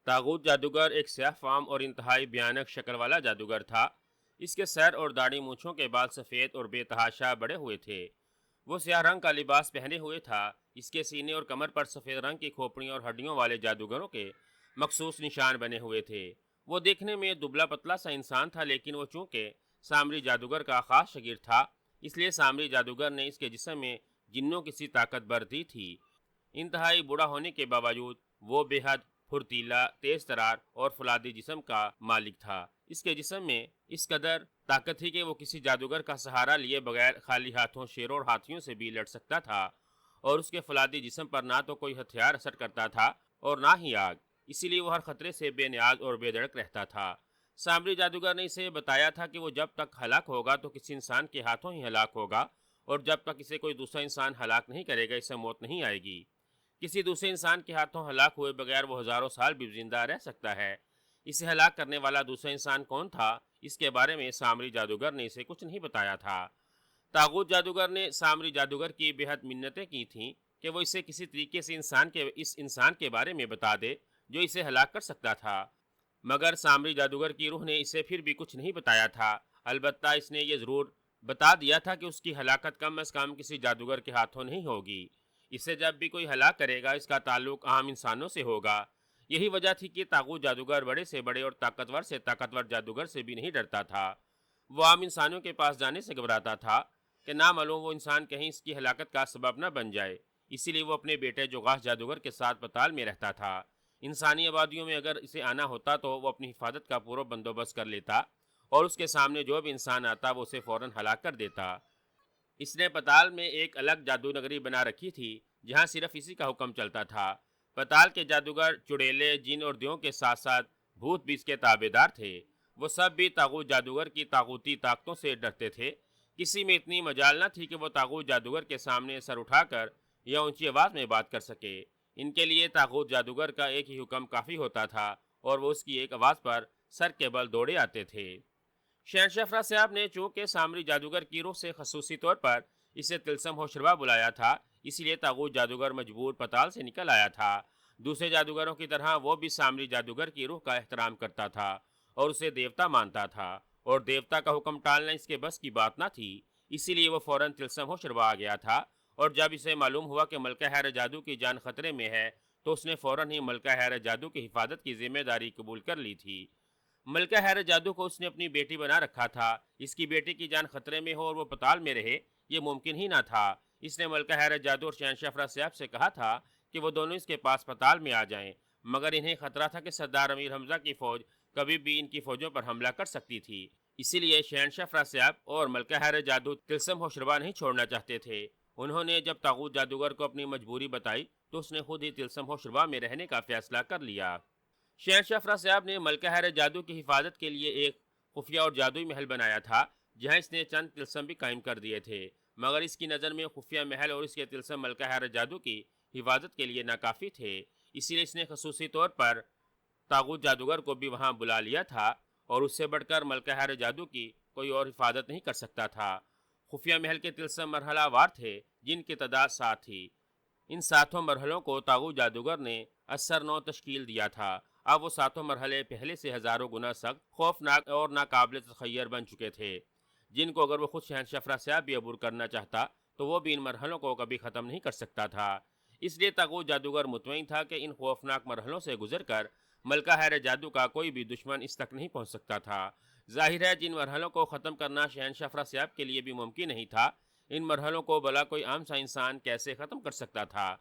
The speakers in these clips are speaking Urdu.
طاغوت جادوگر ایک سیاہ فام اور انتہائی بھیانک شکل والا جادوگر تھا۔ اس کے سر اور داڑھی مونچھوں کے بال سفید اور بے تحاشا بڑے ہوئے تھے۔ وہ سیاہ رنگ کا لباس پہنے ہوئے تھا۔ اس کے سینے اور کمر پر سفید رنگ کی کھوپڑیوں اور ہڈیوں والے جادوگروں کے مخصوص نشان بنے ہوئے تھے۔ وہ دیکھنے میں دبلا پتلا سا انسان تھا، لیکن وہ چونکہ سامری جادوگر کا خاص شاگرد تھا، اس لیے سامری جادوگر نے اس کے جسم میں جنوں کی سی طاقت بھر دی تھی۔ انتہائی بوڑھا ہونے کے باوجود وہ بے حد پھرتیلا، تیز ترار اور فولادی جسم کا مالک تھا۔ اس کے جسم میں اس قدر طاقت تھی کہ وہ کسی جادوگر کا سہارا لیے بغیر خالی ہاتھوں شیروں اور ہاتھیوں سے بھی لڑ سکتا تھا، اور اس کے فولادی جسم پر نہ تو کوئی ہتھیار اثر کرتا تھا اور نہ ہی آگ، اسی لیے وہ ہر خطرے سے بے نیاز اور بے دھڑک رہتا تھا۔ سامری جادوگر نے اسے بتایا تھا کہ وہ جب تک ہلاک ہوگا تو کسی انسان کے ہاتھوں ہی ہلاک ہوگا، اور جب تک اسے کوئی دوسرا انسان ہلاک نہیں کرے گا اسے موت نہیں آئے گی۔ کسی دوسرے انسان کے ہاتھوں ہلاک ہوئے بغیر وہ ہزاروں سال بھی زندہ رہ سکتا ہے۔ اسے ہلاک کرنے والا دوسرا انسان کون تھا، اس کے بارے میں سامری جادوگر نے اسے کچھ نہیں بتایا تھا۔ طاغوت جادوگر نے سامری جادوگر کی بے حد منتیں کی تھیں کہ وہ اسے کسی طریقے سے اس انسان کے بارے میں بتا دے جو اسے ہلاک کر سکتا تھا، مگر سامری جادوگر کی روح نے اسے پھر بھی کچھ نہیں بتایا تھا۔ البتہ اس نے یہ ضرور بتا دیا تھا کہ اس کی ہلاکت کم از کم کسی جادوگر کے ہاتھوں نہیں ہوگی۔ اسے جب بھی کوئی ہلاک کرے گا اس کا تعلق عام انسانوں سے ہوگا۔ یہی وجہ تھی کہ طاغوت جادوگر بڑے سے بڑے اور طاقتور سے طاقتور جادوگر سے بھی نہیں ڈرتا تھا۔ وہ عام انسانوں کے پاس جانے سے گھبراتا تھا کہ نامعلوم وہ انسان کہیں اس کی ہلاکت کا سبب نہ بن جائے، اسی لیے وہ اپنے بیٹے جوغاش جادوگر کے ساتھ پتال میں رہتا تھا۔ انسانی آبادیوں میں اگر اسے آنا ہوتا تو وہ اپنی حفاظت کا پورا بندوبست کر لیتا، اور اس کے سامنے جو بھی انسان آتا وہ اسے فوراً ہلاک کر دیتا۔ اس نے پتال میں ایک الگ جادو نگری بنا رکھی تھی جہاں صرف اسی کا حکم چلتا تھا۔ پتال کے جادوگر چڑیلے، جن اور دیوں کے ساتھ ساتھ بھوت بھی اس کے تابع دار تھے۔ وہ سب بھی طاغوت جادوگر کی طاغوتی طاقتوں سے ڈرتے تھے۔ کسی میں اتنی مجال نہ تھی کہ وہ طاغوت جادوگر کے سامنے سر اٹھا کر یا اونچی آواز میں بات کر سکے۔ ان کے لیے طاغوت جادوگر کا ایک ہی حکم کافی ہوتا تھا، اور وہ اس کی ایک آواز پر سر کے بل دوڑے آتے تھے۔ شہنشاہ افراسیاب نے چونکہ سامری جادوگر کی روح سے خصوصی طور پر اسے طلسم ہوشربا بلایا تھا، اسی لیے طاغوت جادوگر مجبور پتال سے نکل آیا تھا۔ دوسرے جادوگروں کی طرح وہ بھی سامری جادوگر کی روح کا احترام کرتا تھا اور اسے دیوتا مانتا تھا، اور دیوتا کا حکم ٹالنا اس کے بس کی بات نہ تھی، اسی لیے وہ فوراً طلسم ہوشربا آ گیا تھا، اور جب اسے معلوم ہوا کہ ملکہ حیر جادو کی جان خطرے میں ہے تو اس نے فوراً ہی ملکہ حیر جادو کی حفاظت کی ذمہ داری قبول کر لی تھی۔ ملکہ حیر جادو کو اس نے اپنی بیٹی بنا رکھا تھا۔ اس کی بیٹی کی جان خطرے میں ہو اور وہ پتال میں رہے، یہ ممکن ہی نہ تھا۔ اس نے ملکہ حیر جادو اور شہنشاہ افراسیاب سے کہا تھا کہ وہ دونوں اس کے پاس پتال میں آ جائیں، مگر انہیں خطرہ تھا کہ سردار امیر حمزہ کی فوج کبھی بھی ان کی فوجوں پر حملہ کر سکتی تھی، اسی لیے شہنشاہ افراسیاب اور ملکہ حیر جادو طلسم ہوشربا نہیں چھوڑنا چاہتے تھے۔ انہوں نے جب طاغوت جادوگر کو اپنی مجبوری بتائی تو اس نے خود ہی طلسم ہوشربا میں رہنے کا فیصلہ کر لیا۔ شہنشاہ افراسیاب نے ملکہ حیر جادو کی حفاظت کے لیے ایک خفیہ اور جادوئی محل بنایا تھا جہاں اس نے چند طلسم بھی قائم کر دیے تھے، مگر اس کی نظر میں خفیہ محل اور اس کے طلسم ملکہ حیر جادو کی حفاظت کے لیے ناکافی تھے، اسی لیے اس نے خصوصی طور پر طاغوت جادوگر کو بھی وہاں بلا لیا تھا، اور اس سے بڑھ کر ملکہ حیر جادو کی کوئی اور حفاظت نہیں کر سکتا تھا۔ خفیہ محل کے طلسم مرحلہ وار تھے جن کی تعداد 7 تھی۔ ان 7 مرحلوں کو طاغوت جادوگر نے اثر نو تشکیل دیا تھا۔ اب وہ 7 مرحلے پہلے سے ہزاروں گنا سخت، خوفناک اور ناقابل تخیر بن چکے تھے، جن کو اگر وہ خود شہنشاہ افراسیاب بھی عبور کرنا چاہتا تو وہ بھی ان مرحلوں کو کبھی ختم نہیں کر سکتا تھا۔ اس لیے طاغوت جادوگر مطمئن تھا کہ ان خوفناک مرحلوں سے گزر کر ملکہ حیر جادو کا کوئی بھی دشمن اس تک نہیں پہنچ سکتا تھا۔ ظاہر ہے جن مرحلوں کو ختم کرنا شہنشاہ افراسیاب کے لیے بھی ممکن نہیں تھا، ان مرحلوں کو بلا کوئی عام سا انسان کیسے ختم کر سکتا تھا۔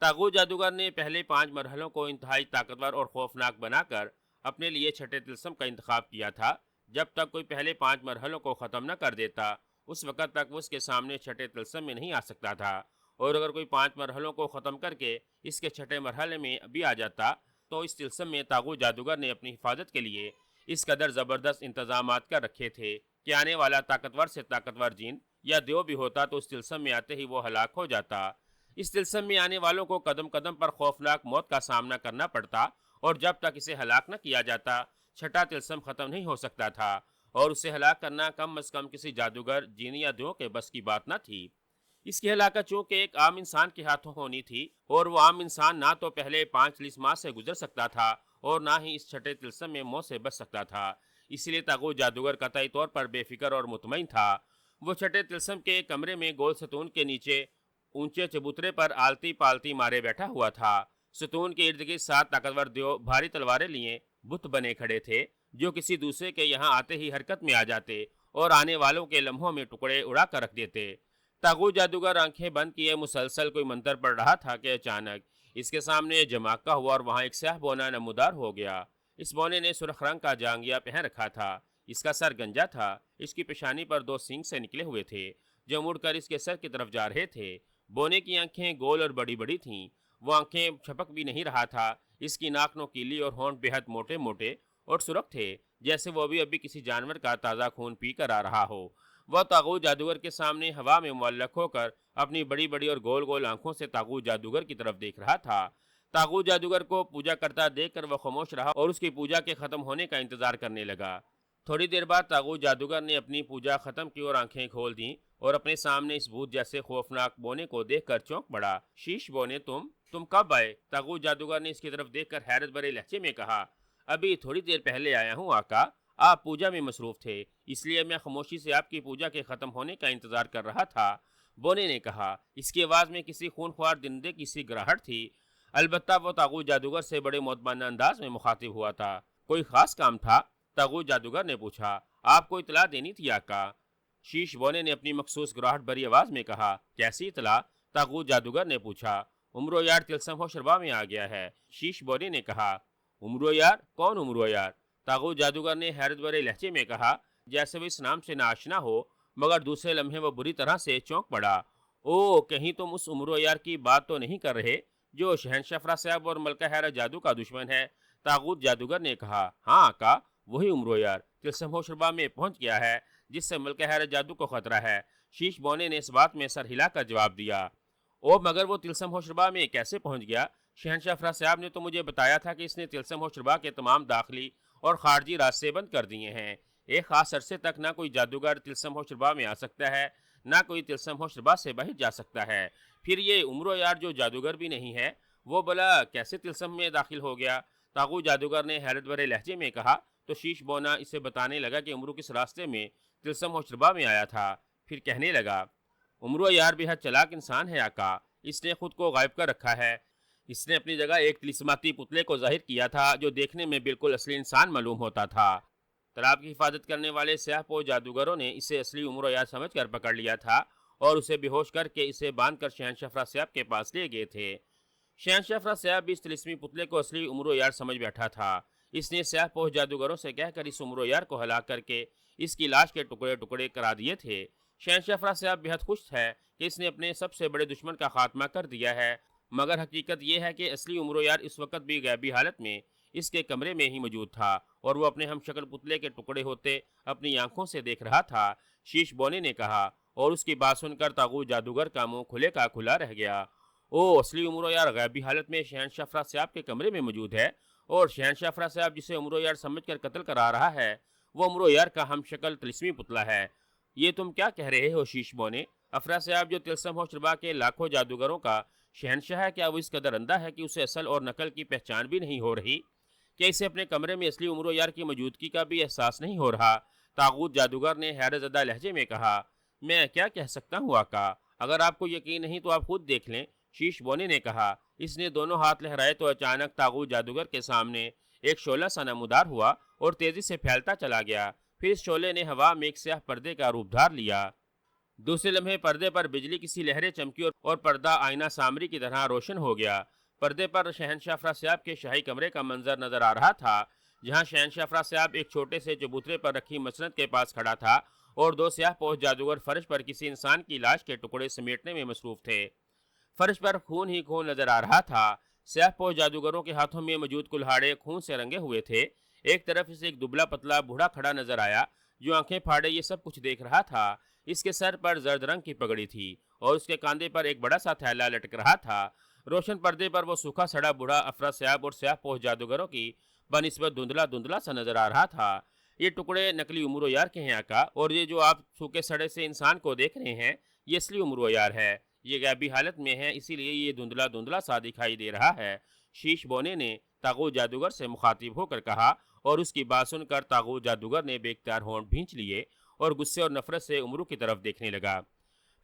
طاغوت جادوگر نے پہلے 5 مرحلوں کو انتہائی طاقتور اور خوفناک بنا کر اپنے لیے چھٹے طلسم کا انتخاب کیا تھا۔ جب تک کوئی پہلے 5 مرحلوں کو ختم نہ کر دیتا اس وقت تک وہ اس کے سامنے چھٹے طلسم میں نہیں آ سکتا تھا، اور اگر کوئی 5 مرحلوں کو ختم کر کے اس کے چھٹے مرحلے میں بھی آ جاتا تو اس طلسم میں طاغوت جادوگر نے اپنی حفاظت کے لیے اس قدر زبردست انتظامات کر رکھے تھے کہ آنے والا طاقتور سے طاقتور جن یا دیو بھی ہوتا تو اس طلسم میں آتے ہی وہ ہلاک ہو جاتا۔ اس طلسم میں آنے والوں کو قدم قدم پر خوفناک موت کا سامنا کرنا پڑتا، اور جب تک اسے ہلاک نہ کیا جاتا چھٹا طلسم ختم نہیں ہو سکتا تھا، اور اسے ہلاک کرنا کم از کم کسی جادوگر، جن یا دیو کے بس کی بات نہ تھی۔ اس کی ہلاکت چونکہ ایک عام انسان کے ہاتھوں ہونی تھی، اور وہ عام انسان نہ تو پہلے 5 لسمات سے گزر سکتا تھا اور نہ ہی اس چھٹے تلسم میں موت سے بچ سکتا تھا۔ اسی لیے طاغوت جادوگر قطعی طور پر بے فکر اور مطمئن تھا۔ وہ چھٹے تلسم کے کمرے میں گول ستون کے نیچے اونچے چبوترے پر آلتی پالتی مارے بیٹھا ہوا تھا۔ ستون کے ارد گرد 7 طاقتور دیو بھاری تلواریں لیے بت بنے کھڑے تھے، جو کسی دوسرے کے یہاں آتے ہی حرکت میں آ جاتے اور آنے والوں کے لمحوں میں ٹکڑے اڑا کر رکھ دیتے۔ طاغوت جادوگر آنکھیں بند کیے مسلسل کوئی منتر پڑھ رہا تھا کہ اچانک اس کے سامنے جماکہ ہوا اور وہاں ایک سیاہ بونا نمودار ہو گیا۔ اس بونے نے سرخ رنگ کا جانگیا پہن رکھا تھا، اس کا سر گنجا تھا، اس کی پیشانی پر 2 سینگ سے نکلے ہوئے تھے جو مڑ کر اس کے سر کی طرف جا رہے تھے۔ بونے کی آنکھیں گول اور بڑی بڑی تھیں، وہ آنکھیں چھپک بھی نہیں رہا تھا۔ اس کی ناک نوکیلی اور ہونٹ بے حد موٹے موٹے اور سرخ تھے، جیسے وہ ابھی کسی جانور کا تازہ خون پی کر آ رہا ہو۔ وہ طاغوت جادوگر کے سامنے ہوا میں معلق ہو کر اپنی بڑی بڑی اور گول گول آنکھوں سے طاغوت جادوگر کی طرف دیکھ رہا تھا۔ طاغوت جادوگر کو پوجا کرتا دیکھ کر وہ خاموش رہا اور اس کی پوجا کے ختم ہونے کا انتظار کرنے لگا۔ تھوڑی دیر بعد طاغوت جادوگر نے اپنی پوجا ختم کی اور آنکھیں کھول دیں اور اپنے سامنے اس بھوت جیسے خوفناک بونے کو دیکھ کر چونک پڑا۔ شیش بونے، تم کب آئے؟ طاغوت جادوگر نے اس کی طرف دیکھ کر حیرت بھرے لہجے میں کہا۔ ابھی تھوڑی دیر پہلے آیا ہوں آقا، آپ پوجا میں مصروف تھے، اس لیے میں خاموشی سے آپ کی پوجا کے ختم ہونے کا انتظار کر رہا تھا، بونے نے کہا۔ اس کی آواز میں کسی خونخوار درندے کی سی گراہٹ تھی۔ البتہ وہ طاغوت جادوگر سے بڑے مؤدبانہ انداز میں مخاطب ہوا تھا۔ کوئی خاص کام تھا؟ طاغوت جادوگر نے پوچھا۔ آپ کو اطلاع دینی تھی آقا، شیش بونے نے اپنی مخصوص گراہٹ بھری آواز میں کہا۔ کیسی اطلاع؟ طاغوت جادوگر نے پوچھا۔ عمرو یار تلسم ہوشربا میں آ گیا ہے، شیش بونے نے کہا۔ عمرو یار؟ کون عمرو یار؟ طاغوت جادوگر نے حیرت بھرے لہجے میں کہا، جیسے وہ اس نام سے ناآشنا ہو، مگر دوسرے لمحے وہ بری طرح سے چونک پڑا۔ او، کہیں تم اس عمرو یار کی بات تو نہیں کر رہے جو شہنشاہ فراصیاب اور ملکہ حیرت جادو کا دشمن ہے؟ طاغوت جادوگر نے کہا۔ ہاں آقا، وہی عمرو یار تلسم ہوشربا میں پہنچ گیا ہے جس سے ملکہ حیرت جادو کو خطرہ ہے، شیش بونے نے اس بات میں سر ہلا کر جواب دیا۔ او، مگر وہ تلسم ہوشربا میں کیسے پہنچ گیا؟ شہنشاہ فراصیاب نے تو مجھے بتایا تھا کہ اس نے تلسم ہوشربا کے تمام داخلی اور خارجی راستے بند کر دیے ہیں۔ ایک خاص عرصے تک نہ کوئی جادوگر تلسم ہوشربا میں آ سکتا ہے، نہ کوئی تلسم ہوشربا سے باہر جا سکتا ہے۔ پھر یہ عمرو یار جو جادوگر بھی نہیں ہے، وہ بلا کیسے تلسم میں داخل ہو گیا؟ طاغوت جادوگر نے حیرت بھرے لہجے میں کہا۔ تو شیش بونا اسے بتانے لگا کہ عمرو کس راستے میں تلسم ہوشربا میں آیا تھا۔ پھر کہنے لگا، عمرو یار بے حد چلاک انسان ہے آقا، اس نے خود کو غائب کر رکھا ہے۔ اس نے اپنی جگہ ایک طلسماتی پتلے کو ظاہر کیا تھا جو دیکھنے میں بالکل اصلی انسان معلوم ہوتا تھا۔ تالاب کی حفاظت کرنے والے سیاہ پوش جادوگروں نے اسے اصلی عمرو یار سمجھ کر پکڑ لیا تھا اور اسے بے ہوش کر کے اسے باندھ کر شہنشاہ فراصیاب کے پاس لے گئے تھے۔ شہنشاہ فراصیاب بھی اس طلسمی پتلے کو اصلی عمرو یار سمجھ بیٹھا تھا۔ اس نے سیاہ پوش جادوگروں سے کہہ کر اس عمرو یار کو ہلاک کر کے اس کی لاش کے ٹکڑے ٹکڑے کرا دیے تھے۔ شہنشاہ فراصیاب بے حد خوش ہے کہ اس نے اپنے سب سے بڑے دشمن کا خاتمہ کر دیا ہے، مگر حقیقت یہ ہے کہ اصلی عمرو یار اس وقت بھی غیبی حالت میں اس کے کمرے میں ہی موجود تھا اور وہ اپنے ہم شکل پتلے کے ٹکڑے ہوتے اپنی آنکھوں سے دیکھ رہا تھا، شیش بونے نے کہا، اور اس کی بات سن کر طاغوت جادوگر کا منہ کھلے کا کھلا رہ گیا۔ او، اصلی عمرو یار غیبی حالت میں شہنشاہ فراصیاب کے کمرے میں موجود ہے اور شہنشاہ فراصیاب جسے عمرو یار سمجھ کر قتل کرا رہا ہے وہ عمرو یار کا ہم شکل طلسمی پتلا ہے۔ یہ تم کیا کہہ رہے ہو شیش بونے؟ افراسیاب جو تلسم ہوشربا کے لاکھوں جادوگروں کا شہنشاہ ہے، کیا وہ اس قدر اندھا ہے کہ اسے اصل اور نقل کی پہچان بھی نہیں ہو رہی؟ کیا اسے اپنے کمرے میں اصلی عمرو یار کی موجودگی کا بھی احساس نہیں ہو رہا؟ طاغوت جادوگر نے حیرت زدہ لہجے میں کہا۔ میں کیا کہہ سکتا ہوں آقا، اگر آپ کو یقین نہیں تو آپ خود دیکھ لیں، شیش بونے نے کہا۔ اس نے دونوں ہاتھ لہرائے تو اچانک طاغوت جادوگر کے سامنے ایک شعلہ سا نمودار ہوا اور تیزی سے پھیلتا چلا گیا۔ پھر اس شعلے نے ہوا میں ایک سیاہ پردے کا روپ دھار لیا۔ دوسرے لمحے پردے پر بجلی کی سی لہریں چمکی اور پردہ آئینہ سامری کی طرح روشن ہو گیا۔ پردے پر شہنشاہ افراسیاب کے شاہی کمرے کا منظر نظر آ رہا تھا، جہاں شہنشاہ افراسیاب ایک چھوٹے سے چبوترے پر رکھی مسند کے پاس کھڑا تھا اور دو سیاہ پوش جادوگر فرش پر کسی انسان کی لاش کے ٹکڑے سمیٹنے میں مصروف تھے۔ فرش پر خون ہی خون نظر آ رہا تھا۔ سیاہ پوش جادوگروں کے ہاتھوں میں موجود کلہاڑے خون سے رنگے ہوئے تھے۔ ایک طرف اسے ایک دبلا پتلا بوڑھا کھڑا نظر آیا جو آنکھیں پھاڑے یہ سب کچھ دیکھ رہا تھا۔ اس کے سر پر زرد رنگ کی پگڑی تھی اور اس کے کاندھے پر ایک بڑا سا تھیلا لٹک رہا تھا۔ روشن پردے پر وہ سوکھا سڑا بوڑھا افراسیاب اور سیاہ پوش جادوگروں کی بنسبت دھندلا دھندلا سا نظر آ رہا تھا۔ یہ ٹکڑے نقلی عمرو یار کے ہیں آقا، اور یہ جو آپ سوکھے سڑے سے انسان کو دیکھ رہے ہیں یہ اصلی عمرو یار ہے۔ یہ غیبی حالت میں ہے، اسی لیے یہ دھندلا دھندلا سا دکھائی دے رہا ہے۔ شیش بونے نے طاغوت جادوگر سے مخاطب ہو کر کہا، اور اس کی بات سن کر طاغوت جادوگر نے بے اختیار ہونٹ بھینچ لیے اور غصے اور نفرت سے امرو کی طرف دیکھنے لگا۔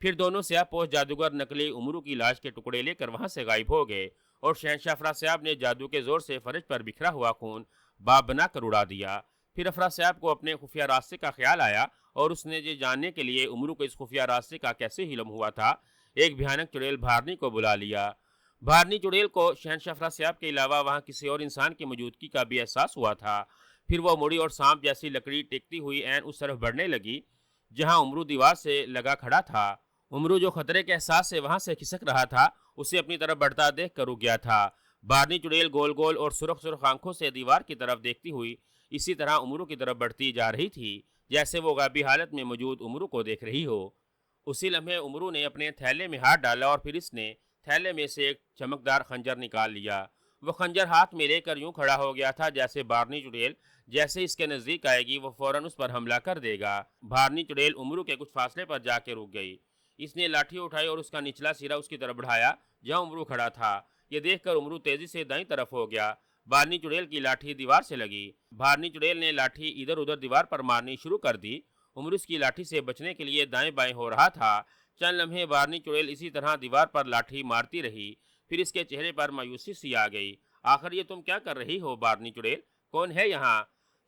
پھر دونوں سیاہ پوش جادوگر نکلی امرو کی لاش کے ٹکڑے لے کر وہاں سے غائب ہو گئے، اور شہنشاہ افراسیاب نے جادو کے زور سے فرج پر بکھرا ہوا خون باب بنا کر اڑا دیا۔ پھر افراسیاب کو اپنے خفیہ راستے کا خیال آیا، اور اس نے یہ جاننے کے لیے امرو کو اس خفیہ راستے کا کیسے علم ہوا تھا، ایک بھیانک چڑیل بھارنی کو بلا لیا۔ بھارنی چڑیل کو شہنشاہ افراسیاب کے علاوہ وہاں کسی اور انسان کی موجودگی کا بھی احساس ہوا تھا۔ پھر وہ مڑی اور سانپ جیسی لکڑی ٹیکتی ہوئی عین اس طرف بڑھنے لگی جہاں امرو دیوار سے لگا کھڑا تھا۔ امرو جو خطرے کے احساس سے وہاں سے کھسک رہا تھا، اسے اپنی طرف بڑھتا دیکھ کر رک گیا تھا۔ بھارنی چڑیل گول گول اور سرخ سرخ آنکھوں سے دیوار کی طرف دیکھتی ہوئی اسی طرح امرو کی طرف بڑھتی جا رہی تھی جیسے وہ غیبی حالت میں موجود امرو کو دیکھ رہی ہو۔ اسی لمحے امرو نے اپنے تھیلے میں ہاتھ ڈالا، اور پھر اس نے تھیلے میں سے ایک چمکدار خنجر نکال لیا۔ وہ خنجر ہاتھ میں لے کر یوں کھڑا ہو گیا تھا جیسے بھارنی چڑیل جیسے اس کے نزدیک آئے گی وہ فوراً اس پر حملہ کر دے گا۔ بھارنی چڑیل امرو کے کچھ فاصلے پر جا کے رک گئی۔ اس نے لاٹھی اٹھائی اور اس کا نچلا سرا اس کی طرف بڑھایا جہاں امرو کھڑا تھا۔ یہ دیکھ کر امرو تیزی سے دائیں طرف ہو گیا۔ بھارنی چڑیل کی لاٹھی دیوار سے لگی۔ بھارنی چڑیل نے لاٹھی ادھر ادھر دیوار پر مارنی شروع کر دی۔ امرو اس کی لاٹھی سے بچنے کے لیے دائیں بائیں ہو رہا تھا۔ چند لمحے بھارنی چڑیل اسی طرح دیوار پر لاٹھی مارتی رہی، پھر اس کے چہرے پر مایوسی سی آ گئی۔ آخر یہ تم کیا کر رہی ہو بھارنی چڑیل؟ کون ہے یہاں؟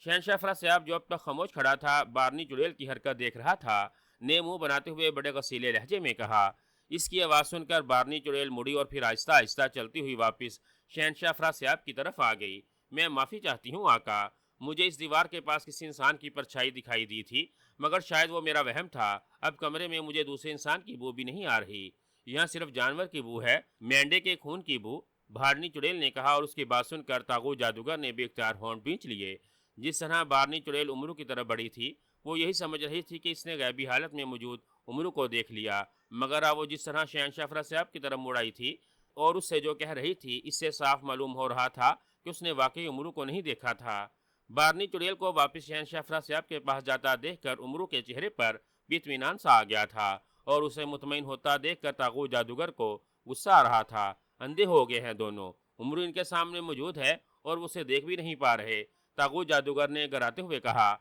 شہنشاہ افراسیاب جو اب تک خاموش کھڑا تھا بھارنی چڑیل کی حرکت دیکھ رہا تھا، نے منہ بناتے ہوئے بڑے غصیلے لہجے میں کہا۔ اس کی آواز سن کر بھارنی چڑیل مڑی اور پھر آہستہ آہستہ چلتی ہوئی واپس شہنشاہ افراسیاب کی طرف آ گئی۔ میں معافی چاہتی ہوں آقا، مجھے اس دیوار کے پاس کسی انسان کی پرچھائی دکھائی دی تھی، مگر شاید وہ میرا وہم تھا۔ اب کمرے میں مجھے دوسرے انسان کی بو بھی نہیں آ رہی، یہاں صرف جانور کی بو ہے، مینڈے کے خون کی بو، بھارنی چڑیل نے کہا، اور اس کی بات سن کر طاغوت جادوگر نے بے اختیار ہونٹ بھینچ لیے۔ جس طرح بھارنی چڑیل امرو کی طرف بڑھی تھی، وہ یہی سمجھ رہی تھی کہ اس نے غیبی حالت میں موجود امرو کو دیکھ لیا، مگر اب وہ جس طرح شہنشاہ افراسیاب کی طرف مڑ آئی تھی اور اس سے جو کہہ رہی تھی، اس سے صاف معلوم ہو رہا تھا کہ اس نے واقعی امرو کو نہیں دیکھا تھا۔ بھارنی چڑیل کو واپس شہنشاہ افراسیاب کے پاس جاتا دیکھ کر امرو کے چہرے پر بھی اطمینان سا آ گیا تھا، اور اسے مطمئن ہوتا دیکھ کر طاغوت جادوگر کو غصہ آ رہا تھا۔ اندھے ہو گئے ہیں دونوں، امرو ان کے سامنے موجود ہے اور وہ اسے دیکھ بھی نہیں پا رہے، طاغوت جادوگر نے گراتے ہوئے کہا۔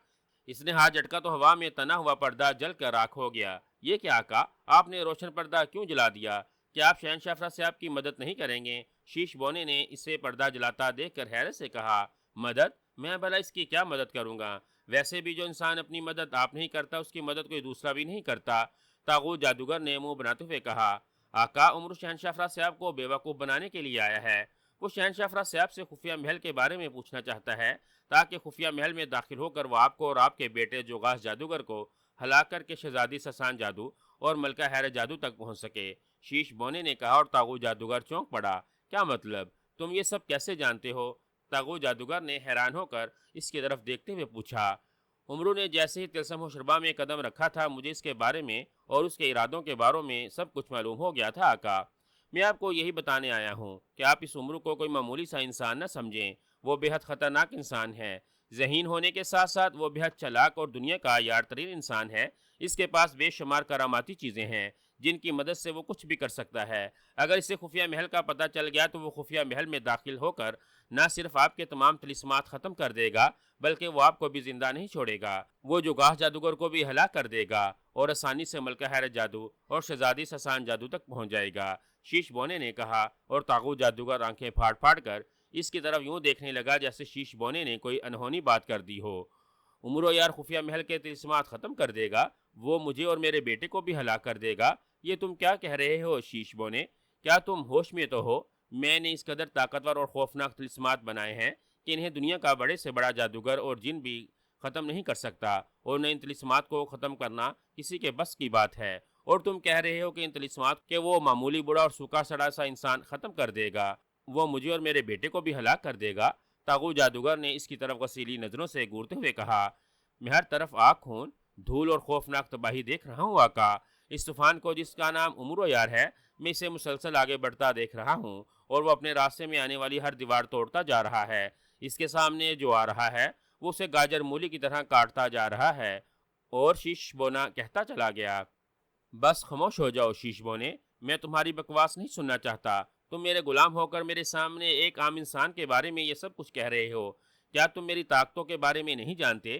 اس نے ہاتھ جھٹکا تو ہوا میں تنا ہوا پردہ جل کر راکھ ہو گیا۔ یہ کیا آقا، آپ نے روشن پردہ کیوں جلا دیا؟ کیا آپ شہنشاہ افراسیاب کی مدد نہیں کریں گے؟ شیش بونے نے اسے پردہ جلاتا دیکھ کر حیرت سے کہا۔ مدد؟ میں بھلا اس کی کیا مدد کروں گا؟ ویسے بھی جو انسان اپنی مدد آپ نہیں کرتا اس کی مدد کوئی دوسرا بھی نہیں کرتا، طاغوت جادوگر نے منہ بناتے ہوئے کہا۔ آقا، امرو شہنشاہ افراسیاب کو بیوقوف بنانے کے لیے آیا ہے۔ وہ شہنشاہ افراسیاب سے خفیہ محل کے بارے میں پوچھنا چاہتا ہے تاکہ خفیہ محل میں داخل ہو کر وہ آپ کو اور آپ کے بیٹے جوغاس جادوگر کو ہلاک کر کے شہزادی سسان جادو اور ملکہ حیر جادو تک پہنچ سکے۔ شیش بونے نے کہا، اور طاغوت جادوگر چونک پڑا۔ کیا مطلب؟ تم یہ سب کیسے جانتے ہو؟ طاغوت جادوگر نے حیران ہو کر اس کی طرف دیکھتے ہوئے پوچھا۔ امرو نے جیسے ہی طلسم ہوشربا میں قدم رکھا تھا، مجھے اس کے بارے میں اور اس کے ارادوں کے بارے میں سب کچھ معلوم ہو گیا تھا آقا۔ میں آپ کو یہی بتانے آیا ہوں کہ آپ اس امرو کو کوئی معمولی سا انسان نہ سمجھیں، وہ بے حد خطرناک انسان ہے۔ ذہین ہونے کے ساتھ ساتھ وہ بے حد چلاک اور دنیا کا عیار ترین انسان ہے۔ اس کے پاس بے شمار کراماتی چیزیں ہیں جن کی مدد سے وہ کچھ بھی کر سکتا ہے۔ اگر اسے خفیہ محل کا پتہ چل گیا تو وہ خفیہ محل میں داخل ہو کر نہ صرف آپ کے تمام طلسمات ختم کر دے گا بلکہ وہ آپ کو بھی زندہ نہیں چھوڑے گا، وہ جوغاس جادوگر کو بھی ہلاک کر دے گا اور آسانی سے ملکہ حیرت جادو اور شہزادی سسان جادو تک پہنچ جائے گا۔ شیش بونے نے کہا، اور طاغوت جادوگر آنکھیں پھاڑ پھاڑ کر اس کی طرف یوں دیکھنے لگا جیسے شیش بونے نے کوئی انہونی بات کر دی ہو۔ امرو یار خفیہ محل کے طلسمات ختم کر دے گا، وہ مجھے اور میرے بیٹے کو بھی ہلاک کر دے گا، یہ تم کیا کہہ رہے ہو شیش بونے؟ کیا تم ہوش میں تو ہو؟ میں نے اس قدر طاقتور اور خوفناک طلسمات بنائے ہیں کہ انہیں دنیا کا بڑے سے بڑا جادوگر اور جن بھی ختم نہیں کر سکتا، اور نہ ان طلسمات کو ختم کرنا کسی کے بس کی بات ہے، اور تم کہہ رہے ہو کہ ان طلسمات کے وہ معمولی بڑا اور سوکھا سڑا سا انسان ختم کر دے گا، وہ مجھے اور میرے بیٹے کو بھی ہلاک کر دے گا۔ طاغوت جادوگر نے اس کی طرف غصیلی نظروں سے گورتے ہوئے کہا۔ میں ہر طرف آگ خون، دھول اور خوفناک تباہی دیکھ رہا ہوں آقا۔ اس طوفان کو جس کا نام امرو یار ہے، میں اسے مسلسل آگے بڑھتا دیکھ رہا ہوں، اور وہ اپنے راستے میں آنے والی ہر دیوار توڑتا جا رہا ہے۔ اس کے سامنے جو آ رہا ہے وہ اسے گاجر مولی کی طرح کاٹتا جا رہا ہے۔ اور شیش بونا کہتا چلا گیا، بس خاموش ہو جاؤ شیش بونے، میں تمہاری بکواس نہیں سننا چاہتا۔ تم میرے غلام ہو کر میرے سامنے ایک عام انسان کے بارے میں یہ سب کچھ کہہ رہے ہو۔ کیا تم میری طاقتوں کے بارے میں نہیں جانتے؟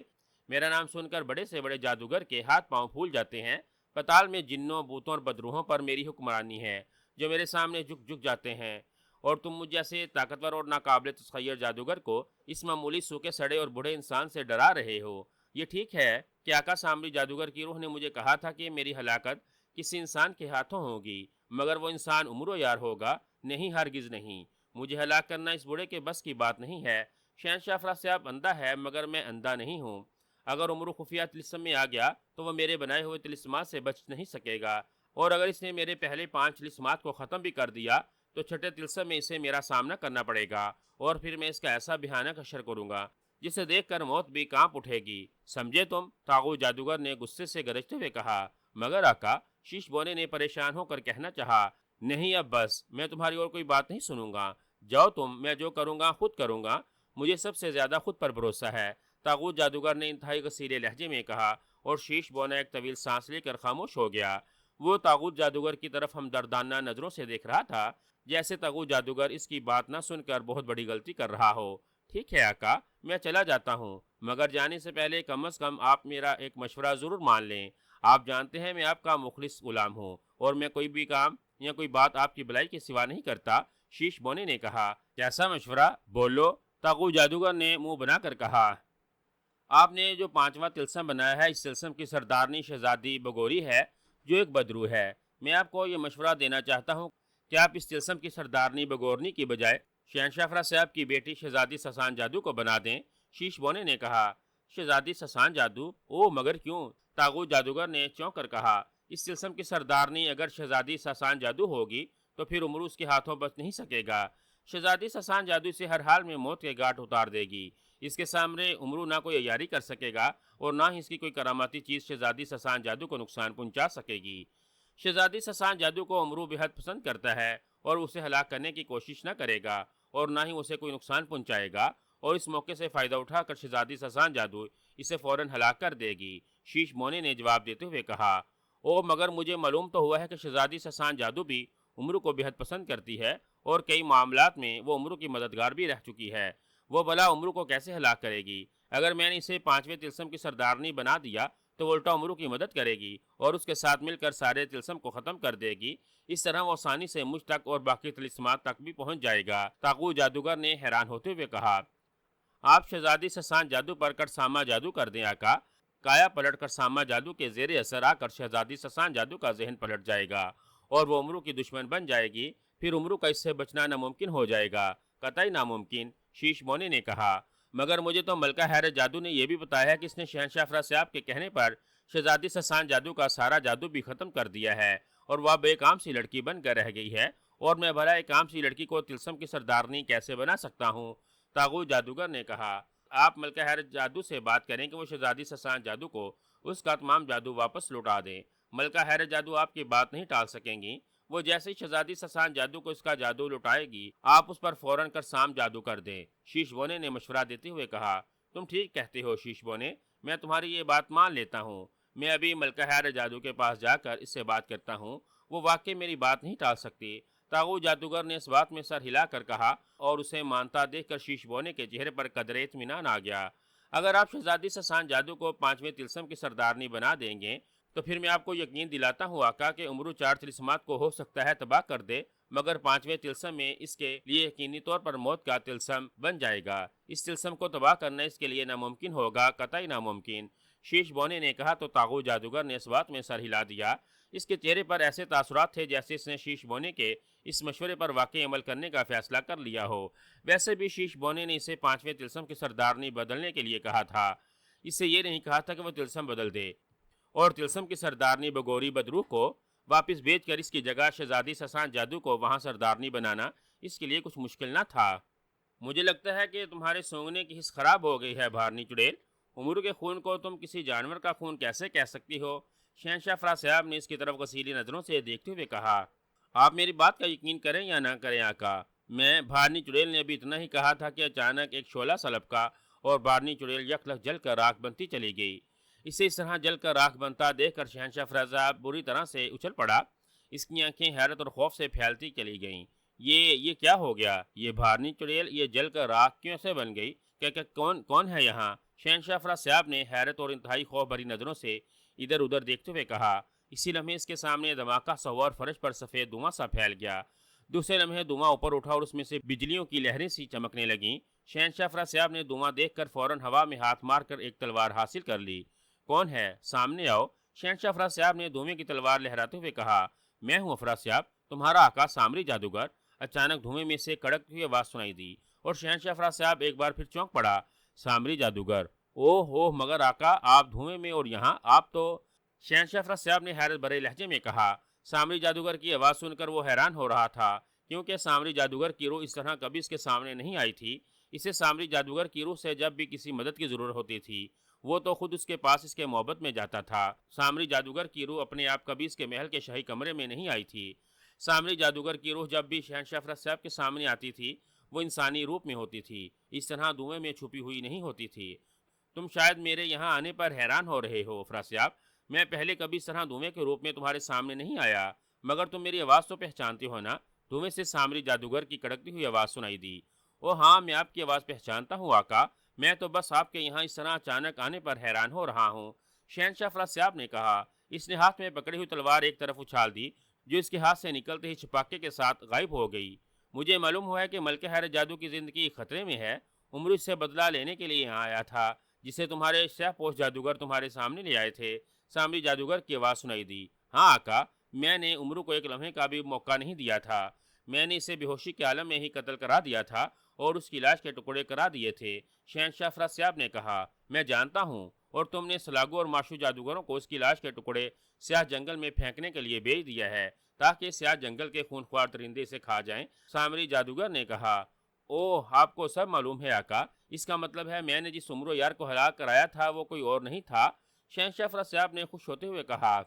میرا نام سن کر بڑے سے بڑے جادوگر کے ہاتھ پاؤں پھول جاتے ہیں۔ پتال میں جنوں، بوتوں اور بدروحوں پر میری حکمرانی ہے، جو میرے سامنے جھک جھک جاتے ہیں، اور تم مجھ جیسے طاقتور اور ناقابل تسخیر جادوگر کو اس معمولی سوکھے سڑے اور بوڑھے انسان سے ڈرا رہے ہو۔ یہ ٹھیک ہے کہ آقا سامری جادوگر کی روح نے مجھے کہا تھا کہ میری ہلاکت کسی انسان کے ہاتھوں ہوگی، مگر وہ انسان عمر و یار ہوگا۔ نہیں، ہرگز نہیں، مجھے ہلاک کرنا اس بوڑھے کے بس کی بات نہیں ہے۔ شہنشاہ افراسیاب اندھا ہے، مگر میں اندھا نہیں ہوں۔ اگر عمرو خفیہ طلسم میں آ گیا تو وہ میرے بنائے ہوئے طلسمات سے بچ نہیں سکے گا، اور اگر اس نے میرے پہلے 5 طلسمات کو ختم بھی کر دیا تو چھٹے طلسم میں اسے میرا سامنا کرنا پڑے گا، اور پھر میں اس کا ایسا بھیانک حشر کروں گا جسے دیکھ کر موت بھی کانپ اٹھے گی۔ سمجھے تم؟ طاغوت جادوگر نے غصے سے گرجتے ہوئے کہا۔ مگر آقا، شیش بونے نے پریشان ہو کر کہنا چاہا، نہیں، اب بس، میں تمہاری اور کوئی بات نہیں سنوں گا۔ جاؤ تم، میں جو کروں گا خود کروں گا، مجھے سب سے زیادہ خود پر بھروسہ ہے۔ طاغوت جادوگر نے انتہائی غصیلے لہجے میں کہا، اور شیش بونا ایک طویل سانس لے کر خاموش ہو گیا۔ وہ طاغوت جادوگر کی طرف ہمدردانہ نظروں سے دیکھ رہا تھا، جیسے طاغوت جادوگر اس کی بات نہ سن کر بہت بڑی غلطی کر رہا ہو۔ ٹھیک ہے آقا، میں چلا جاتا ہوں، مگر جانے سے پہلے کم از کم آپ میرا ایک مشورہ ضرور مان لیں۔ آپ جانتے ہیں میں آپ کا مخلص غلام ہوں، اور میں کوئی بھی کام یا کوئی بات آپ کی بھلائی کے سوا نہیں کرتا۔ شیش بونے نے کہا، کیسا مشورہ؟ بولو، طاغوت جادوگر نے منہ بنا کر کہا۔ آپ نے جو 5واں طلسم بنایا ہے، اس طلسم کی سردارنی شہزادی بگوری ہے، جو ایک بدرو ہے۔ میں آپ کو یہ مشورہ دینا چاہتا ہوں کہ آپ اس طلسم کی سردارنی بگورنی کی بجائے شہنشاہ افراسیاب کی بیٹی شہزادی سسان جادو کو بنا دیں۔ شیش بونے نے کہا، شہزادی سسان جادو؟ او، مگر کیوں؟ طاغوت جادوگر نے چونک کر کہا، اس طلسم کی سردارنی اگر شہزادی سسان جادو ہوگی تو پھر عمرو اس کے ہاتھوں بچ نہیں سکے گا۔ شہزادی سسان جادو سے ہر حال میں موت کے گھاٹ اتار دے گی۔ اس کے سامنے عمرو نہ کوئی عیاری کر سکے گا، اور نہ ہی اس کی کوئی کراماتی چیز شہزادی سسان جادو کو نقصان پہنچا سکے گی۔ شہزادی سسان جادو کو عمرو بہت پسند کرتا ہے، اور اسے ہلاک کرنے کی کوشش نہ کرے گا، اور نہ ہی اسے کوئی نقصان پہنچائے گا، اور اس موقع سے فائدہ اٹھا کر شہزادی سسان جادو اسے فوراً ہلاک کر دے گی۔ شیش مونے نے جواب دیتے ہوئے کہا، او، مگر مجھے معلوم تو ہوا ہے کہ شہزادی سسان جادو بھی عمرو کو بہت پسند کرتی ہے، اور کئی معاملات میں وہ عمرو کی مددگار بھی رہ چکی ہے۔ وہ بلا عمرو کو کیسے ہلاک کرے گی؟ اگر میں نے اسے 5ویں طلسم کی سردارنی بنا دیا تو وہ الٹا عمرو کی مدد کرے گی، اور اس کے ساتھ مل کر سارے طلسم کو ختم کر دے گی۔ اس طرح وہ آسانی سے مجھ تک اور باقی طلسمات تک بھی پہنچ جائے گا۔ طاغوت جادوگر نے حیران ہوتے ہوئے کہا، آپ شہزادی سسان جادو پر کرسامہ جادو کر دیں آقا۔ کایا پلٹ کرسامہ جادو کے زیر اثر آ کر شہزادی سسان جادو کا ذہن پلٹ جائے گا، اور وہ عمرو کی دشمن بن جائے گی۔ پھر عمرو کا اس سے بچنا ناممکن ہو جائے گا۔ قطعی ناممکن، شیش مونے نے کہا۔ مگر مجھے تو ملکہ حیرت جادو نے یہ بھی بتایا ہے کہ اس نے شہنشاہ افراسیاب کے کہنے پر شہزادی سسان جادو کا سارا جادو بھی ختم کر دیا ہے، اور وہ اب ایک عام سی لڑکی بن کر رہ گئی ہے، اور میں بھلا ایک عام سی لڑکی کو طلسم کی سردارنی کیسے بنا سکتا ہوں؟ طاغوت جادوگر نے کہا، آپ ملکہ حیرت جادو سے بات کریں کہ وہ شہزادی سسان جادو کو اس کا تمام جادو واپس لوٹا دیں۔ ملکہ حیرت جادو آپ کی بات نہیں ٹال سکیں گی۔ وہ جیسے ہی شہزادی سسان جادو کو اس کا جادو لوٹائے گی، آپ اس پر فوراً کرسام جادو کر دیں۔ شیش بونے نے مشورہ دیتے ہوئے کہا، تم ٹھیک کہتے ہو شیش بونے، میں تمہاری یہ بات مان لیتا ہوں۔ میں ابھی ملکہ حیرت جادو کے پاس جا کر اس سے بات کرتا ہوں، وہ واقعی میری بات نہیں ٹال سکتی۔ طاغوت جادوگر نے اس بات میں سر ہلا کر کہا، اور اسے مانتا دیکھ کر شیش بونے کے چہرے پر قدرے اطمینان آ گیا۔ اگر آپ شہزادی سسان جادو کو 5ویں طلسم کی سردارنی بنا دیں گے تو پھر میں آپ کو یقین دلاتا ہوں آقا کہ عمرو 4 طلسمات کو ہو سکتا ہے تباہ کر دے، مگر 5ویں طلسم میں اس کے لیے یقینی طور پر موت کا طلسم بن جائے گا۔ اس طلسم کو تباہ کرنا اس کے لیے ناممکن ہوگا، قطعی ناممکن۔ شیش بونے نے کہا تو طاغوت جادوگر نے اس بات میں سر ہلا دیا۔ اس کے چہرے پر ایسے تاثرات تھے جیسے اس نے شیش بونے کے اس مشورے پر واقعی عمل کرنے کا فیصلہ کر لیا ہو۔ ویسے بھی شیش بونے نے اسے 5ویں طلسم کی سردارنی بدلنے کے لیے کہا تھا، اس سے یہ نہیں کہا تھا کہ وہ طلسم بدل دے، اور طلسم کی سردارنی بگوری بدرو کو واپس بھیج کر اس کی جگہ شہزادی سسان جادو کو وہاں سردارنی بنانا اس کے لیے کچھ مشکل نہ تھا۔ مجھے لگتا ہے کہ تمہارے سونگنے کی حس خراب ہو گئی ہے بھارنی چڑیل۔ عمرو کے خون کو تم کسی جانور کا خون کیسے کہہ سکتی ہو؟ شہنشاہ افراسیاب نے اس کی طرف غصیلی نظروں سے دیکھتے ہوئے کہا، آپ میری بات کا یقین کریں یا نہ کریں آقا، میں بھارنی چڑیل نے ابھی اتنا ہی کہا تھا کہ اچانک ایک شعلہ سلب کا، اور بھارنی چڑیل یکلخ جل کر راکھ بنتی چلی گئی۔ اسے اس طرح جل کر راکھ بنتا دیکھ کر شہنشاہ افراسیاب بری طرح سے اچھل پڑا۔ اس کی آنکھیں حیرت اور خوف سے پھیلتی چلی گئیں۔ یہ کیا ہو گیا؟ یہ بھارنی چڑیل یہ جل کر راکھ کیوں سے بن گئی؟ کیا کون ہے یہاں؟ شہنشاہ افراسیاب نے حیرت اور انتہائی خوف بھری نظروں سے ادھر ادھر دیکھتے ہوئے کہا۔ اسی لمحے اس کے سامنے دھماکہ سا ہوا اور فرش پر سفید دھواں سا پھیل گیا۔ دوسرے لمحے دھواں اوپر اٹھا اور اس میں سے بجلیوں کی لہریں سی چمکنے لگیں۔ شہنشاہ افراسیاب نے دھواں دیکھ کر فوراً ہوا میں ہاتھ مار کر ایک تلوار حاصل کر لی۔ کون ہے؟ سامنے آؤ، شہنشاہ افراسیاب نے دھوئیں کی تلوار لہراتے ہوئے کہا۔ میں ہوں افراسیاب، تمہارا آقا سامری جادوگر۔ اچانک دھوئیں میں سے کڑکتی ہوئی آواز سنائی دی اور شہنشاہ افراسیاب ایک بار پھر چونک پڑا۔ سامری جادوگر؟ اوہ ہو، مگر آقا آپ دھوئیں میں اور یہاں آپ تو… شہنشاہ افراسیاب نے حیرت بھرے لہجے میں کہا۔ سامری جادوگر کی آواز سن کر وہ حیران ہو رہا تھا، کیونکہ سامری جادوگر کی روح اس طرح کبھی اس کے سامنے نہیں آئی تھی۔ اسے سامری جادوگر کی روح سے جب بھی کسی مدد کی ضرورت ہوتی تھی وہ تو خود اس کے پاس اس کے محبت میں جاتا تھا۔ سامری جادوگر کی روح اپنے آپ کبھی اس کے محل کے شاہی کمرے میں نہیں آئی تھی۔ سامری جادوگر کی روح جب بھی شہنشاہ افراسیاب کے سامنے آتی تھی وہ انسانی روپ میں ہوتی تھی، اس طرح دھوئیں میں چھپی ہوئی نہیں ہوتی تھی۔ تم شاید میرے یہاں آنے پر حیران ہو رہے ہو افراسیاب، میں پہلے کبھی اس طرح دھوئیں کے روپ میں تمہارے سامنے نہیں آیا، مگر تم میری آواز تو پہچانتے ہو نا؟ دھوئیں سے سامری جادوگر کی کڑکتی ہوئی آواز سنائی دی۔ او ہاں، میں آپ کی آواز پہچانتا ہوں آقا، میں تو بس آپ کے یہاں اس طرح اچانک آنے پر حیران ہو رہا ہوں، شہنشاہ افراسیاب نے کہا۔ اس نے ہاتھ میں پکڑی ہوئی تلوار ایک طرف اچھال دی جو اس کے ہاتھ سے نکلتے ہی چھپاکے کے ساتھ غائب ہو گئی۔ مجھے معلوم ہوا ہے کہ ملکہ حیرت جادو کی زندگی خطرے میں ہے، عمر اس سے بدلہ لینے کے لیے یہاں آیا تھا جسے تمہارے سیاہ پوش جادوگر تمہارے سامنے لے آئے تھے۔ سامری جادوگر کی آواز سنائی دی۔ ہاں آقا، میں نے عمرو کو ایک لمحے کا بھی موقع نہیں دیا تھا، میں نے اسے بے ہوشی کے عالم میں ہی قتل کرا دیا تھا اور اس کی لاش کے ٹکڑے کرا دیے تھے، شہنشاہ افراسیاب نے کہا۔ میں جانتا ہوں، اور تم نے سلاگو اور ماشو جادوگروں کو اس کی لاش کے ٹکڑے سیاہ جنگل میں پھینکنے کے لیے بھیج دیا ہے تاکہ سیاہ جنگل کے خونخوار درندے سے کھا جائیں، سامری جادوگر نے کہا۔ اوہ، آپ کو سب معلوم ہے آقا، اس کا مطلب ہے میں نے جس عمرو یار کو ہلاک کرایا تھا وہ کوئی اور نہیں تھا، شہنشاہ افراسیاب نے خوش ہوتے ہوئے کہا۔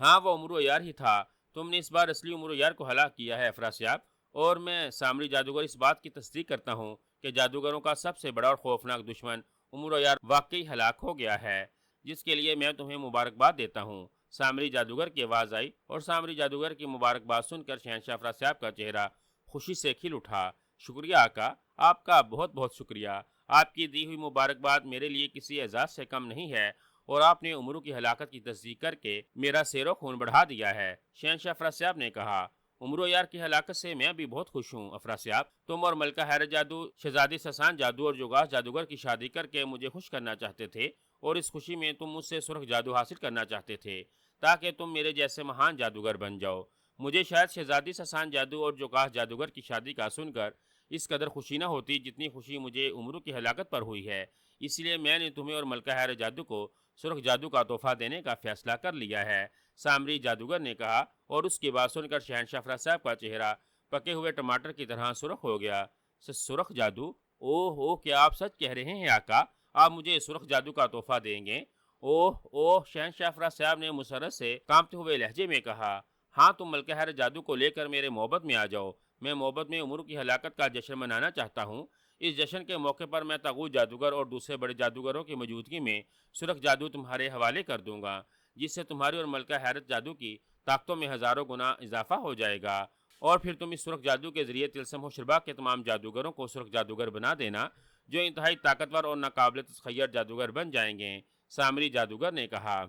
ہاں، وہ عمرو یار ہی تھا، تم نے اس بار اصلی عمرو یار کو ہلاک کیا ہے افراسیاب، اور میں سامری جادوگر اس بات کی تصدیق کرتا ہوں کہ جادوگروں کا سب سے بڑا اور خوفناک دشمن عمرو یار واقعی ہلاک ہو گیا ہے، جس کے لیے میں تمہیں مبارکباد دیتا ہوں۔ سامری جادوگر کی آواز آئی اور سامری جادوگر کی مبارکباد سن کر شہنشاہ افراسیاب کا چہرہ خوشی سے کھل اٹھا۔ شکریہ آقا، آپ کا بہت بہت شکریہ، آپ کی دی ہوئی مبارکباد میرے لیے کسی اعزاز سے کم نہیں ہے، اور آپ نے عمرو کی ہلاکت کی تصدیق کر کے میرا سیر و خون بڑھا دیا ہے، شہنشاہ افراسیاب نے کہا۔ عمرو یار کی ہلاکت سے میں بھی بہت خوش ہوں افراسیاب، تم اور ملکہ حیرت جادو شہزادی سسان جادو اور جوگاس جادوگر کی شادی کر کے مجھے خوش کرنا چاہتے تھے، اور اس خوشی میں تم مجھ سے سرخ جادو حاصل کرنا چاہتے تھے تاکہ تم میرے جیسے مہان جادوگر بن جاؤ۔ مجھے شاید شہزادی سسان جادو اور جوگاس جادوگر کی شادی کا سن کر اس قدر خوشی نہ ہوتی جتنی خوشی مجھے عمرو کی ہلاکت پر ہوئی ہے، اس لیے میں نے تمہیں اور ملکہ حیرت جادو کو سرخ جادو کا تحفہ دینے کا فیصلہ کر لیا ہے، سامری جادوگر نے کہا، اور اس کی بات سن کر شہنشاہ افراسیاب کا چہرہ پکے ہوئے ٹماٹر کی طرح سرخ ہو گیا۔ سرخ جادو؟ اوہ اوہ، کیا آپ سچ کہہ رہے ہیں آقا؟ آپ مجھے سرخ جادو کا تحفہ دیں گے؟ اوہ اوہ، شہنشاہ افراسیاب نے مسرت سے کانپتے ہوئے لہجے میں کہا۔ ہاں، تم ملکہ حیرت جادو کو لے کر میرے محبت میں آ جاؤ، میں محبت میں عمرو کی ہلاکت کا جشن منانا چاہتا ہوں۔ اس جشن کے موقع پر میں طاغوت جادوگر اور دوسرے بڑے جادوگروں کی موجودگی میں سرخ جادو تمہارے حوالے کر دوں گا، جس سے تمہاری اور ملکہ حیرت جادو کی طاقتوں میں ہزاروں گنا اضافہ ہو جائے گا، اور پھر تم اس سرخ جادو کے ذریعے طلسم و شربا کے تمام جادوگروں کو سرخ جادوگر بنا دینا، جو انتہائی طاقتور اور ناقابل تسخیر جادوگر بن جائیں گے، سامری جادوگر نے کہا۔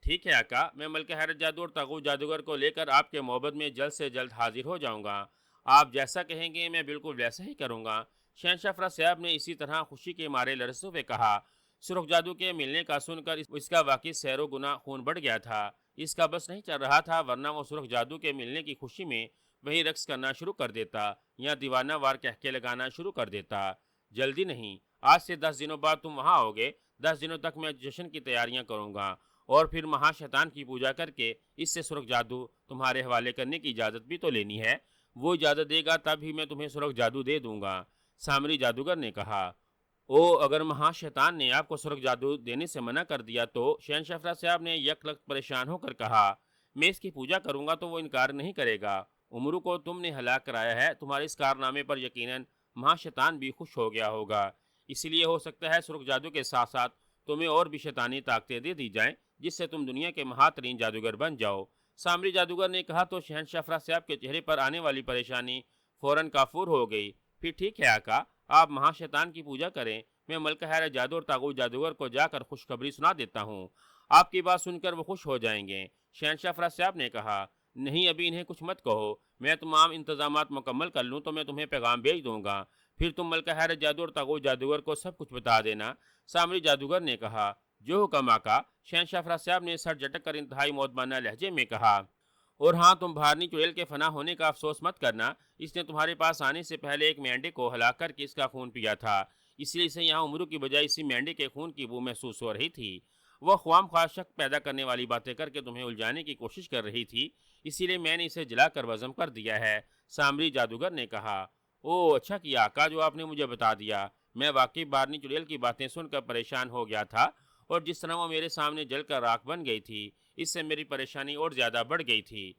ٹھیک ہے آقا، میں ملکہ حیرت جادو اور طاغوت جادوگر کو لے کر آپ کے محبت میں جلد سے جلد حاضر ہو جاؤں گا، آپ جیسا کہیں گے میں بالکل ویسا ہی کروں گا، شہنشاہ افراسیاب نے اسی طرح خوشی کے مارے لرزتے ہوئے کہا۔ سرخ جادو کے ملنے کا سن کر اس کا واقعی سیر و گنا خون بڑھ گیا تھا، اس کا بس نہیں چل رہا تھا، ورنہ وہ سرخ جادو کے ملنے کی خوشی میں وہی رقص کرنا شروع کر دیتا یا دیوانہ وار کہکے لگانا شروع کر دیتا۔ جلدی نہیں، آج سے 10 دنوں بعد تم وہاں آؤ گے، 10 دنوں تک میں جشن کی تیاریاں کروں گا، اور پھر مہا شیطان کی پوجا کر کے اس سے سرخ جادو تمہارے حوالے کرنے کی اجازت بھی تو لینی ہے، وہ اجازت دے گا تب ہی میں تمہیں سرخ جادو دے دوں گا، سامری جادوگر نے کہا۔ او، اگر مہا شیطان نے آپ کو سرخ جادو دینے سے منع کر دیا تو؟ شہنشاہ افراسیاب نے یک لخت پریشان ہو کر کہا۔ میں اس کی پوجا کروں گا تو وہ انکار نہیں کرے گا، عمرو کو تم نے ہلاک کرایا ہے، تمہارے اس کارنامے پر یقیناً مہا شیطان بھی خوش ہو گیا ہوگا، اس لیے ہو سکتا ہے سرخ جادو کے ساتھ ساتھ تمہیں اور بھی شیطانی طاقتیں دے دی جائیں جس سے تم دنیا کے مہاترین جادوگر بن جاؤ، سامری جادوگر نے کہا تو شہنشاہ افراسیاب کے چہرے پر آنے والی پریشانی فوراً کافور ہو گئی۔ پھر ٹھیک ہے آقا، آپ مہا شیطان کی پوجا کریں، میں ملکہ حیرت جادو اور تاغوت جادوگر کو جا کر خوشخبری سنا دیتا ہوں، آپ کی بات سن کر وہ خوش ہو جائیں گے۔ شہنشاہ افراسیاب نے کہا، نہیں، ابھی انہیں کچھ مت کہو، میں تمام انتظامات مکمل کر لوں تو میں تمہیں پیغام بھیج دوں گا، پھر تم ملکہ حیرت جادو اور تاغوت جادوگر کو سب کچھ بتا دینا۔ سامری جادوگر نے کہا، جو حکم آقا۔ شہنشاہ افراسیاب نے سر جھٹک کر انتہائی مودبانہ لہجے میں کہا، اور ہاں، تم بھارنی چڑیل کے فنا ہونے کا افسوس مت کرنا، اس نے تمہارے پاس آنے سے پہلے ایک مینڈے کو ہلاک کر کے اس کا خون پیا تھا، اس لیے اسے یہاں امرو کی بجائے اسی مینڈے کے خون کی بو محسوس ہو رہی تھی۔ وہ خوام خواہ شک پیدا کرنے والی باتیں کر کے تمہیں الجھانے کی کوشش کر رہی تھی، اسی لیے میں نے اسے جلا کر وزم کر دیا ہے۔ سامری جادوگر نے کہا، او اچھا کیا آقا جو آپ نے مجھے بتا دیا، میں واقعی بھارنی چڑیل کی باتیں سن کر پریشان ہو گیا تھا، اور جس طرح وہ میرے سامنے جل کر راکھ بن گئی تھی، اس سے میری پریشانی اور زیادہ بڑھ گئی تھی۔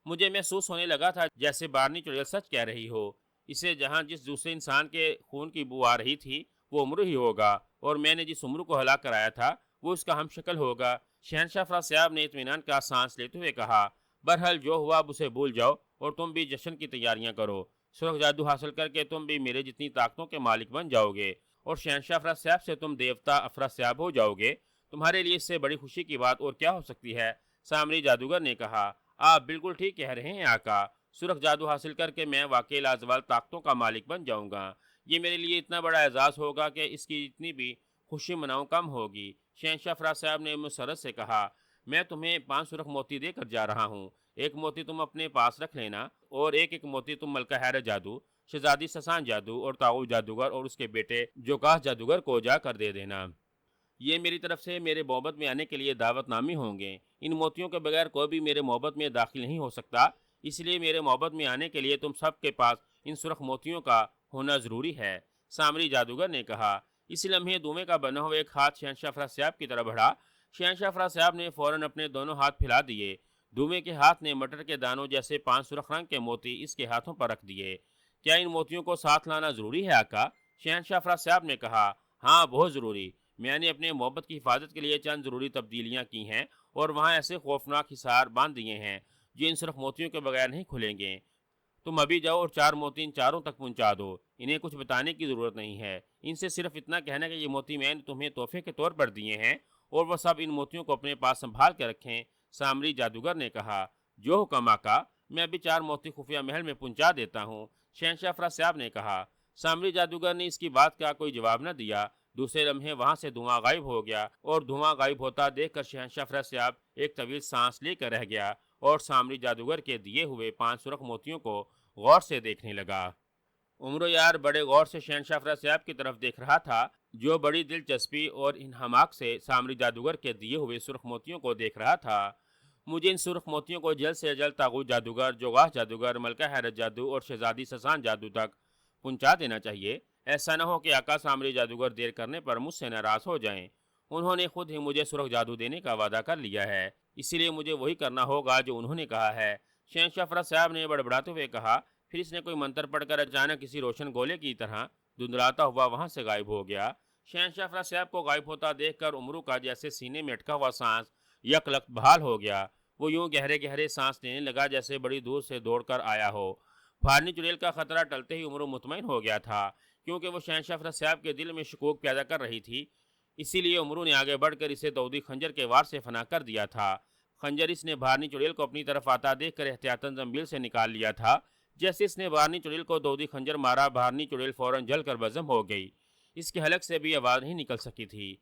مجھے محسوس ہونے لگا تھا جیسے بارنی چڑیل سچ کہہ رہی ہو، اسے جہاں جس دوسرے انسان کے خون کی بو آ رہی تھی وہ عمرو ہی ہوگا، اور میں نے جس عمرو کو ہلاک کرایا تھا وہ اس کا ہم شکل ہوگا۔ شہنشاہ افراسیاب نے اطمینان کا سانس لیتے ہوئے کہا، برحال جو ہوا اب اسے بھول جاؤ اور تم بھی جشن کی تیاریاں کرو، سرخ جادو حاصل کر کے تم بھی میرے جتنی طاقتوں کے مالک بن جاؤ گے، اور شہنشاہ افراسیاب سے تم دیوتا افراسیاب ہو جاؤ گے، تمہارے لیے اس سے بڑی خوشی کی بات اور کیا ہو سکتی ہے؟ سامری جادوگر نے کہا، آپ بالکل ٹھیک کہہ رہے ہیں آقا، سرخ جادو حاصل کر کے میں واقعی لازوال طاقتوں کا مالک بن جاؤں گا، یہ میرے لیے اتنا بڑا اعزاز ہوگا کہ اس کی اتنی بھی خوشی مناؤں کم ہوگی۔ شہنشاہ افراسیاب نے مسرت سے کہا، میں تمہیں 5 سرخ موتی دے کر جا رہا ہوں، ایک موتی تم اپنے پاس رکھ لینا، اور ایک موتی تم ملکہ حیرت جادو، شہزادی سسان جادو اور تاغوت جادوگر اور اس کے بیٹے جوکاس جادوگر کو جا کر دے دینا، یہ میری طرف سے میرے محبت میں آنے کے لیے دعوت نامی ہوں گے، ان موتیوں کے بغیر کوئی بھی میرے محبت میں داخل نہیں ہو سکتا، اس لیے میرے محبت میں آنے کے لیے تم سب کے پاس ان سرخ موتیوں کا ہونا ضروری ہے۔ سامری جادوگر نے کہا، اسی لمحے دھوئیں کا بنا ہوا ایک ہاتھ شہنشاہ افراسیاب کی طرف بڑھا۔ شہنشاہ افراسیاب نے فوراً اپنے دونوں ہاتھ پھیلا دیے، دھوئیں کے ہاتھ نے مٹر کے دانوں جیسے 5 سرخ رنگ کے موتی اس کے ہاتھوں پر رکھ دیے۔ کیا ان موتیوں کو ساتھ لانا ضروری ہے آقا؟ شہنشاہ افراسیاب نے کہا، ہاں بہت ضروری، میں نے اپنے محبت کی حفاظت کے لیے چند ضروری تبدیلیاں کی ہیں اور وہاں ایسے خوفناک حصار باندھ دیے ہیں جو ان سرخ موتیوں کے بغیر نہیں کھلیں گے۔ تم ابھی جاؤ اور 4 موتی ان چاروں تک پہنچا دو، انہیں کچھ بتانے کی ضرورت نہیں ہے، ان سے صرف اتنا کہنا کہ یہ موتی میں نے تمہیں تحفے کے طور پر دیے ہیں، اور وہ سب ان موتیوں کو اپنے پاس سنبھال کے رکھیں۔ سامری جادوگر نے کہا، جو حکم آقا، میں ابھی 4 موتی خفیہ محل میں پہنچا دیتا ہوں۔ شہنشاہ افراسیاب نے کہا۔ سامری جادوگر نے اس کی بات کا کوئی جواب نہ دیا۔ دوسرے لمحے وہاں سے دھواں غائب ہو گیا، اور دھواں غائب ہوتا دیکھ کر شہنشاہ افراسیاب ایک طویل سانس لے کر رہ گیا اور سامری جادوگر کے دیے ہوئے 5 سرخ موتیوں کو غور سے دیکھنے لگا۔ عمرو یار بڑے غور سے شہنشاہ افراسیاب کی طرف دیکھ رہا تھا، جو بڑی دلچسپی اور انہماک سے سامری جادوگر کے دیے ہوئے سرخ موتیوں کو دیکھ رہا تھا۔ مجھے ان سرخ موتیوں کو جلد سے جلد تاغوت جادوگر، جوگاس جادوگر، ملکہ حیرت جادو اور شہزادی سسان جادو تک پہنچا دینا چاہیے، ایسا نہ ہو کہ آقا سامری جادوگر دیر کرنے پر مجھ سے ناراض ہو جائیں۔ انہوں نے خود ہی مجھے سرخ جادو دینے کا وعدہ کر لیا ہے، اسی لیے مجھے وہی کرنا ہوگا جو انہوں نے کہا ہے۔ شہنشاہ افراسیاب نے بڑبڑاتے ہوئے کہا، پھر اس نے کوئی منتر پڑھ کر اچانک کسی روشن گولے کی طرح دھندلاتا ہوا وہاں سے غائب ہو گیا۔ شہنشاہ افراسیاب کو غائب ہوتا دیکھ کر عمرو کا جیسے سینے میں اٹکا ہوا سانس یک لخت بحال ہو گیا، وہ یوں گہرے گہرے سانس لینے لگا جیسے بڑی دور سے دوڑ کر آیا ہو۔ بھارنی چڑیل کا خطرہ ٹلتے ہی عمرو مطمئن ہو گیا تھا، کیونکہ وہ شہنشاہ افراسیاب کے دل میں شکوک پیدا کر رہی تھی، اسی لیے عمرو نے آگے بڑھ کر اسے دودی خنجر کے وار سے فنا کر دیا تھا۔ خنجر اس نے بھارنی چڑیل کو اپنی طرف آتا دیکھ کر احتیاطاً زنبیل سے نکال لیا تھا۔ جیسے اس نے بھارنی چڑیل کو دودی خنجر مارا، بھارنی چڑیل فوراً جل کر بزم ہو گئی، اس کے حلق سے بھی آواز نہیں نکل سکی تھی۔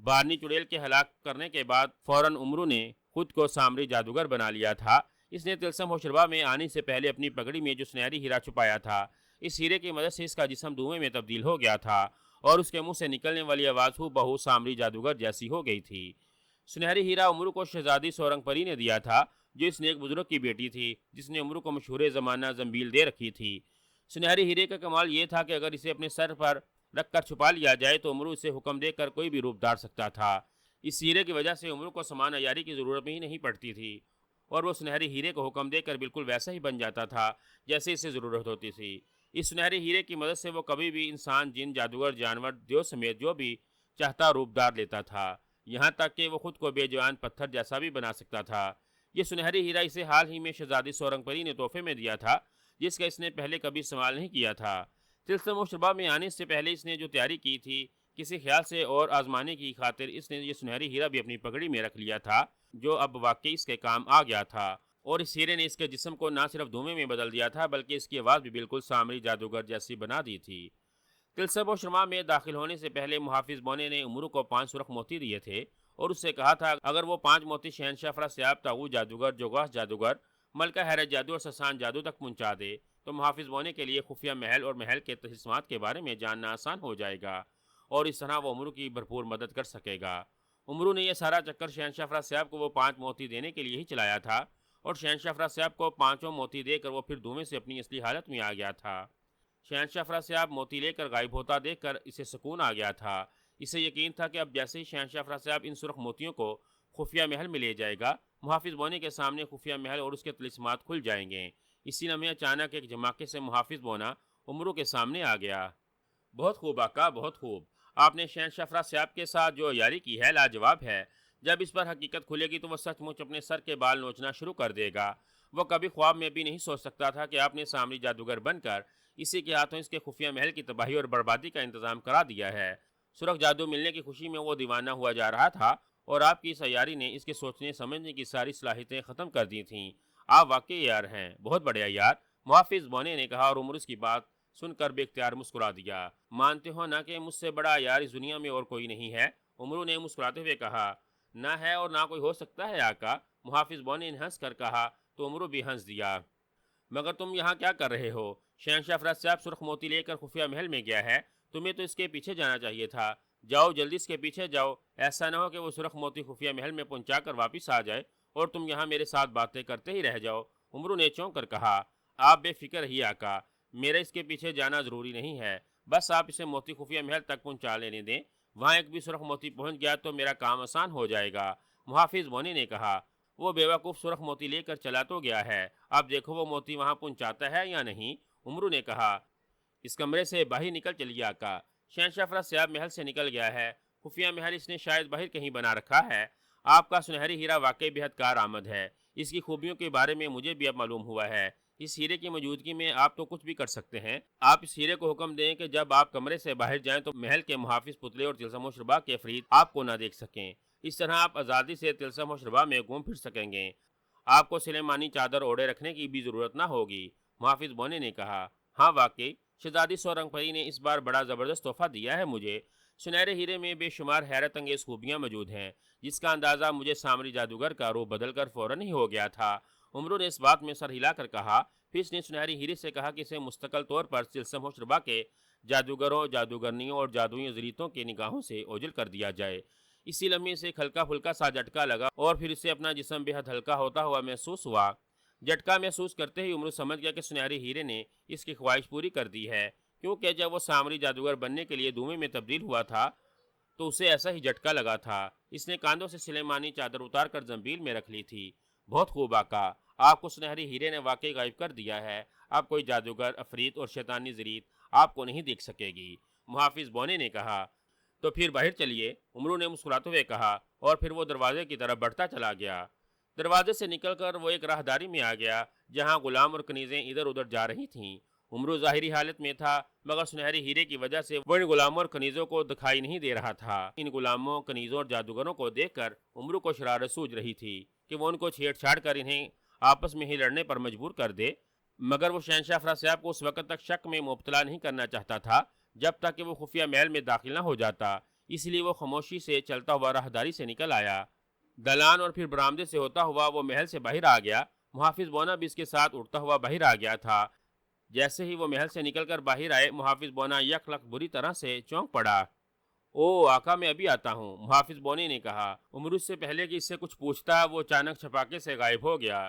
بھارنی چڑیل کے ہلاک کرنے کے بعد فوراً عمرو نے خود کو سامری جادوگر بنا لیا تھا۔ اس نے طلسم ہوشربا میں آنے سے پہلے اپنی پگڑی میں جو سنہری ہیرا چھپایا تھا، اس ہیرے کی مدد سے اس کا جسم دھوئیں میں تبدیل ہو گیا تھا، اور اس کے منہ سے نکلنے والی آواز ہو بہو سامری جادوگر جیسی ہو گئی تھی۔ سنہری ہیرا عمرو کو شہزادی سورنگ پری نے دیا تھا، جو اس نیک بزرگ کی بیٹی تھی، جس نے عمرو کو مشہور زمانہ زنبیل دے رکھی تھی۔ سنہری ہیرے کا کمال یہ تھا کہ اگر اسے اپنے سر پر رکھ کر چھپا لیا جائے تو عمرو اسے حکم دے کر کوئی بھی روپ دھار سکتا تھا۔ اس ہیرے کی وجہ سے عمرو کو سامان عیاری کی ضرورت ہی نہیں پڑتی تھی، اور وہ سنہری ہیرے کو حکم دے کر بالکل ویسا ہی بن جاتا تھا جیسے اسے ضرورت ہوتی تھی۔ اس سنہری ہیرے کی مدد سے وہ کبھی بھی انسان، جن، جادوگر، جانور، دیو سمیت جو بھی چاہتا روپ دھار لیتا تھا، یہاں تک کہ وہ خود کو بے جان پتھر جیسا بھی بنا سکتا تھا۔ یہ سنہری ہیرا اسے حال ہی میں شہزادی سورنگ نے تحفے میں دیا تھا، جس کا اس نے پہلے کبھی استعمال نہیں کیا تھا۔ طلسم مشربہ میں آنے سے پہلے اس نے جو تیاری کی تھی، کسی خیال سے اور آزمانے کی خاطر اس نے یہ سنہری ہیرا بھی اپنی پگڑی میں رکھ لیا تھا، جو اب واقعی اس کے کام آ گیا تھا۔ اور اس ہیرے نے اس کے جسم کو نہ صرف دھوئیں میں بدل دیا تھا، بلکہ اس کی آواز بھی بالکل سامری جادوگر جیسی بنا دی تھی۔ طلسم و شرما میں داخل ہونے سے پہلے محافظ بونے نے امرو کو 5 سرخ موتی دیے تھے اور اس سے کہا تھا اگر وہ 5 موتی شہنشاہ فراسیاب تاغو جادوگر، جوگاس جادوگر، ملکہ حیرت جادو اور سسان جادو تک پہنچا دے تو محافظ بونے کے لیے خفیہ محل اور محل کے تجسمات کے بارے میں جاننا آسان ہو جائے گا اور اس طرح وہ امرو کی بھرپور مدد کر سکے گا۔ امرو نے یہ سارا چکر شہنشاہ فراسیاب کو وہ 5 موتی دینے کے لیے ہی چلایا تھا اور شہنشاہ فراسیاب کو 5 موتی دے کر وہ پھر دھوئیں سے اپنی اصلی حالت میں آ گیا تھا۔ شہنشاہ فراسیاب موتی لے کر غائب ہوتا دیکھ کر اسے سکون آ گیا تھا۔ اسے یقین تھا کہ اب جیسے ہی شہنشاہ فراسیاب ان سرخ موتیوں کو خفیہ محل میں لے جائے گا، محافظ بونے کے سامنے خفیہ محل اور اس کے طلسمات کھل جائیں گے۔ اسی لمحے اچانک ایک جھماکے سے محافظ بونا امرو کے سامنے آ گیا۔ بہت خوب آقا، بہت خوب۔ آپ نے شہنشاہ فراسیاب کے ساتھ جو عیاری کی ہے لاجواب ہے۔ جب اس پر حقیقت کھلے گی تو وہ سچ مچ اپنے سر کے بال نوچنا شروع کر دے گا۔ وہ کبھی خواب میں بھی نہیں سوچ سکتا تھا کہ آپ نے سامری جادوگر بن کر اسی کے ہاتھوں اس کے خفیہ محل کی تباہی اور بربادی کا انتظام کرا دیا ہے۔ سرخ جادو ملنے کی خوشی میں وہ دیوانہ ہوا جا رہا تھا اور آپ کی اس عیاری نے اس کے سوچنے سمجھنے کی ساری صلاحیتیں ختم کر دی تھیں۔ آپ واقعی یار ہیں، بہت بڑے یار، محافظ بونے نے کہا اور عمر اس کی بات سن کر بے اختیار مسکرا دیا۔ مانتے ہو نا کہ مجھ سے بڑا یار اس دنیا میں اور کوئی نہیں ہے؟ عمرو نے مسکراتے ہوئے کہا۔ نہ ہے اور نہ کوئی ہو سکتا ہے آقا، محافظ بونے نے ہنس کر کہا تو عمرو بھی ہنس دیا۔ مگر تم یہاں کیا کر رہے ہو؟ شہنشاہ فراسیاب سرخ موتی لے کر خفیہ محل میں گیا ہے، تمہیں تو اس کے پیچھے جانا چاہیے تھا۔ جاؤ جلدی اس کے پیچھے جاؤ، ایسا نہ ہو کہ وہ سرخ موتی خفیہ محل میں پہنچا کر واپس آ جائے اور تم یہاں میرے ساتھ باتیں کرتے ہی رہ جاؤ۔ عمرو نے چونک کر کہا۔ آپ بے فکر رہیے آقا، میرا اس کے پیچھے جانا ضروری نہیں ہے، بس آپ اسے موتی خفیہ محل تک پہنچا لینے دیں، وہاں ایک بھی سرخ موتی پہنچ گیا تو میرا کام آسان ہو جائے گا۔ محافظ بونے نے کہا۔ وہ بیوقوف سرخ موتی لے کر چلا تو گیا ہے، اب دیکھو وہ موتی وہاں پہنچاتا ہے یا نہیں۔ عمرو نے کہا۔ اس کمرے سے باہر نکل چلیے آقا۔ شہنشاہ فراسیاب محل سے نکل گیا ہے، خفیہ محل اس نے شاید باہر کہیں بنا رکھا ہے۔ آپ کا سنہری ہیرا واقعی بے حد کارآمد ہے، اس کی خوبیوں کے بارے میں مجھے بھی اب معلوم ہوا ہے۔ اس ہیرے کی موجودگی میں آپ تو کچھ بھی کر سکتے ہیں۔ آپ اس ہیرے کو حکم دیں کہ جب آپ کمرے سے باہر جائیں تو محل کے محافظ پتلے اور طلسم و شربا کے افریت آپ کو نہ دیکھ سکیں۔ اس طرح آپ آزادی سے طلسم و شربا میں گھوم پھر سکیں گے۔ آپ کو سلیمانی چادر اوڑے رکھنے کی بھی ضرورت نہ ہوگی۔ محافظ بونے نے کہا۔ ہاں واقعی شہزادی سورنگ پری نے اس بار بڑا زبردست تحفہ دیا ہے مجھے۔ سنہرے ہیرے میں بے شمار حیرت انگیز خوبیاں موجود ہیں، جس کا اندازہ مجھے سامری جادوگر کا روح بدل کر فوراً ہی ہو گیا تھا۔ عمرو نے اس بات میں سر ہلا کر کہا۔ پھر اس نے سنہری ہیرے سے کہا کہ اسے مستقل طور پر طلسم و شربا کے جادوگروں، جادوگرنیوں اور جادوئی عزریتوں کی نگاہوں سے اوجھل کر دیا جائے۔ اسی لمحے سے ایک ہلکا پھلکا سا جھٹکا لگا اور پھر اسے اپنا جسم بے حد ہلکا ہوتا ہوا محسوس ہوا۔ جھٹکا محسوس کرتے ہی عمرو سمجھ گیا کہ سنہری ہیرے نے اس کی خواہش پوری کر دی ہے، کیونکہ جب وہ سامری جادوگر بننے کے لیے دھوئیں میں تبدیل ہوا تھا تو اسے ایسا ہی جھٹکا لگا تھا۔ اس نے کاندھوں سے سلیمانی چادر اتار کر زنبیل میں رکھ لی تھی۔ بہت خوب آقا، آپ کو سنہری ہیرے نے واقعی غائب کر دیا ہے، اب کوئی جادوگر، افریت اور شیطانی زریت آپ کو نہیں دیکھ سکے گی۔ محافظ بونے نے کہا۔ تو پھر باہر چلیے، عمرو نے مسکراتے ہوئے کہا اور پھر وہ دروازے کی طرف بڑھتا چلا گیا۔ دروازے سے نکل کر وہ ایک راہداری میں آ گیا جہاں غلام اور کنیزیں ادھر ادھر جا رہی تھیں۔ عمرو ظاہری حالت میں تھا، مگر سنہری ہیرے کی وجہ سے وہ ان غلاموں اور کنیزوں کو دکھائی نہیں دے رہا تھا۔ ان غلاموں، کنیزوں اور جادوگروں کو دیکھ کر عمرو کو شرارت سوج رہی تھی کہ وہ ان کو چھیڑ چھاڑ کر انہیں آپس میں ہی لڑنے پر مجبور کر دے، مگر وہ شہنشاہ فراسیاب کو اس وقت تک شک میں مبتلا نہیں کرنا چاہتا تھا جب تک کہ وہ خفیہ محل میں داخل نہ ہو جاتا، اس لیے وہ خاموشی سے چلتا ہوا راہداری سے نکل آیا۔ دلان اور پھر برآمدے سے ہوتا ہوا وہ محل سے باہر آ گیا۔ محافظ بونا بھی اس کے ساتھ اڑتا ہوا باہر آ گیا تھا۔ جیسے ہی وہ محل سے نکل کر باہر آئے، محافظ بونا یک لک بری طرح سے چونک پڑا۔ او آقا، میں ابھی آتا ہوں، محافظ بونے نے کہا۔ عمرو سے پہلے کہ اس سے کچھ پوچھتا وہ اچانک چھپاکے سے غائب ہو گیا۔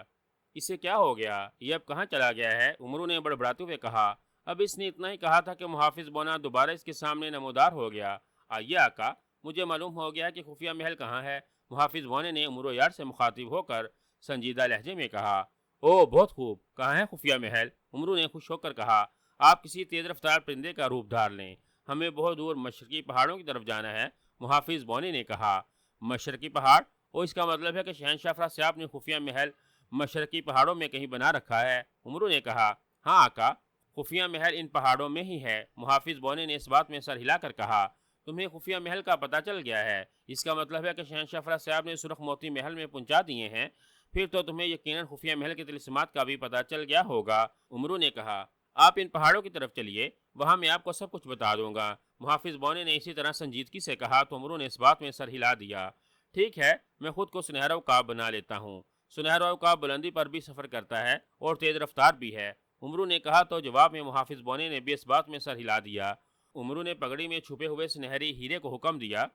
اسے کیا ہو گیا؟ یہ اب کہاں چلا گیا ہے؟ عمرو نے بڑبڑاتے ہوئے کہا۔ اب اس نے اتنا ہی کہا تھا کہ محافظ بونا دوبارہ اس کے سامنے نمودار ہو گیا۔ آئیے آقا، مجھے معلوم ہو گیا کہ خفیہ محل کہاں ہے۔ محافظ بونے نے عمرو یار سے مخاطب ہو کر سنجیدہ لہجے میں کہا۔ او بہت خوب، کہاں ہے خفیہ محل؟ عمرو نے خوش ہو کر کہا۔ آپ کسی تیز رفتار پرندے کا روپ دھار لیں، ہمیں بہت دور مشرقی پہاڑوں کی طرف جانا ہے۔ محافظ بونے نے کہا۔ مشرقی پہاڑ؟ اور اس کا مطلب ہے کہ شہنشاہ افراسیاب نے خفیہ محل مشرقی پہاڑوں میں کہیں بنا رکھا ہے؟ عمرو نے کہا، ہاں آقا، خفیہ محل ان پہاڑوں میں ہی ہے۔ محافظ بونے نے اس بات میں سر ہلا کر کہا، تمہیں خفیہ محل کا پتہ چل گیا ہے؟ اس کا مطلب ہے کہ شہنشاہ افراسیاب نے سرخ موتی محل میں پہنچا دیے ہیں، پھر تو تمہیں یقیناً خفیہ محل کے طلسمات کا بھی پتہ چل گیا ہوگا۔ عمرو نے کہا، آپ ان پہاڑوں کی طرف چلیے، وہاں میں آپ کو سب کچھ بتا دوں گا۔ محافظ بونے نے اسی طرح سنجیدگی سے کہا تو عمرو نے اس بات میں سر ہلا دیا، ٹھیک ہے، میں خود کو سنہرا عقاب بنا لیتا ہوں۔ سنہرا عقاب بلندی پر بھی سفر کرتا ہے اور تیز رفتار بھی ہے، عمرو نے کہا تو جواب میں محافظ بونے نے بھی اس بات میں سر ہلا دیا۔ عمرو نے پگڑی میں چھپے ہوئے سنہری ہیرے کو حکم دیا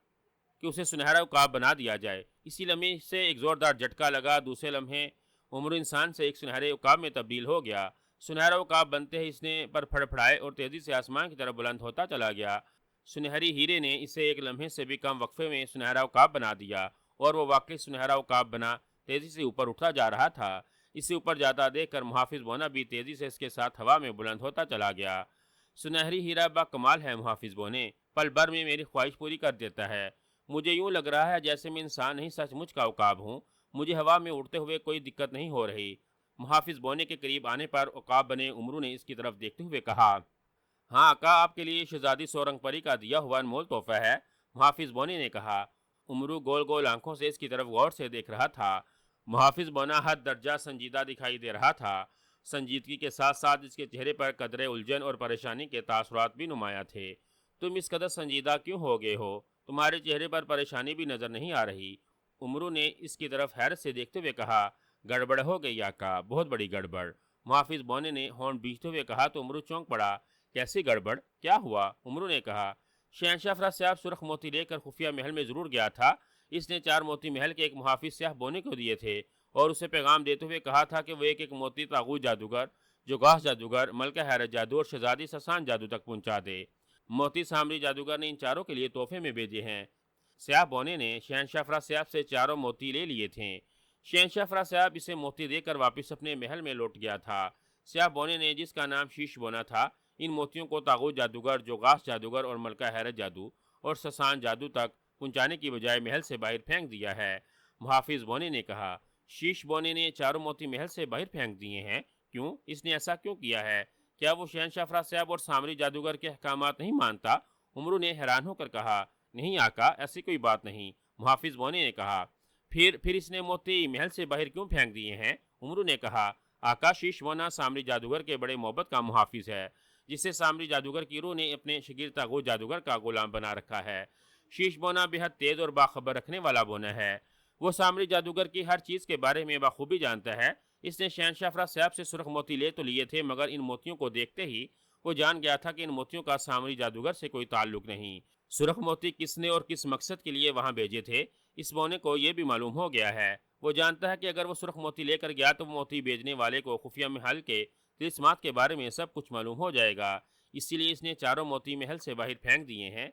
کہ اسے سنہرا عقاب بنا دیا جائے۔ اسی لمحے سے ایک زوردار جھٹکا لگا، دوسرے لمحے عمرو انسان سے ایک سنہرے عقاب میں تبدیل ہو گیا۔ سنہرا عقاب بنتے ہی اس نے پر پھڑپھڑائے اور تیزی سے آسمان کی طرف بلند ہوتا چلا گیا۔ سنہری ہیرے نے اسے ایک لمحے سے بھی کم وقفے میں سنہرا عقاب بنا دیا اور وہ واقعی سنہرا عقاب بنا تیزی سے اوپر اٹھتا جا رہا تھا۔ اسے اوپر جاتا دیکھ کر محافظ بونا بھی تیزی سے اس کے ساتھ ہوا میں بلند ہوتا چلا گیا۔ سنہری ہیرا با کمال ہے محافظ بونے، پل بھر میں میری خواہش پوری کر دیتا ہے۔ مجھے یوں لگ رہا ہے جیسے میں انسان نہیں سچ مچ کا عقاب ہوں، مجھے ہوا میں اڑتے ہوئے کوئی دقت نہیں ہو رہی۔ محافظ بونے کے قریب آنے پر عقاب بنے عمرو نے اس کی طرف دیکھتے ہوئے کہا، ہاں آقا، آپ کے لیے شہزادی سورنگ پری کا دیا ہوا انمول تحفہ ہے۔ محافظ بونے نے کہا۔ عمرو گول گول آنکھوں سے اس کی طرف غور سے دیکھ رہا تھا۔ محافظ بونا حد درجہ سنجیدہ دکھائی دے رہا تھا۔ سنجیدگی کے ساتھ ساتھ اس کے چہرے پر قدرے الجھن اور پریشانی کے تاثرات بھی نمایاں تھے۔ تم اس قدر سنجیدہ کیوں ہو گئے ہو؟ تمہارے چہرے پر پریشانی بھی نظر نہیں آ رہی۔ عمرو نے اس کی طرف حیرت سے دیکھتے ہوئے کہا، گڑبڑ ہو گئی آقا، بہت بڑی گڑبڑ۔ محافظ بونے نے ہونٹ بیچتے ہوئے کہا تو عمرو چونک پڑا۔ کیسی گڑبڑ؟ کیا ہوا؟ عمرو نے کہا، شہنشاہ افراسیاب سرخ موتی لے کر خفیہ محل میں ضرور گیا تھا۔ اس نے 4 موتی محل کے ایک محافظ سیاہ بونے کو دیے تھے اور اسے پیغام دیتے ہوئے کہا تھا کہ وہ ایک ایک موتی طاغوت جادوگر، جوگاس جادوگر، ملکہ حیرت جادو اور شہزادی سسان جادو تک پہنچا دے۔ موتی سامری جادوگر نے ان چاروں کے لیے تحفے میں بھیجے ہیں۔ سیاہ بونے نے شہنشاہ افراسیاب سے 4 موتی لے لیے تھے۔ شہنشاہ افراسیاب اسے موتی دے کر واپس اپنے محل میں لوٹ گیا تھا۔ سیاہ بونے نے، جس کا نام شیش بونا تھا، ان موتیوں کو طاغوت جادوگر، جوگاس جادوگر اور ملکہ حیرت جادو اور سسان جادو تک پہنچانے کی بجائے محل سے باہر پھینک دیا ہے۔ محافظ بونے نے کہا، شیش بونے نے 4 موتی محل سے باہر پھینک دیے ہیں؟ کیوں؟ اس نے ایسا کیوں کیا ہے؟ کیا وہ شہنشاہ افراسیاب اور سامری جادوگر کے احکامات نہیں مانتا؟ عمرو نے حیران ہو کر کہا، نہیں آقا، ایسی کوئی بات نہیں۔ محافظ بونے نے کہا، پھر اس نے موتی محل سے باہر کیوں پھینک دیے ہیں؟ عمرو نے کہا، آقا، شیش بونا سامری جادوگر کے بڑے محبت کا محافظ ہے، جسے سامری جادوگر کی روح نے اپنے شگرد طاغوت جادوگر کا غلام بنا رکھا ہے۔ شیش بونا بہت تیز اور باخبر رکھنے والا بونا ہے۔ وہ سامری جادوگر کی ہر چیز کے بارے میں بخوبی جانتا ہے۔ اس نے شہنشاہ افراسیاب سے سرخ موتی لے تو لیے تھے، مگر ان موتیوں کو دیکھتے ہی وہ جان گیا تھا کہ ان موتیوں کا سامری جادوگر سے کوئی تعلق نہیں۔ سرخ موتی کس نے اور کس مقصد کے لیے وہاں بھیجے تھے، اس بونے کو یہ بھی معلوم ہو گیا ہے۔ وہ جانتا ہے کہ اگر وہ سرخ موتی لے کر گیا تو وہ موتی بھیجنے والے کو خفیہ محل کے طلسمات کے بارے میں سب کچھ معلوم ہو جائے گا۔ اسی لیے اس نے 4 موتی محل سے باہر پھینک دیے ہیں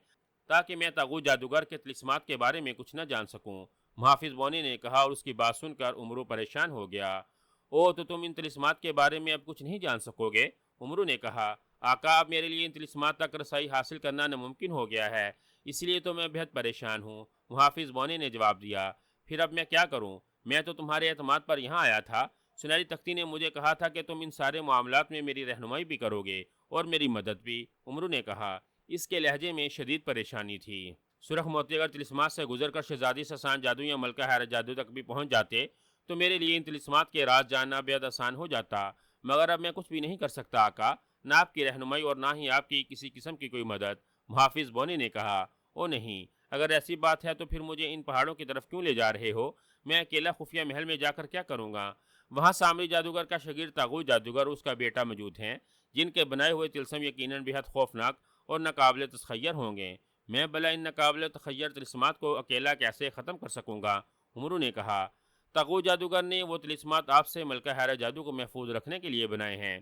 تاکہ میں طاغوت جادوگر کے طلسمات کے بارے میں کچھ نہ جان سکوں۔ محافظ بونے نے کہا اور اس کی بات سن کر عمرو پریشان ہو گیا۔ او، تو تم ان طلسمات کے بارے میں اب کچھ نہیں جان سکو گے؟ عمرو نے کہا، آقا، اب میرے لیے ان طلسمات تک رسائی حاصل کرنا ناممکن ہو گیا ہے، اس لیے تو میں بہت پریشان ہوں۔ محافظ بونے نے جواب دیا، پھر اب میں کیا کروں؟ میں تو تمہارے اعتماد پر یہاں آیا تھا۔ سنہری تختی نے مجھے کہا تھا کہ تم ان سارے معاملات میں میری رہنمائی بھی کرو گے اور میری مدد بھی۔ عمرو نے کہا، اس کے لہجے میں شدید پریشانی تھی۔ سرخ موتی اگر طلسمات سے گزر کر شہزادی سسان جادو یا ملکہ حیرت جادو تک بھی پہنچ جاتے تو میرے لیے ان طلسمات کے راز جاننا بے حد آسان ہو جاتا، مگر اب میں کچھ بھی نہیں کر سکتا آقا، نہ آپ کی رہنمائی اور نہ ہی آپ کی کسی قسم کی کوئی مدد۔ محافظ بونے نے کہا، او نہیں، اگر ایسی بات ہے تو پھر مجھے ان پہاڑوں کی طرف کیوں لے جا رہے ہو؟ میں اکیلا خفیہ محل میں جا کر کیا کروں گا؟ وہاں سامری جادوگر کا شگرد طاغوت جادوگر اور اس کا بیٹا موجود ہیں، جن کے بنائے ہوئے طلسم یقیناً بے حد خوفناک اور ناقابل تخیر ہوں گے۔ میں بھلا ان ناقابل تخیر طلسمات کو اکیلا کیسے ختم کر سکوں گا؟ عمرو نے کہا، طاغوت جادوگر نے وہ طلسمات آپ سے ملکہ حیرت جادو کو محفوظ رکھنے کے لیے بنائے ہیں۔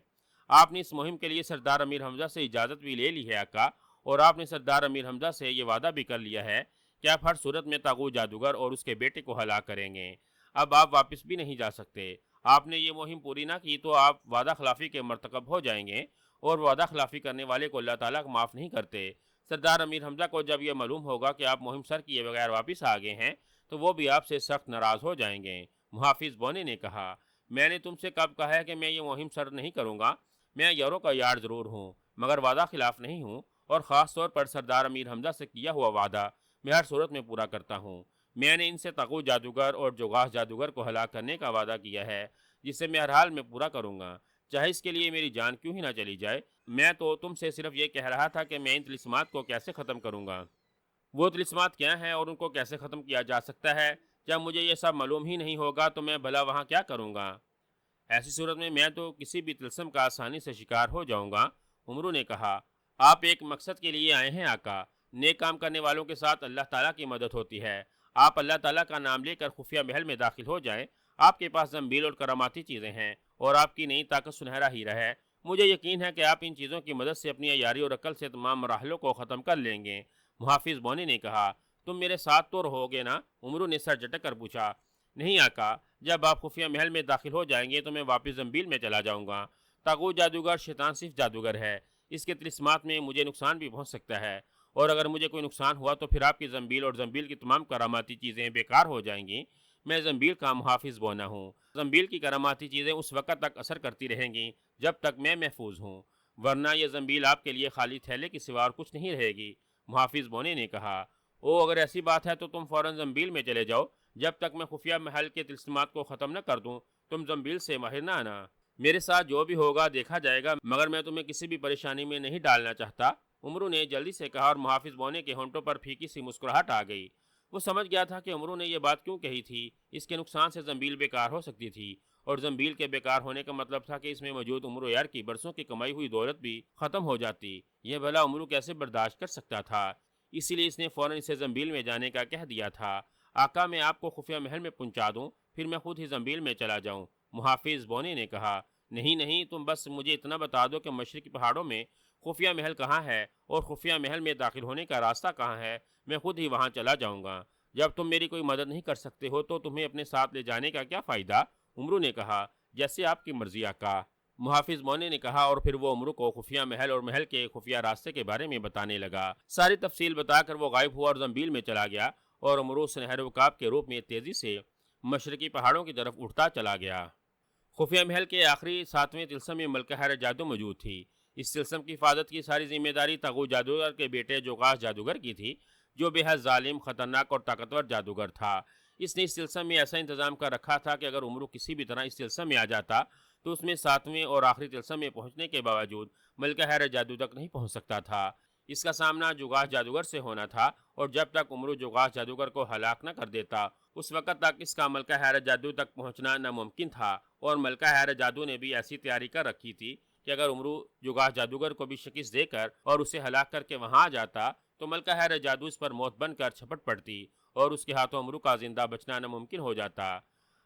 آپ نے اس مہم کے لیے سردار امیر حمزہ سے اجازت بھی لے لی ہے آقا، اور آپ نے سردار امیر حمزہ سے یہ وعدہ بھی کر لیا ہے کہ آپ ہر صورت میں طاغوت جادوگر اور اس کے بیٹے کو ہلاک کریں گے۔ اب آپ واپس بھی نہیں جا سکتے۔ آپ نے یہ مہم پوری نہ کی تو آپ وعدہ خلافی کے مرتکب ہو جائیں گے، اور وعدہ خلافی کرنے والے کو اللہ تعالیٰ کو معاف نہیں کرتے۔ سردار امیر حمزہ کو جب یہ معلوم ہوگا کہ آپ مہم سر کیے بغیر واپس آ گئے ہیں تو وہ بھی آپ سے سخت ناراض ہو جائیں گے۔ محافظ بونے نے کہا، میں نے تم سے کب کہا ہے کہ میں یہ مہم سر نہیں کروں گا؟ میں یورو کا یار ضرور ہوں مگر وعدہ خلاف نہیں ہوں، اور خاص طور پر سردار امیر حمزہ سے کیا ہوا وعدہ میں ہر صورت میں پورا کرتا ہوں۔ میں نے ان سے تغو جادوگر اور جوگاس جادوگر کو ہلاک کرنے کا وعدہ کیا ہے، جسے میں ہر حال میں پورا کروں گا، چاہے اس کے لیے میری جان کیوں ہی نہ چلی جائے۔ میں تو تم سے صرف یہ کہہ رہا تھا کہ میں ان طلسمات کو کیسے ختم کروں گا۔ وہ طلسمات کیا ہیں اور ان کو کیسے ختم کیا جا سکتا ہے؟ جب مجھے یہ سب معلوم ہی نہیں ہوگا تو میں بھلا وہاں کیا کروں گا؟ ایسی صورت میں تو کسی بھی طلسم کا آسانی سے شکار ہو جاؤں گا۔ عمرو نے کہا، آپ ایک مقصد کے لیے آئے ہیں آقا۔ نیک کام کرنے والوں کے ساتھ اللہ تعالیٰ کی مدد ہوتی ہے۔ آپ اللہ تعالیٰ کا نام لے کر خفیہ محل میں داخل ہو جائیں۔ آپ کے پاس زنبیل اور کراماتی چیزیں ہیں اور آپ کی نئی طاقت سنہرا ہیرا ہے۔ مجھے یقین ہے کہ آپ ان چیزوں کی مدد سے اپنی عیاری اور عقل سے تمام مراحلوں کو ختم کر لیں گے۔ محافظ بونے نے کہا، تم میرے ساتھ تو رہو گے نا؟ عمرو نے سر جھٹک کر پوچھا۔ نہیں آقا، جب آپ خفیہ محل میں داخل ہو جائیں گے تو میں واپس زنبیل میں چلا جاؤں گا۔ طاغوت جادوگر شیطان صرف جادوگر ہے، اس کے طلسمات میں مجھے نقصان بھی پہنچ سکتا ہے، اور اگر مجھے کوئی نقصان ہوا تو پھر آپ کی زنبیل اور زنبیل کی تمام کراماتی چیزیں بیکار ہو جائیں گی۔ میں زنبیل کا محافظ بونا ہوں۔ زنبیل کی کراماتی چیزیں اس وقت تک اثر کرتی رہیں گی جب تک میں محفوظ ہوں، ورنہ یہ زنبیل آپ کے لیے خالی تھیلے کی سوا اور کچھ نہیں رہے گی۔ محافظ بونے نے کہا، او اگر ایسی بات ہے تو تم فوراً زنبیل میں چلے جاؤ۔ جب تک میں خفیہ محل کے طلسمات کو ختم نہ کر دوں تم زنبیل سے باہر نہ آنا۔ میرے ساتھ جو بھی ہوگا دیکھا جائے گا، مگر میں تمہیں کسی بھی پریشانی میں نہیں ڈالنا چاہتا۔ عمرو نے جلدی سے کہا، اور محافظ بونے کے ہونٹوں پر پھیکی سی مسکراہٹ آ گئی۔ وہ سمجھ گیا تھا کہ عمرو نے یہ بات کیوں کہی تھی۔ اس کے نقصان سے زنبیل بیکار ہو سکتی تھی، اور زنبیل کے بیکار ہونے کا مطلب تھا کہ اس میں موجود عمرو یار کی برسوں کی کمائی ہوئی دولت بھی ختم ہو جاتی۔ یہ بھلا عمرو کیسے برداشت کر سکتا تھا؟ اسی لیے اس نے فوراً اسے زنبیل میں جانے کا کہہ دیا تھا۔ آقا، میں آپ کو خفیہ محل میں پہنچا دوں، پھر میں خود ہی زنبیل میں چلا جاؤں؟ محافظ بونے نے کہا، نہیں نہیں، تم بس مجھے اتنا بتا دو کہ مشرقی پہاڑوں میں خفیہ محل کہاں ہے اور خفیہ محل میں داخل ہونے کا راستہ کہاں ہے، میں خود ہی وہاں چلا جاؤں گا۔ جب تم میری کوئی مدد نہیں کر سکتے ہو تو تمہیں اپنے ساتھ لے جانے کا کیا فائدہ؟ عمرو نے کہا، جیسے آپ کی مرضی آقا۔ محافظ بونے نے کہا، اور پھر وہ عمرو کو خفیہ محل اور محل کے خفیہ راستے کے بارے میں بتانے لگا۔ ساری تفصیل بتا کر وہ غائب ہوا اور زنبیل میں چلا گیا، اور عمرو سنہرے عقاب کے روپ میں تیزی سے مشرقی پہاڑوں کی طرف اٹھتا چلا گیا۔ خفیہ محل کے آخری 7ویں طلسم میں ملکہ حیر جادو موجود تھی۔ اس طلسم کی حفاظت کی ساری ذمہ داری طاغوت جادوگر کے بیٹے جوگاس جادوگر کی تھی، جو بے حد ظالم، خطرناک اور طاقتور جادوگر تھا۔ اس نے اس طلسم میں ایسا انتظام کر رکھا تھا کہ اگر عمرو کسی بھی طرح اس طلسم میں آ جاتا تو اس میں 7ویں اور آخری طلسم میں پہنچنے کے باوجود ملکہ حیر جادو تک نہیں پہنچ سکتا تھا۔ اس کا سامنا جوگاس جادوگر سے ہونا تھا، اور جب تک عمرو جوگاس جادوگر کو ہلاک نہ کر دیتا اس وقت تک اس کا ملکہ حیر جادو تک پہنچنا ناممکن تھا۔ اور ملکہ حیر جادو نے بھی ایسی تیاری کر رکھی تھی کہ اگر عمرو جوگاس جادوگر کو بھی شکست دے کر اور اسے ہلاک کر کے وہاں آ جاتا تو ملکہ حیر جادو اس پر موت بن کر چھپٹ پڑتی اور اس کے ہاتھوں عمرو کا زندہ بچنا ناممکن ہو جاتا۔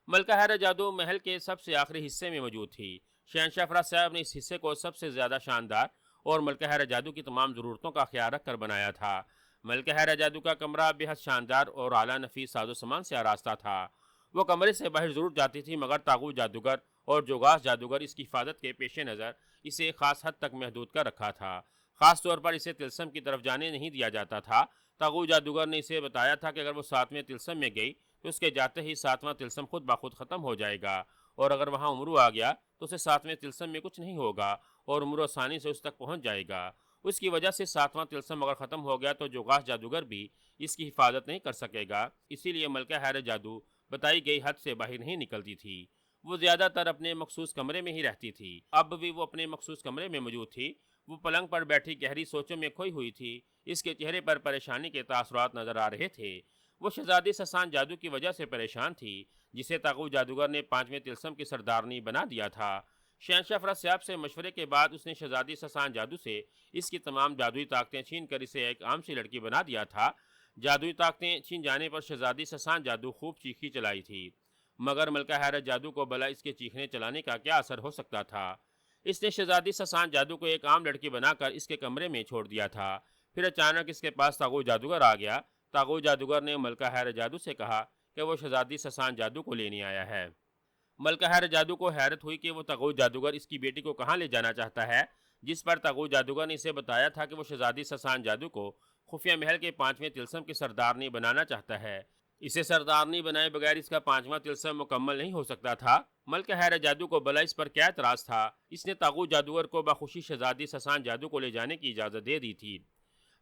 ملکہ حیر جادو محل کے سب سے آخری حصے میں موجود تھی۔ شہنشاہ فراز صاحب نے اس حصے کو سب سے زیادہ شاندار اور ملکہ حیر جادو کی تمام ضرورتوں کا خیال رکھ کر بنایا تھا۔ ملکہ حیر جادو کا کمرہ بے حد شاندار اور اعلیٰ نفیس ساز و سامان سے آراستہ تھا۔ وہ کمرے سے باہر ضرور جاتی تھی، مگر طاغوت جادوگر اور جوگاس جادوگر اس کی حفاظت کے پیش نظر اسے خاص حد تک محدود کر رکھا تھا۔ خاص طور پر اسے طلسم کی طرف جانے نہیں دیا جاتا تھا۔ طاغوت جادوگر نے اسے بتایا تھا کہ اگر وہ 7ویں طلسم میں گئی تو اس کے جاتے ہی 7واں طلسم خود بخود ختم ہو جائے گا، اور اگر وہاں عمرو آ گیا تو اسے 7ویں طلسم میں کچھ نہیں ہوگا اور عمرو آسانی سے اس تک پہنچ جائے گا۔ اس کی وجہ سے 7واں طلسم اگر ختم ہو گیا تو جوگاس جادوگر بھی اس کی حفاظت نہیں کر سکے گا۔ اسی لیے ملکہ حیر جادو بتائی گئی حد سے باہر نہیں نکلتی تھی۔ وہ زیادہ تر اپنے مخصوص کمرے میں ہی رہتی تھی۔ اب بھی وہ اپنے مخصوص کمرے میں موجود تھی۔ وہ پلنگ پر بیٹھی گہری سوچوں میں کھوئی ہوئی تھی۔ اس کے چہرے پر پریشانی کے تاثرات نظر آ رہے تھے۔ وہ شہزادی سسان جادو کی وجہ سے پریشان تھی، جسے طاغوت جادوگر نے 5ویں طلسم کی سردارنی بنا دیا تھا۔ شہنشاہ فراز صاحب سے مشورے کے بعد اس نے شہزادی سسان جادو سے اس کی تمام جادوئی طاقتیں چھین کر اسے ایک عام سی لڑکی بنا دیا تھا۔ جادوئی طاقتیں چھین جانے پر شہزادی سسان جادو خوب چیخی چلائی تھی، مگر ملکہ حیر جادو کو بھلا اس کے چیخنے چلانے کا کیا اثر ہو سکتا تھا؟ اس نے شہزادی سسان جادو کو ایک عام لڑکی بنا کر اس کے کمرے میں چھوڑ دیا تھا۔ پھر اچانک اس کے پاس طاغوت جادوگر آ گیا۔ طاغوت جادوگر نے ملکہ حیر جادو سے کہا کہ وہ شہزادی سسان جادو کو لینے آیا ہے۔ ملکہ حیر جادو کو حیرت ہوئی کہ وہ طاغوت جادوگر اس کی بیٹی کو کہاں لے جانا چاہتا ہے، جس پر طاغوت جادوگر نے اسے بتایا تھا کہ وہ شہزادی سسان جادو کو خفیہ محل کے 5ویں طلسم کے سردارنی بنانا چاہتا ہے۔ اسے سردارنی بنائے بغیر اس کا 5واں طلسم مکمل نہیں ہو سکتا تھا۔ ملکہ حیرت جادو کو بلا اس پر کیا اعتراض تھا؟ اس نے طاغوت جادوگر کو بخوشی شہزادی سسان جادو کو لے جانے کی اجازت دے دی تھی۔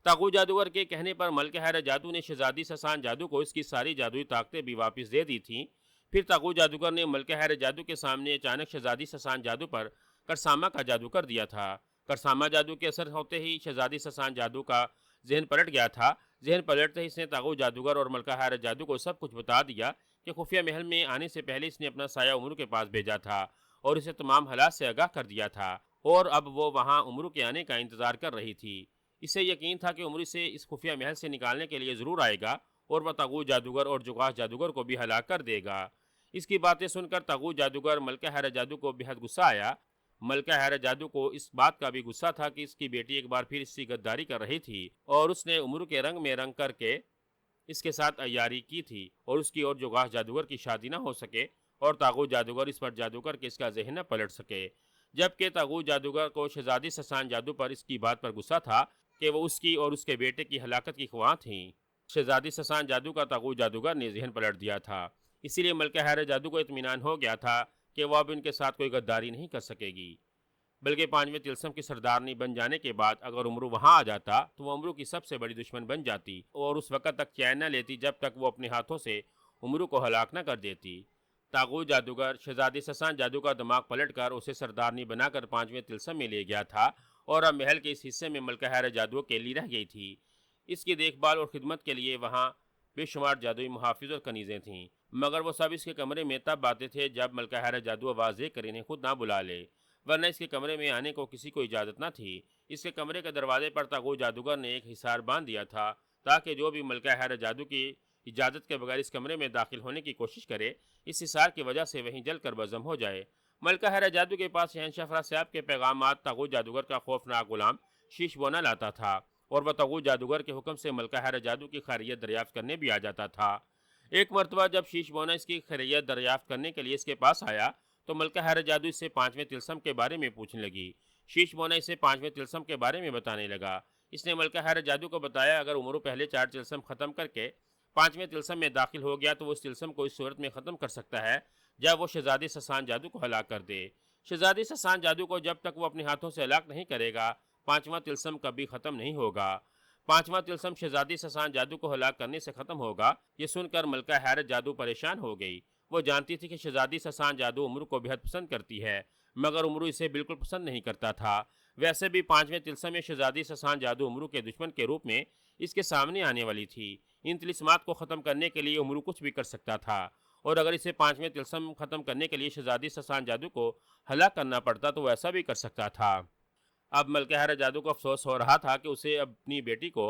طاغوت جادوگر کے کہنے پر ملکہ حیرت جادو نے شہزادی سسان جادو کو اس کی ساری جادوئی طاقتیں بھی واپس دے دی تھیں۔ پھر طاغوت جادوگر نے ملکہ حیرت جادو کے سامنے اچانک شہزادی سسان جادو پر کرسامہ کا جادو کر دیا تھا۔ کرسامہ جادو کے اثر ہوتے ہی شہزادی سسان جادو کا ذہن پلٹ گیا تھا۔ ذہن پلٹتے ہی اس نے طاغوت جادوگر اور ملکہ حیرت جادو کو سب کچھ بتا دیا کہ خفیہ محل میں آنے سے پہلے اس نے اپنا سایہ امرو کے پاس بھیجا تھا اور اسے تمام حالات سے آگاہ کر دیا تھا، اور اب وہ وہاں امرو کے آنے کا انتظار کر رہی تھی۔ اسے یقین تھا کہ امرو سے اس خفیہ محل سے نکالنے کے لیے ضرور آئے گا اور وہ طاغوت جادوگر اور جغاث جادوگر کو بھی ہلاک کر دے گا۔ اس کی باتیں سن کر طاغوت جادوگر ملکہ حیرت جادو کو بے حد غصہ آیا۔ ملکہ حیرت جادو کو اس بات کا بھی غصہ تھا کہ اس کی بیٹی ایک بار پھر اس سے غداری کر رہی تھی اور اس نے امرو کے رنگ میں رنگ کر کے اس کے ساتھ عیاری کی تھی، اور اس کی اور جغاث جادوگر کی شادی نہ ہو سکے اور طاغوت جادوگر اس پر جادو کر کے اس کا ذہن نہ پلٹ سکے۔ جبکہ طاغوت جادوگر کو شہزادی سسان جادو پر اس کی بات پر غصہ تھا کہ وہ اس کی اور اس کے بیٹے کی ہلاکت کی خواہاں تھیں۔ شہزادی سسان جادو کا طاغوت جادوگر نے ذہن پلٹ دیا تھا، اسی لیے ملکہ حیرت جادو کو اطمینان ہو گیا تھا کہ وہ اب ان کے ساتھ کوئی غداری نہیں کر سکے گی، بلکہ 5ویں طلسم کی سردارنی بن جانے کے بعد اگر امرو وہاں آ جاتا تو وہ امرو کی سب سے بڑی دشمن بن جاتی اور اس وقت تک چین نہ لیتی جب تک وہ اپنے ہاتھوں سے امرو کو ہلاک نہ کر دیتی۔ طاغوت جادوگر شہزادی سسان جادو کا دماغ پلٹ کر اسے سردارنی بنا کر 5ویں طلسم میں لے گیا تھا، اور اب محل کے اس حصے میں ملکہ حیرت جادو اکیلی رہ گئی تھی۔ اس کی دیکھ بھال اور خدمت کے لیے وہاں بے شمار جادوئی محافظ اور کنیزیں تھیں، مگر وہ سب اس کے کمرے میں تب آتے تھے جب ملکہ حیرت جادو آواز دے کر انہیں خود نہ بلا لے، ورنہ اس کے کمرے میں آنے کو کسی کو اجازت نہ تھی۔ اس کے کمرے کے دروازے پر طاغوت جادوگر نے ایک حصار باندھ دیا تھا تاکہ جو بھی ملکہ حیرت جادو کی اجازت کے بغیر اس کمرے میں داخل ہونے کی کوشش کرے، اس حصار کی وجہ سے وہیں جل کر بزم ہو جائے۔ ملکہ حیرت جادو کے پاس شہنشاہ افراسیاب کے پیغامات طاغوت جادوگر کا خوفناک غلام شیش بونا لاتا تھا، اور وہ طاغوت جادوگر کے حکم سے ملکہ حیرت جادو کی خیریت دریافت کرنے بھی آ جاتا تھا۔ ایک مرتبہ جب شیش بونا اس کی خیریت دریافت کرنے کے لیے اس کے پاس آیا تو ملکہ حیرت جادو اس سے 5ویں طلسم کے بارے میں پوچھنے لگی۔ شیش بونا اسے 5ویں طلسم کے بارے میں بتانے لگا۔ اس نے ملکہ حیرت جادو کو بتایا اگر امرو پہلے 4 طلسم ختم کر کے 5ویں طلسم میں داخل ہو گیا تو وہ اس طلسم کو اس صورت میں ختم کر سکتا ہے جب وہ شہزادی سسان جادو کو ہلاک کر دے۔ شہزادی سسان جادو کو جب تک وہ اپنے ہاتھوں سے ہلاک نہیں کرے گا 5واں طلسم کبھی ختم نہیں ہوگا۔ 5واں طلسم شہزادی سسان جادو کو ہلاک کرنے سے ختم ہوگا۔ یہ سن کر ملکہ حیرت جادو پریشان ہو گئی۔ وہ جانتی تھی کہ شہزادی سسان جادو امرو کو بے حد پسند کرتی ہے، مگر امرو اسے بالکل پسند نہیں کرتا تھا۔ ویسے بھی 5ویں طلسم میں شہزادی سسان جادو امرو کے دشمن کے روپ میں اس کے سامنے آنے والی تھی۔ ان طلسمات کو ختم کرنے کے لیے امرو کچھ بھی کر سکتا تھا، اور اگر اسے 5ویں طلسم ختم کرنے کے لیے شہزادی سسان جادو کو ہلاک کرنا پڑتا تو وہ ایسا بھی کر سکتا تھا۔ اب ملکہ حیرت جادو کو افسوس ہو رہا تھا کہ اسے اپنی بیٹی کو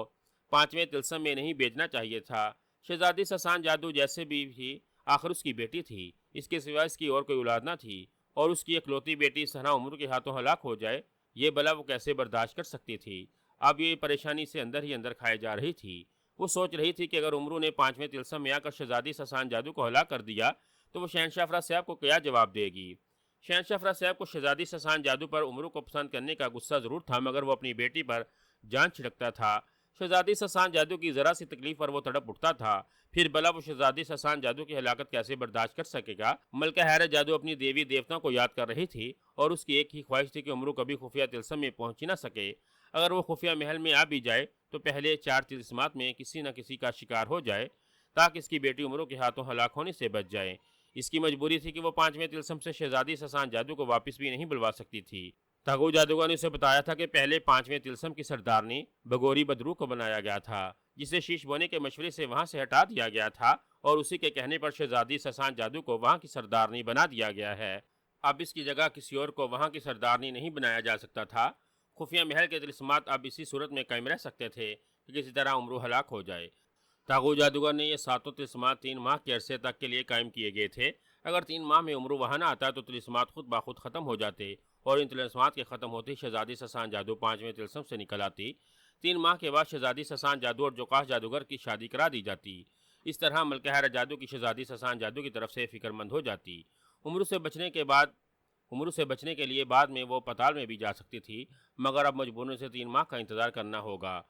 5ویں طلسم میں نہیں بھیجنا چاہیے تھا۔ شہزادی سسان جادو جیسے بھی تھی آخر اس کی بیٹی تھی، اس کے سوا اس کی اور کوئی اولاد نہ تھی، اور اس کی اکلوتی بیٹی اس طرح امرو کے ہاتھوں ہلاک ہو جائے یہ بلا وہ کیسے برداشت کر سکتی تھی۔ اب یہ پریشانی سے اندر ہی اندر کھائے جا رہی تھی۔ وہ سوچ رہی تھی کہ اگر امرو نے 5ویں طلسم میں آ کر شہزادی سسان جادو کو ہلاک کر دیا تو وہ شہنشاہ افراسیاب کو کیا جواب دے گی۔ شہنشاہ افراسیاب کو شہزادی سسان جادو پر امرو کو پسند کرنے کا غصہ ضرور تھا، مگر وہ اپنی بیٹی پر جان چھڑکتا تھا۔ شہزادی سسان جادو کی ذرا سی تکلیف پر وہ تڑپ اٹھتا تھا، پھر بلا وہ شہزادی سسان جادو کی ہلاکت کیسے برداشت کر سکے گا۔ ملکہ حیرت جادو اپنی دیوی دیوتاؤں کو یاد کر رہی تھی، اور اس کی ایک ہی خواہش تھی کہ امرو کبھی خفیہ طلسم میں پہنچ ہی نہ سکے۔ اگر وہ خفیہ محل میں آ بھی جائے تو پہلے 4 طلسمات میں کسی نہ کسی کا شکار ہو جائے تاکہ اس کی بیٹی امرو کے ہاتھوں ہلاک ہونے سے بچ جائے۔ اس کی مجبوری تھی کہ وہ 5ویں طلسم سے شہزادی سسان جادو کو واپس بھی نہیں بلوا سکتی تھی۔ طاغوت جادوگر نے اسے بتایا تھا کہ پہلے 5ویں طلسم کی سردارنی بگوری بدرو کو بنایا گیا تھا، جسے شیش بونے کے مشورے سے وہاں سے ہٹا دیا گیا تھا، اور اسی کے کہنے پر شہزادی سسان جادو کو وہاں کی سردارنی بنا دیا گیا ہے۔ اب اس کی جگہ کسی اور کو وہاں کی سردارنی نہیں بنایا جا سکتا تھا۔ خفیہ محل کے طلسمات اب اسی صورت میں قائم رہ سکتے تھے کہ کسی طرح امرو ہلاک ہو جائے۔ طاغوت جادوگر نے یہ 7 طلسمات 3 ماہ کے عرصے تک کے لیے قائم کیے گئے تھے۔ اگر 3 ماہ میں امرو وہاں نہ آتا تو طلسمات خود بخود ختم ہو جاتے، اور ان طلسمات کے ختم ہوتے ہی شہزادی سسان جادو 5ویں طلسم سے نکل آتی۔ 3 ماہ کے بعد شہزادی سسان جادو اور جوقاش جادوگر کی شادی کرا دی جاتی۔ اس طرح ملکہ حیرت جادو کی شہزادی سسان جادو کی طرف سے فکر مند ہو جاتی۔ امرو سے بچنے کے لیے بعد میں وہ پتال میں بھی جا سکتی تھی، مگر اب مجبوراً سے 3 ماہ کا انتظار کرنا ہوگا۔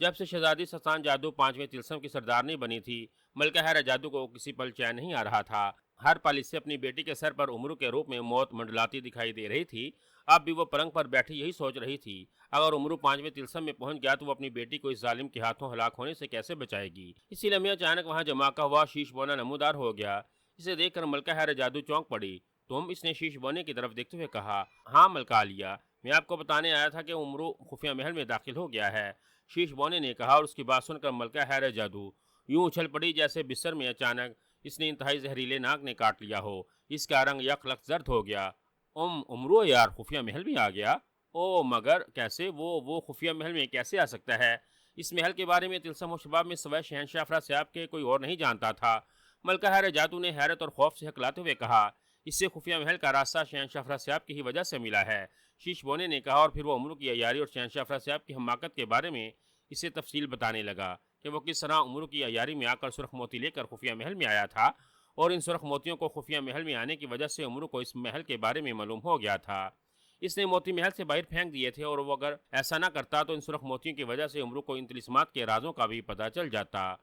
جب سے شہزادی سسان جادو 5ویں تلسم کی سردارنی بنی تھی، ملکہ حیرہ جادو کو کسی پل چین نہیں آ رہا تھا۔ ہر پل اس سے اپنی بیٹی کے سر پر امرو کے روپ میں موت منڈلاتی دکھائی دے رہی تھی۔ اب بھی وہ پلنگ پر بیٹھی یہی سوچ رہی تھی، اگر امرو 5ویں تلسم میں پہنچ گیا تو وہ اپنی بیٹی کو اس ظالم کے ہاتھوں ہلاک ہونے سے کیسے بچائے گی۔ اسی لمحے اچانک وہاں جماکا ہوا شیش بونا نمودار ہو گیا۔ اسے دیکھ کر ملکہ حیرہ جادو چونک پڑی۔ اس نے شیش بونے کی طرف دیکھتے ہوئے کہا، ہاں ملکہ عالیہ، میں آپ کو بتانے آیا تھا کہ امرو خفیہ محل میں داخل ہو گیا ہے، شیش بونے نے کہا، اور اس کی بات سن کر ملکہ حیرہ جادو یوں اچھل پڑی جیسے بستر میں اچانک اس نے انتہائی زہریلے ناگ نے کاٹ لیا ہو۔ اس کا رنگ یک لک زرد ہو گیا۔ امرو یار خفیہ محل میں آ گیا؟ او مگر کیسے؟ وہ خفیہ محل میں کیسے آ سکتا ہے؟ اس محل کے بارے میں طلسم و شباب میں سوائے شہنشاہ افراسیاب کے کوئی اور نہیں جانتا تھا۔ ملکہ حیرہ جادو نے حیرت اور خوف سے ہکلاتے ہوئے کہا، اس سے خفیہ محل کا راستہ شہنشاہ افراسیاب کی ہی وجہ سے ملا ہے، شیش بونے نے کہا، اور پھر وہ امرو کی عیاری اور شہنشاہ افراسیاب کی حماقت کے بارے میں اسے تفصیل بتانے لگا کہ وہ کس طرح امرو کی عیاری میں آ کر سرخ موتی لے کر خفیہ محل میں آیا تھا، اور ان سرخ موتیوں کو خفیہ محل میں آنے کی وجہ سے امرو کو اس محل کے بارے میں معلوم ہو گیا تھا۔ اس نے موتی محل سے باہر پھینک دیے تھے، اور وہ اگر ایسا نہ کرتا تو ان سرخ موتیوں کی وجہ سے امرو کو ان طلسمات کے رازوں کا بھی پتہ چل جاتا۔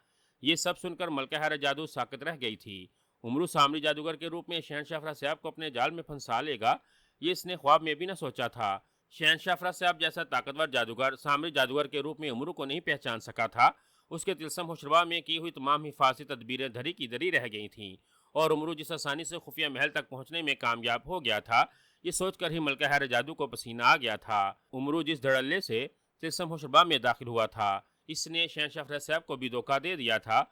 یہ سب سن کر ملکہ حیرہ جادو ساکت رہ گئی تھی۔ امرو سامری جادوگر کے روپ میں شہنشاہ افراسیاب کو اپنے جال میں پھنسا لے گا، یہ اس نے خواب میں بھی نہ سوچا تھا۔ شہنشاہ افراسیاب جیسا طاقتور جادوگر سامری جادوگر کے روپ میں امرو کو نہیں پہچان سکا تھا۔ اس کے طلسم ہوشربا میں کی ہوئی تمام حفاظتی تدبیریں دھری کی دھری رہ گئی تھیں، اور امرو جس آسانی سے خفیہ محل تک پہنچنے میں کامیاب ہو گیا تھا، یہ سوچ کر ہی ملکہ حیرہ جادو کو پسینہ آ گیا تھا۔ امرو جس دھڑلے سے طلسم ہوشربا میں داخل ہوا تھا، اس نے شہنشاہ افراسیاب کو بھی دھوکہ دے دیا تھا،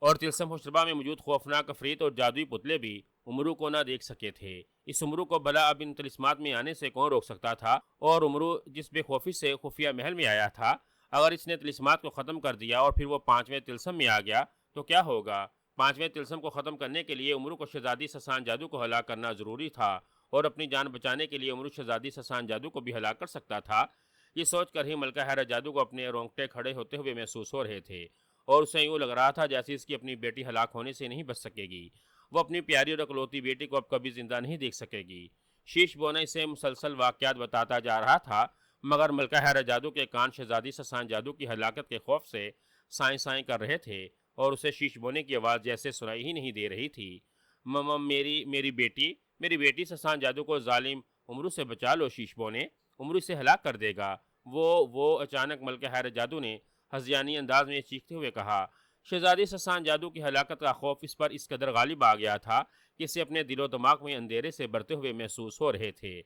اور طلسم ہوشربا میں موجود خوفناک عفریت اور جادوئی پتلے بھی امرو کو نہ دیکھ سکے تھے۔ اس امرو کو بھلا اب ان طلسمات میں آنے سے کون روک سکتا تھا؟ اور امرو جس بے خوفی سے خفیہ محل میں آیا تھا، اگر اس نے طلسمات کو ختم کر دیا اور پھر وہ 5ویں طلسم میں آ گیا تو کیا ہوگا؟ 5ویں طلسم کو ختم کرنے کے لیے امرو کو شہزادی سسان جادو کو ہلاک کرنا ضروری تھا، اور اپنی جان بچانے کے لیے امرو شہزادی سسان جادو کو بھی ہلاک کر سکتا تھا۔ یہ سوچ کر ہی ملکہ حیرہ جادو کو اپنے رونگٹے کھڑے ہوتے ہوئے محسوس ہو رہے تھے، اور اسے یوں لگ رہا تھا جیسے اس کی اپنی بیٹی ہلاک ہونے سے نہیں بچ سکے گی، وہ اپنی پیاری اور اکلوتی بیٹی کو اب کبھی زندہ نہیں دیکھ سکے گی۔ شیش بونا اسے مسلسل واقعات بتاتا جا رہا تھا، مگر ملکہ حیرہ جادو کے کان شہزادی سسان جادو کی ہلاکت کے خوف سے سائیں سائیں کر رہے تھے، اور اسے شیش بونے کی آواز جیسے سنائی ہی نہیں دے رہی تھی۔ میری بیٹی سسان جادو کو ظالم امرو سے بچا لو شیش بونے، امرو سے ہلاک کر دے گا۔ وہ اچانک ملکہ حیرہ جادو نے ہذیانی انداز میں چیختے ہوئے کہا۔ شہزادی سسان جادو کی ہلاکت کا خوف اس پر اس قدر غالب آ گیا تھا کہ اسے اپنے دل و دماغ میں اندھیرے سے بھرتے ہوئے محسوس ہو رہے تھے۔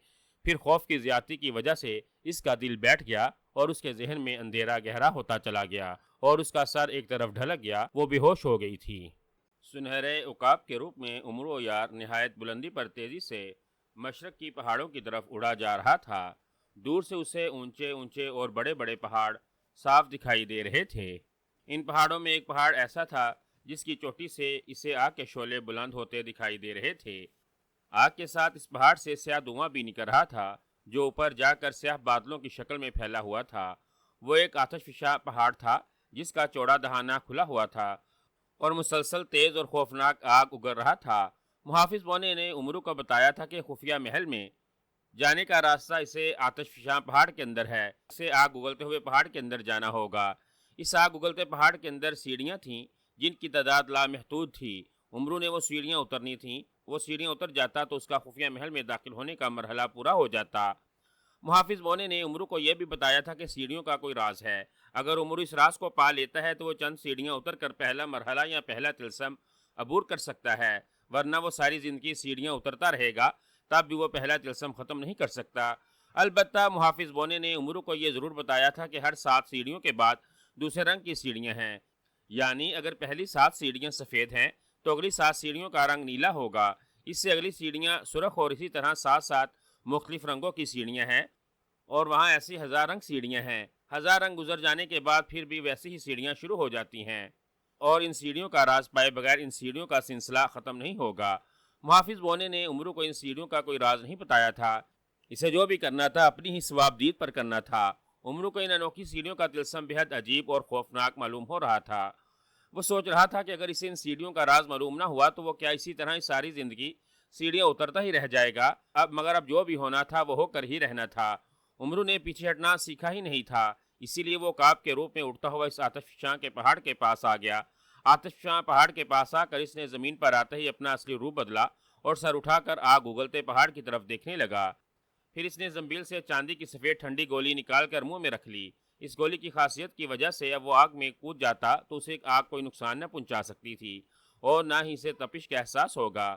پھر خوف کی زیادتی کی وجہ سے اس کا دل بیٹھ گیا، اور اس کے ذہن میں اندھیرا گہرا ہوتا چلا گیا، اور اس کا سر ایک طرف ڈھلک گیا، وہ بے ہوش ہو گئی تھی۔ سنہرے عقاب کے روپ میں امرو یار نہایت بلندی پر تیزی سے مشرق کی پہاڑوں کی طرف اڑا جا رہا تھا۔ دور سے اسے اونچے اونچے اور بڑے بڑے پہاڑ صاف دکھائی دے رہے تھے۔ ان پہاڑوں میں ایک پہاڑ ایسا تھا جس کی چوٹی سے اسے آگ کے شعلے بلند ہوتے دکھائی دے رہے تھے۔ آگ کے ساتھ اس پہاڑ سے سیاہ دھواں بھی نکل رہا تھا، جو اوپر جا کر سیاہ بادلوں کی شکل میں پھیلا ہوا تھا۔ وہ ایک آتش فشاں پہاڑ تھا جس کا چوڑا دہانہ کھلا ہوا تھا، اور مسلسل تیز اور خوفناک آگ اگل رہا تھا۔ محافظ بونے نے امرو کو بتایا تھا کہ خفیہ محل میں جانے کا راستہ اسے آتش فشاں پہاڑ کے اندر ہے، اسے آگ اگلتے ہوئے پہاڑ کے اندر جانا ہوگا۔ اس آگ اگلتے پہاڑ کے اندر سیڑھیاں تھیں جن کی تعداد لامحدود تھی۔ امرو نے وہ سیڑھیاں اترنی تھیں، وہ سیڑھیاں اتر جاتا تو اس کا خفیہ محل میں داخل ہونے کا مرحلہ پورا ہو جاتا۔ محافظ بونے نے امرو کو یہ بھی بتایا تھا کہ سیڑھیوں کا کوئی راز ہے، اگر امرو اس راز کو پا لیتا ہے تو وہ چند سیڑھیاں اتر کر پہلا مرحلہ یا پہلا طلسم عبور کر سکتا ہے، ورنہ وہ ساری زندگی سیڑھیاں اترتا رہے گا، تب بھی وہ پہلا طلسم ختم نہیں کر سکتا۔ البتہ محافظ بونے نے امرو کو یہ ضرور بتایا تھا کہ ہر 7 سیڑھیوں کے بعد دوسرے رنگ کی سیڑھیاں ہیں، یعنی اگر پہلی 7 سیڑھیاں سفید ہیں تو اگلی 7 سیڑھیوں کا رنگ نیلا ہوگا، اس سے اگلی سیڑھیاں سرخ، اور اسی طرح 7 مختلف رنگوں کی سیڑھیاں ہیں، اور وہاں ایسی 1000 رنگ سیڑھیاں ہیں۔ 1000 رنگ گزر جانے کے بعد پھر بھی ویسی ہی سیڑھیاں شروع ہو جاتی ہیں، اور ان سیڑھیوں کا راز پائے بغیر ان سیڑھیوں کا سلسلہ ختم نہیں ہوگا۔ محافظ بونے نے امرو کو ان سیڑھیوں کا کوئی راز نہیں بتایا تھا، اسے جو بھی کرنا تھا اپنی ہی ثوابدید پر کرنا تھا۔ امرو کو ان انوکھی سیڑھیوں کا طلسم بہت عجیب اور خوفناک معلوم ہو رہا تھا۔ وہ سوچ رہا تھا کہ اگر اسے ان سیڑھیوں کا راز معلوم نہ ہوا تو وہ کیا اسی طرح ساری زندگی سیڑھیاں اترتا ہی رہ جائے گا؟ مگر اب جو بھی ہونا تھا وہ ہو کر ہی رہنا تھا۔ امرو نے پیچھے ہٹنا سیکھا ہی نہیں تھا، اسی لیے وہ کعب کے روپ میں اٹھتا ہوا اس آتش فشاں کے پہاڑ کے پاس آ گیا۔ آتش فشاں پہاڑ کے پاس آ کر اس نے زمین پر آتے ہی اپنا اصلی روپ بدلا اور سر اٹھا کر آگ اگلتے پہاڑ کی طرف دیکھنے لگا۔ پھر اس نے زنبیل سے چاندی کی سفید ٹھنڈی گولی نکال کر منہ میں رکھ لی۔ اس گولی کی خاصیت کی وجہ سے اب وہ آگ میں کود جاتا تو اسے آگ کوئی نقصان نہ پہنچا سکتی تھی اور نہ ہی اسے تپش کا احساس ہوگا۔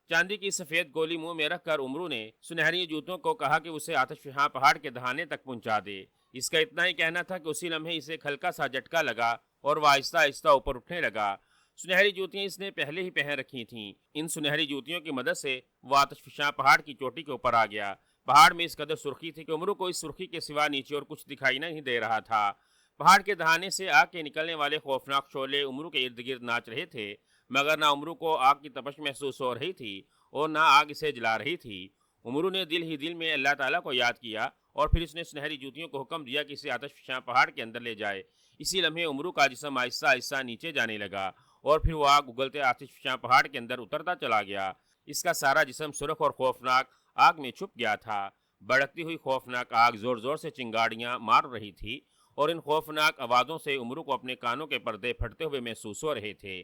چاندی کی سفید گولی منہ میں رکھ کر عمرو نے سنہری جوتوں کو کہا کہ اسے آتش فشاں پہاڑ کے دہانے تک پہنچا دے۔ اس کا اتنا ہی کہنا تھا کہ اسی لمحے اسے ایک ہلکا سا جھٹکا لگا اور وہ آہستہ آہستہ اوپر اٹھنے لگا۔ سنہری جوتیاں اس نے پہلے ہی پہن رکھی تھیں۔ ان سنہری جوتیوں کی مدد سے وہ آتش فشاں پہاڑ کی چوٹی کے اوپر آ گیا۔ پہاڑ میں اس قدر سرخی تھی کہ عمرو کو اس سرخی کے سوا نیچے اور کچھ دکھائی نہیں دے رہا تھا۔ پہاڑ کے دہانے سے آگ کے نکلنے والے خوفناک شعلے عمرو کے ارد گرد ناچ رہے تھے، مگر نہ عمرو کو آگ کی تپش محسوس ہو رہی تھی اور نہ آگ اسے جلا رہی تھی۔ عمرو نے دل ہی دل میں اللہ تعالیٰ کو یاد کیا اور پھر اس نے سنہری جوتیوں کو حکم دیا کہ اسے آتش فشاں پہاڑ کے اندر لے جائے۔ اسی لمحے عمرو کا جسم آہستہ آہستہ نیچے جانے لگا اور پھر وہ آگ اگلتے آتش فشاں پہاڑ کے اندر اترتا چلا گیا۔ اس کا سارا جسم سرخ اور خوفناک آگ میں چھپ گیا تھا۔ بڑکتی ہوئی خوفناک آگ زور زور سے چنگاڑیاں مار رہی تھی اور ان خوفناک آوازوں سے عمرو کو اپنے کانوں کے پردے پھٹتے ہوئے محسوس ہو رہے تھے۔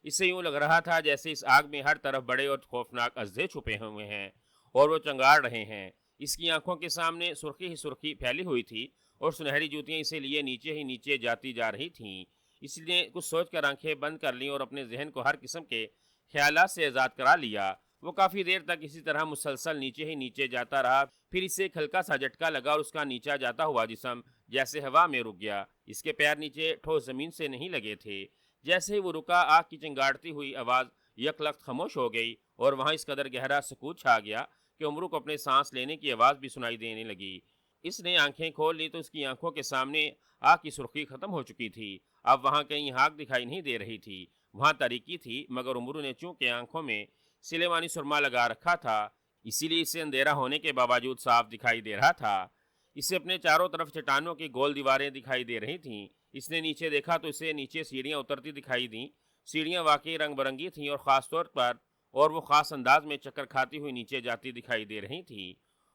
اسے یوں لگ رہا تھا جیسے اس آگ میں ہر طرف بڑے اور خوفناک اژدھے چھپے ہوئے ہیں اور وہ چنگاڑ رہے ہیں۔ اس کی آنکھوں کے سامنے سرخی ہی سرخی پھیلی ہوئی تھی اور سنہری جوتیاں اسے لیے نیچے ہی نیچے جاتی جا رہی تھیں۔ اس نے کچھ سوچ کر آنکھیں بند کر لیں اور اپنے ذہن کو ہر قسم کے خیالات سے آزاد کرا لیا۔ وہ کافی دیر تک اسی طرح مسلسل نیچے ہی نیچے جاتا رہا، پھر اسے ایک ہلکا سا جھٹکا لگا اور اس کا نیچا جاتا ہوا جسم جیسے ہوا میں رک گیا۔ اس کے پیر نیچے ٹھوس زمین سے نہیں لگے تھے۔ جیسے ہی وہ رکا، آگ کی چنگاڑتی ہوئی آواز یک لخت خاموش ہو گئی اور وہاں اس قدر گہرا سکوت چھا گیا کہ عمرو کو اپنے سانس لینے کی آواز بھی سنائی دینے لگی۔ اس نے آنکھیں کھول لی تو اس کی آنکھوں کے سامنے آگ کی سرخی ختم ہو چکی تھی۔ اب وہاں کہیں آگ دکھائی نہیں دے رہی تھی، وہاں تاریکی تھی، مگر عمرو نے چونکہ آنکھوں میں سلیمانی سرما لگا رکھا تھا اسی لیے اسے اندھیرا ہونے کے باوجود صاف دکھائی دے رہا تھا۔ اسے اپنے چاروں طرف چٹانوں کی گول دیواریں دکھائی دے رہی تھیں۔ اس نے نیچے دیکھا تو اسے نیچے سیڑھیاں اترتی دکھائی دیں۔ سیڑھیاں واقعی رنگ برنگی تھیں اور وہ خاص انداز میں چکر کھاتی ہوئی نیچے جاتی دکھائی دے رہی تھیں۔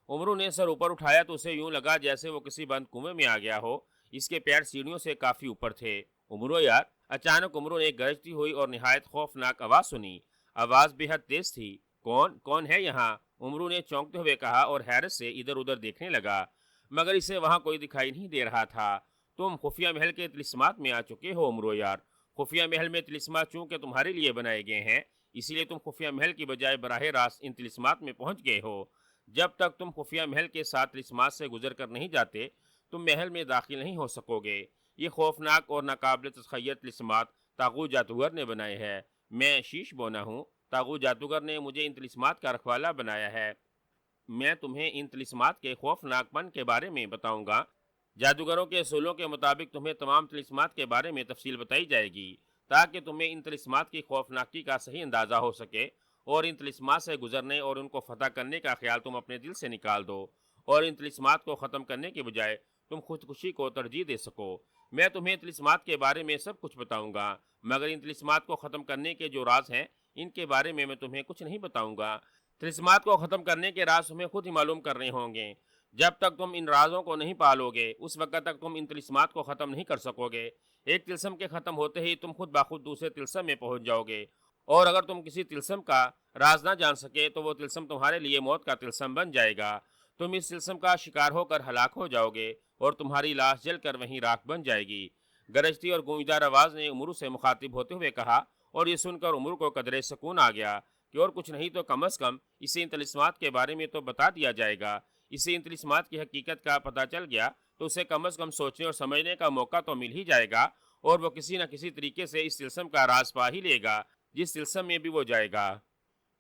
عمرو نے سر اوپر اٹھایا تو اسے یوں لگا جیسے وہ کسی بند کنویں میں آ گیا ہو۔ اس کے پیر سیڑھیوں سے کافی اوپر تھے۔ عمرو یار! اچانک عمرو نے ایک گرجتی ہوئی اور نہایت خوفناک آواز سنی۔ آواز بے حد تیز تھی۔ کون ہے یہاں؟ عمرو نے چونکتے ہوئے کہا اور حیرت سے ادھر ادھر دیکھنے لگا، مگر اسے وہاں کوئی دکھائی نہیں دے رہا تھا۔ تم خفیہ محل کے طلسمات میں آ چکے ہو عمرو یار۔ خفیہ محل میں طلسمات چونکہ تمہارے لیے بنائے گئے ہیں، اسی لیے تم خفیہ محل کی بجائے براہ راست ان طلسمات میں پہنچ گئے ہو۔ جب تک تم خفیہ محل کے ساتھ طلسمات سے گزر کر نہیں جاتے، تم محل میں داخل نہیں ہو سکو گے۔ یہ خوفناک اور ناقابل تخیل طلسمات تاغو جادوگر نے بنائے ہیں۔ میں شیش بونا ہوں۔ تاغو جادوگر نے مجھے ان طلسمات کا رکھوالا بنایا ہے۔ میں تمہیں ان طلسمات کے خوفناک پن کے بارے میں بتاؤں گا۔ جادوگروں کے اصولوں کے مطابق تمہیں تمام طلسمات کے بارے میں تفصیل بتائی جائے گی تاکہ تمہیں ان طلسمات کی خوفناکی کا صحیح اندازہ ہو سکے اور ان طلسمات سے گزرنے اور ان کو فتح کرنے کا خیال تم اپنے دل سے نکال دو اور ان طلسمات کو ختم کرنے کے بجائے تم خودکشی کو ترجیح دے سکو۔ میں تمہیں طلسمات کے بارے میں سب کچھ بتاؤں گا، مگر ان طلسمات کو ختم کرنے کے جو راز ہیں ان کے بارے میں تمہیں کچھ نہیں بتاؤں گا۔ طلسمات کو ختم کرنے کے راز تمہیں خود ہی معلوم کرنے ہوں گے۔ جب تک تم ان رازوں کو نہیں پالو گے اس وقت تک تم ان طلسمات کو ختم نہیں کر سکو گے۔ ایک طلسم کے ختم ہوتے ہی تم خود بخود دوسرے طلسم میں پہنچ جاؤ گے، اور اگر تم کسی طلسم کا راز نہ جان سکے تو وہ طلسم تمہارے لیے موت کا طلسم بن جائے گا۔ تم اس طلسم کا شکار ہو کر ہلاک ہو جاؤ گے اور تمہاری لاش جل کر وہیں راکھ بن جائے گی۔ گرجتی اور گونجدار آواز نے عمرو سے مخاطب ہوتے ہوئے کہا، اور یہ سن کر عمرو کو قدرے سکون آ گیا کہ اور کچھ نہیں تو کم از کم اسے ان طلسمات کے بارے میں تو بتا دیا جائے گا۔ اسے ان طلسمات کی حقیقت کا پتہ چل گیا تو اسے کم از کم سوچنے اور سمجھنے کا موقع تو مل ہی جائے گا اور وہ کسی نہ کسی طریقے سے اس طلسم کا راز پا ہی لے گا جس طلسم میں بھی وہ جائے گا۔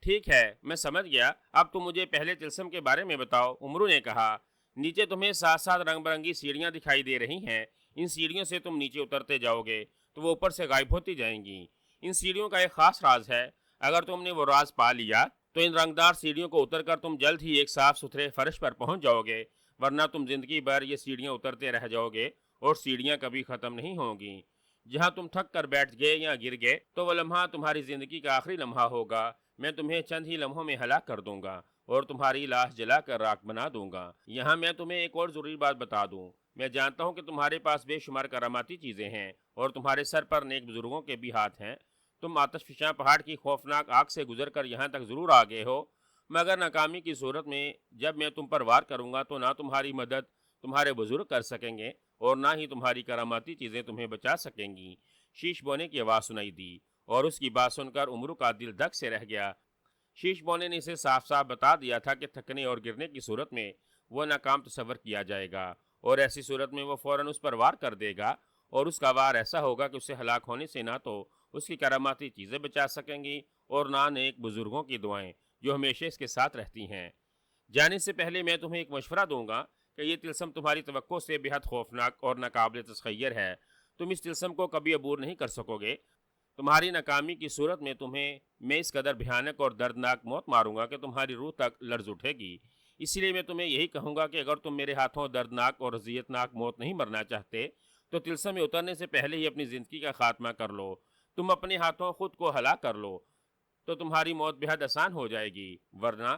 ٹھیک ہے، میں سمجھ گیا، اب تم مجھے پہلے طلسم کے بارے میں بتاؤ، عمرو نے کہا۔ نیچے تمہیں ساتھ ساتھ رنگ برنگی سیڑھیاں دکھائی دے رہی ہیں۔ ان سیڑھیوں سے تم نیچے اترتے جاؤ گے تو وہ اوپر سے غائب ہوتی جائیں گی۔ ان سیڑھیوں کا ایک خاص راز ہے، اگر تم نے وہ راز پا لیا تو ان رنگدار سیڑھیوں کو اتر کر تم جلد ہی ایک صاف ستھرے فرش پر پہنچ جاؤ گے، ورنہ تم زندگی بھر یہ سیڑھیاں اترتے رہ جاؤ گے اور سیڑھیاں کبھی ختم نہیں ہوں گی۔ جہاں تم تھک کر بیٹھ گئے یا گر گئے تو وہ لمحہ تمہاری زندگی کا آخری لمحہ ہوگا۔ میں تمہیں چند ہی لمحوں میں ہلاک کر دوں گا اور تمہاری لاش جلا کر راکھ بنا دوں گا۔ یہاں میں تمہیں ایک اور ضروری بات بتا دوں، میں جانتا ہوں کہ تمہارے پاس بے شمار کراماتی چیزیں ہیں اور تمہارے سر پر نیک بزرگوں کے بھی ہاتھ ہیں۔ تم آتش فشاں پہاڑ کی خوفناک آگ سے گزر کر یہاں تک ضرور آ گئے ہو، مگر ناکامی کی صورت میں جب میں تم پر وار کروں گا تو نہ تمہاری مدد تمہارے بزرگ کر سکیں گے اور نہ ہی تمہاری کراماتی چیزیں تمہیں بچا سکیں گی۔ شیش بونے کی آواز سنائی دی اور اس کی بات سن کر امرو کا دل دھک سے رہ گیا۔ شیش بونے نے اسے صاف صاف بتا دیا تھا کہ تھکنے اور گرنے کی صورت میں وہ ناکام تصور کیا جائے گا، اور ایسی صورت میں وہ فوراً اس پر وار کر دے گا، اور اس کا وار ایسا ہوگا کہ اسے ہلاک ہونے سے نہ تو اس کی کراماتی چیزیں بچا سکیں گی اور نہ نیک بزرگوں کی دعائیں جو ہمیشہ اس کے ساتھ رہتی ہیں۔ جانے سے پہلے میں تمہیں ایک مشورہ دوں گا کہ یہ طلسم تمہاری توقع سے بے حد خوفناک اور ناقابل تسخیر ہے۔ تم اس طلسم کو کبھی عبور نہیں کر سکو گے۔ تمہاری ناکامی کی صورت میں تمہیں میں اس قدر بھیانک اور دردناک موت ماروں گا کہ تمہاری روح تک لرز اٹھے گی۔ اسی لیے میں تمہیں یہی کہوں گا کہ اگر تم میرے ہاتھوں دردناک اور اذیتناک موت نہیں مرنا چاہتے تو طلسم میں اترنے سے پہلے ہی اپنی زندگی کا خاتمہ کر لو۔ تم اپنے ہاتھوں خود کو ہلاک کر لو تو تمہاری موت بے حد آسان ہو جائے گی، ورنہ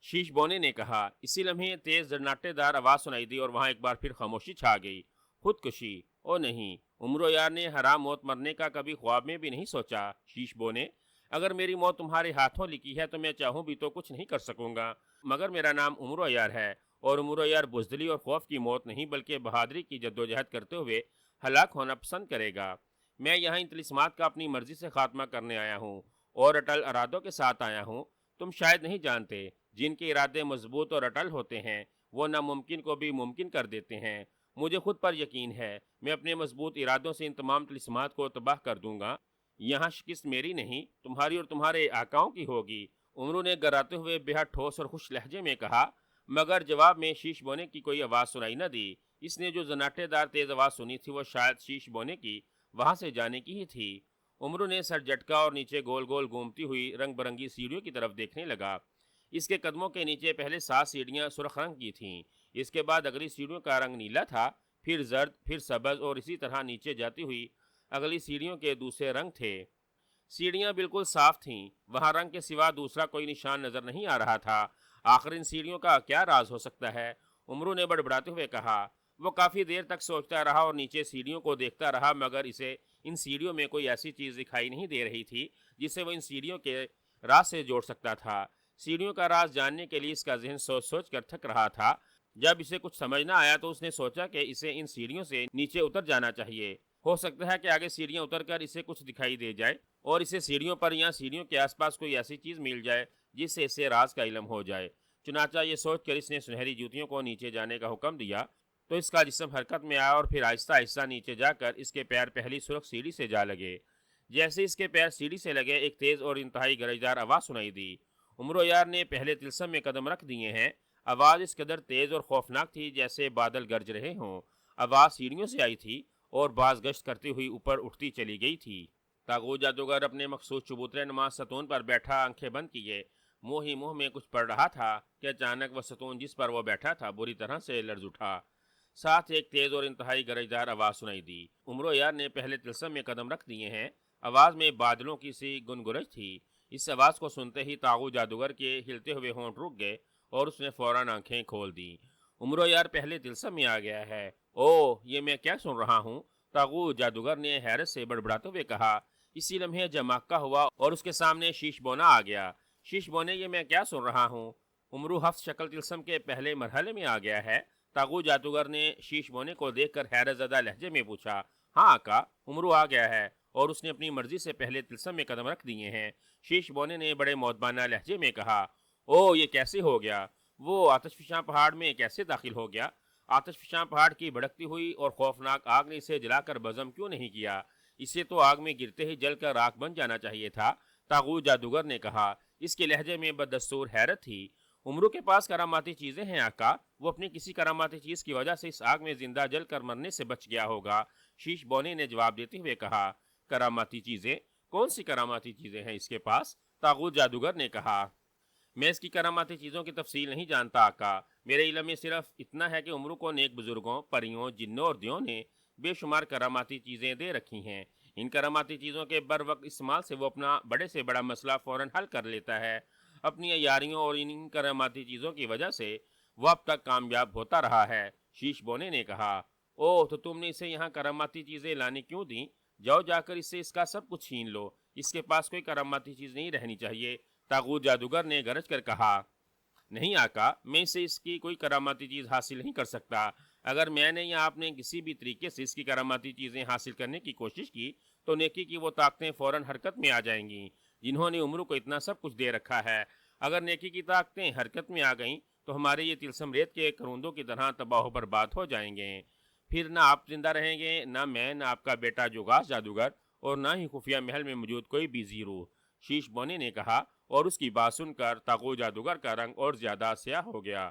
شیش بونے نے کہا۔ اسی لمحے تیز زرناٹے دار آواز سنائی دی اور وہاں ایک بار پھر خاموشی چھا گئی۔ خودکشی؟ او نہیں، عمرو یار نے حرام موت مرنے کا کبھی خواب میں بھی نہیں سوچا۔ شیش بونے، اگر میری موت تمہارے ہاتھوں لکھی ہے تو میں چاہوں بھی تو کچھ نہیں کر سکوں گا، مگر میرا نام عمرو یار ہے اور عمرو یار بزدلی اور خوف کی موت نہیں بلکہ بہادری کی جدوجہد کرتے ہوئے ہلاک ہونا پسند کرے گا۔ میں یہاں ان طلسمات کا اپنی مرضی سے خاتمہ کرنے آیا ہوں اور اٹل ارادوں کے ساتھ آیا ہوں۔ تم شاید نہیں جانتے، جن کے ارادے مضبوط اور اٹل ہوتے ہیں وہ ناممکن کو بھی ممکن کر دیتے ہیں۔ مجھے خود پر یقین ہے، میں اپنے مضبوط ارادوں سے ان تمام طلسمات کو تباہ کر دوں گا۔ یہاں شکست میری نہیں، تمہاری اور تمہارے آقاؤں کی ہوگی، عمرو نے گراتے ہوئے بے حد ٹھوس اور خوش لہجے میں کہا، مگر جواب میں شیش بونے کی کوئی آواز سنائی نہ دی۔ اس نے جو زناٹے دار تیز آواز سنی تھی وہ شاید شیش بونے کی وہاں سے جانے کی ہی تھی۔ عمرو نے سر جھٹکا اور نیچے گول گول گھومتی ہوئی رنگ برنگی سیڑھیوں کی طرف دیکھنے لگا۔ اس کے قدموں کے نیچے پہلے 7 سیڑھیاں سرخ رنگ کی تھیں، اس کے بعد اگلی سیڑھیوں کا رنگ نیلا تھا، پھر زرد، پھر سبز اور اسی طرح نیچے جاتی ہوئی اگلی سیڑھیوں کے دوسرے رنگ تھے۔ سیڑھیاں بالکل صاف تھیں، وہاں رنگ کے سوا دوسرا کوئی نشان نظر نہیں آ رہا تھا۔ آخر ان سیڑھیوں کا کیا راز ہو سکتا ہے؟ عمرو نے بڑبڑاتے ہوئے کہا۔ وہ کافی دیر تک سوچتا رہا اور نیچے سیڑھیوں کو دیکھتا رہا، مگر اسے ان سیڑھیوں میں کوئی ایسی چیز دکھائی نہیں دے رہی تھی جسے وہ ان سیڑھیوں کے راز سے جوڑ سکتا تھا۔ سیڑھیوں کا راز جاننے کے لیے اس کا ذہن سوچ سوچ کر تھک رہا تھا۔ جب اسے کچھ سمجھ نہ آیا تو اس نے سوچا کہ اسے ان سیڑھیوں سے نیچے اتر جانا چاہیے۔ ہو سکتا ہے کہ آگے سیڑھیاں اتر کر اسے کچھ دکھائی دے جائے اور اسے سیڑھیوں پر یا سیڑھیوں کے آس پاس کوئی ایسی چیز مل جائے جس سے اسے راز کا علم ہو جائے۔ چنانچہ یہ سوچ کر اس نے سنہری جوتیوں کو نیچے جانے کا حکم دیا تو اس کا جسم حرکت میں آیا اور پھر آہستہ آہستہ نیچے جا کر اس کے پیر پہلی سرخ سیڑھی سے جا لگے۔ جیسے اس کے پیر سیڑھی سے لگے ایک تیز اور انتہائی گرجدار آواز سنائی دی۔ عمرو یار نے پہلے طلسم میں قدم رکھ دیے ہیں۔ آواز اس قدر تیز اور خوفناک تھی جیسے بادل گرج رہے ہوں۔ آواز سیڑھیوں سے آئی تھی اور باز گشت کرتی ہوئی اوپر اٹھتی چلی گئی تھی۔ طاغوت جادوگر اپنے مخصوص چبوترے نما ستون پر بیٹھا آنکھیں بند کیے منہ ہی منہ میں کچھ پڑھ رہا تھا کہ اچانک وہ ستون جس پر وہ بیٹھا تھا بری طرح سے لرز اٹھا۔ ساتھ ایک تیز اور انتہائی گرجدار آواز سنائی دی۔ عمرو یار نے پہلے طلسم میں قدم رکھ دیے ہیں۔ آواز میں بادلوں کی سی گنگرج تھی۔ اس آواز کو سنتے ہی طاغوت جادوگر کے ہلتے ہوئے ہونٹ رک گئے اور اس نے فوراً آنکھیں کھول دیں۔ عمرو یار پہلے طلسم میں آ گیا ہے۔ اوہ، یہ میں کیا سن رہا ہوں؟ طاغوت جادوگر نے حیرت سے بڑبڑاتے ہوئے کہا۔ اسی لمحے جماکہ ہوا اور اس کے سامنے شیش بونا آ گیا۔ شیش بونے، یہ میں کیا سن رہا ہوں؟ عمرو ہفت شکل طلسم کے پہلے مرحلے میں آ گیا ہے؟ طاغوت جادوگر نے شیش بونے کو دیکھ کر حیرت زدہ لہجے میں پوچھا۔ ہاں آقا، عمرو آ گیا ہے اور اس نے اپنی مرضی سے پہلے طلسم میں قدم رکھ دیے ہیں۔ شیش بونے نے بڑے مؤدبانہ لہجے میں کہا۔ اوہ، یہ کیسے ہو گیا؟ وہ آتش فشاں پہاڑ میں کیسے داخل ہو گیا؟ آتش فشاں پہاڑ کی بھڑکتی ہوئی اور خوفناک آگ نے اسے جلا کر بزم کیوں نہیں کیا؟ اسے تو آگ میں گرتے ہی جل کر راکھ بن جانا چاہیے تھا، طاغوت جادوگر نے کہا۔ اس کے لہجے میں بدستور حیرت تھی۔ عمرو کے پاس کراماتی چیزیں ہیں آقا، وہ اپنی کسی کراماتی چیز کی وجہ سے اس آگ میں زندہ جل کر مرنے سے بچ گیا ہوگا، شیش بونے نے جواب دیتے ہوئے کہا۔ کراماتی چیزیں؟ کون سی کراماتی چیزیں ہیں اس کے پاس؟ طاغوت جادوگر نے کہا۔ میں اس کی کراماتی چیزوں کی تفصیل نہیں جانتا آقا، میرے علم میں صرف اتنا ہے کہ عمرو کو نیک بزرگوں، پریوں، جنوں اور دیوں نے بے شمار کراماتی چیزیں دے رکھی ہیں۔ ان کراماتی چیزوں کے بر وقت استعمال سے وہ اپنا بڑے سے بڑا مسئلہ فوراً حل کر لیتا ہے۔ اپنی عیاریوں اور ان کراماتی چیزوں کی وجہ سے وہ اب تک کامیاب ہوتا رہا ہے، شیش بونے نے کہا۔ اوہ تو تم نے اسے یہاں کراماتی چیزیں لانے کیوں دیں؟ جاؤ جا کر اس سے اس کا سب کچھ چھین لو، اس کے پاس کوئی کراماتی چیز نہیں رہنی چاہیے۔ طاغوت جادوگر نے گرج کر کہا، نہیں آقا، میں اسے اس کی کوئی کراماتی چیز حاصل نہیں کر سکتا۔ اگر میں نے یا آپ نے کسی بھی طریقے سے اس کی کراماتی چیزیں حاصل کرنے کی کوشش کی تو نیکی کی وہ طاقتیں فوراً حرکت میں آ جائیں گی جنہوں نے عمرو کو اتنا سب کچھ دے رکھا ہے۔ اگر نیکی کی طاقتیں حرکت میں آ گئیں تو ہمارے یہ تلسم ریت کے کروندوں کی طرح تباہ و برباد ہو جائیں گے۔ پھر نہ آپ زندہ رہیں گے، نہ میں، نہ آپ کا بیٹا جوگاس جادوگر، اور نہ ہی خفیہ محل میں موجود کوئی بھی زیرو۔ شیش بونے نے کہا، اور اس کی بات سن کر طاغوت جادوگر کا رنگ اور زیادہ سیاہ ہو گیا۔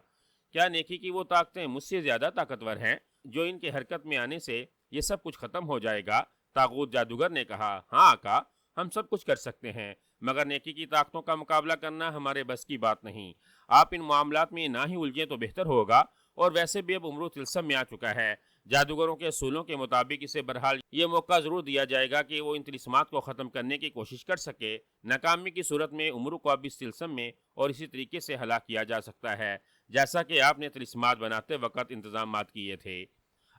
کیا نیکی کی وہ طاقتیں مجھ سے زیادہ طاقتور ہیں جو ان کے حرکت میں آنے سے یہ سب کچھ ختم ہو جائے گا؟ طاغوت جادوگر نے کہا، ہاں آقا، ہم سب کچھ کر سکتے ہیں، مگر نیکی کی طاقتوں کا مقابلہ کرنا ہمارے بس کی بات نہیں۔ آپ ان معاملات میں نہ ہی الجھیں تو بہتر ہوگا، اور ویسے بھی اب عمرو تلسم میں آ چکا ہے۔ جادوگروں کے اصولوں کے مطابق اسے بہرحال یہ موقع ضرور دیا جائے گا کہ وہ ان طلسمات کو ختم کرنے کی کوشش کر سکے۔ ناکامی کی صورت میں عمرو کو اب اس تلسم میں اور اسی طریقے سے ہلاک کیا جا سکتا ہے جیسا کہ آپ نے طلسمات بناتے وقت انتظامات کیے تھے۔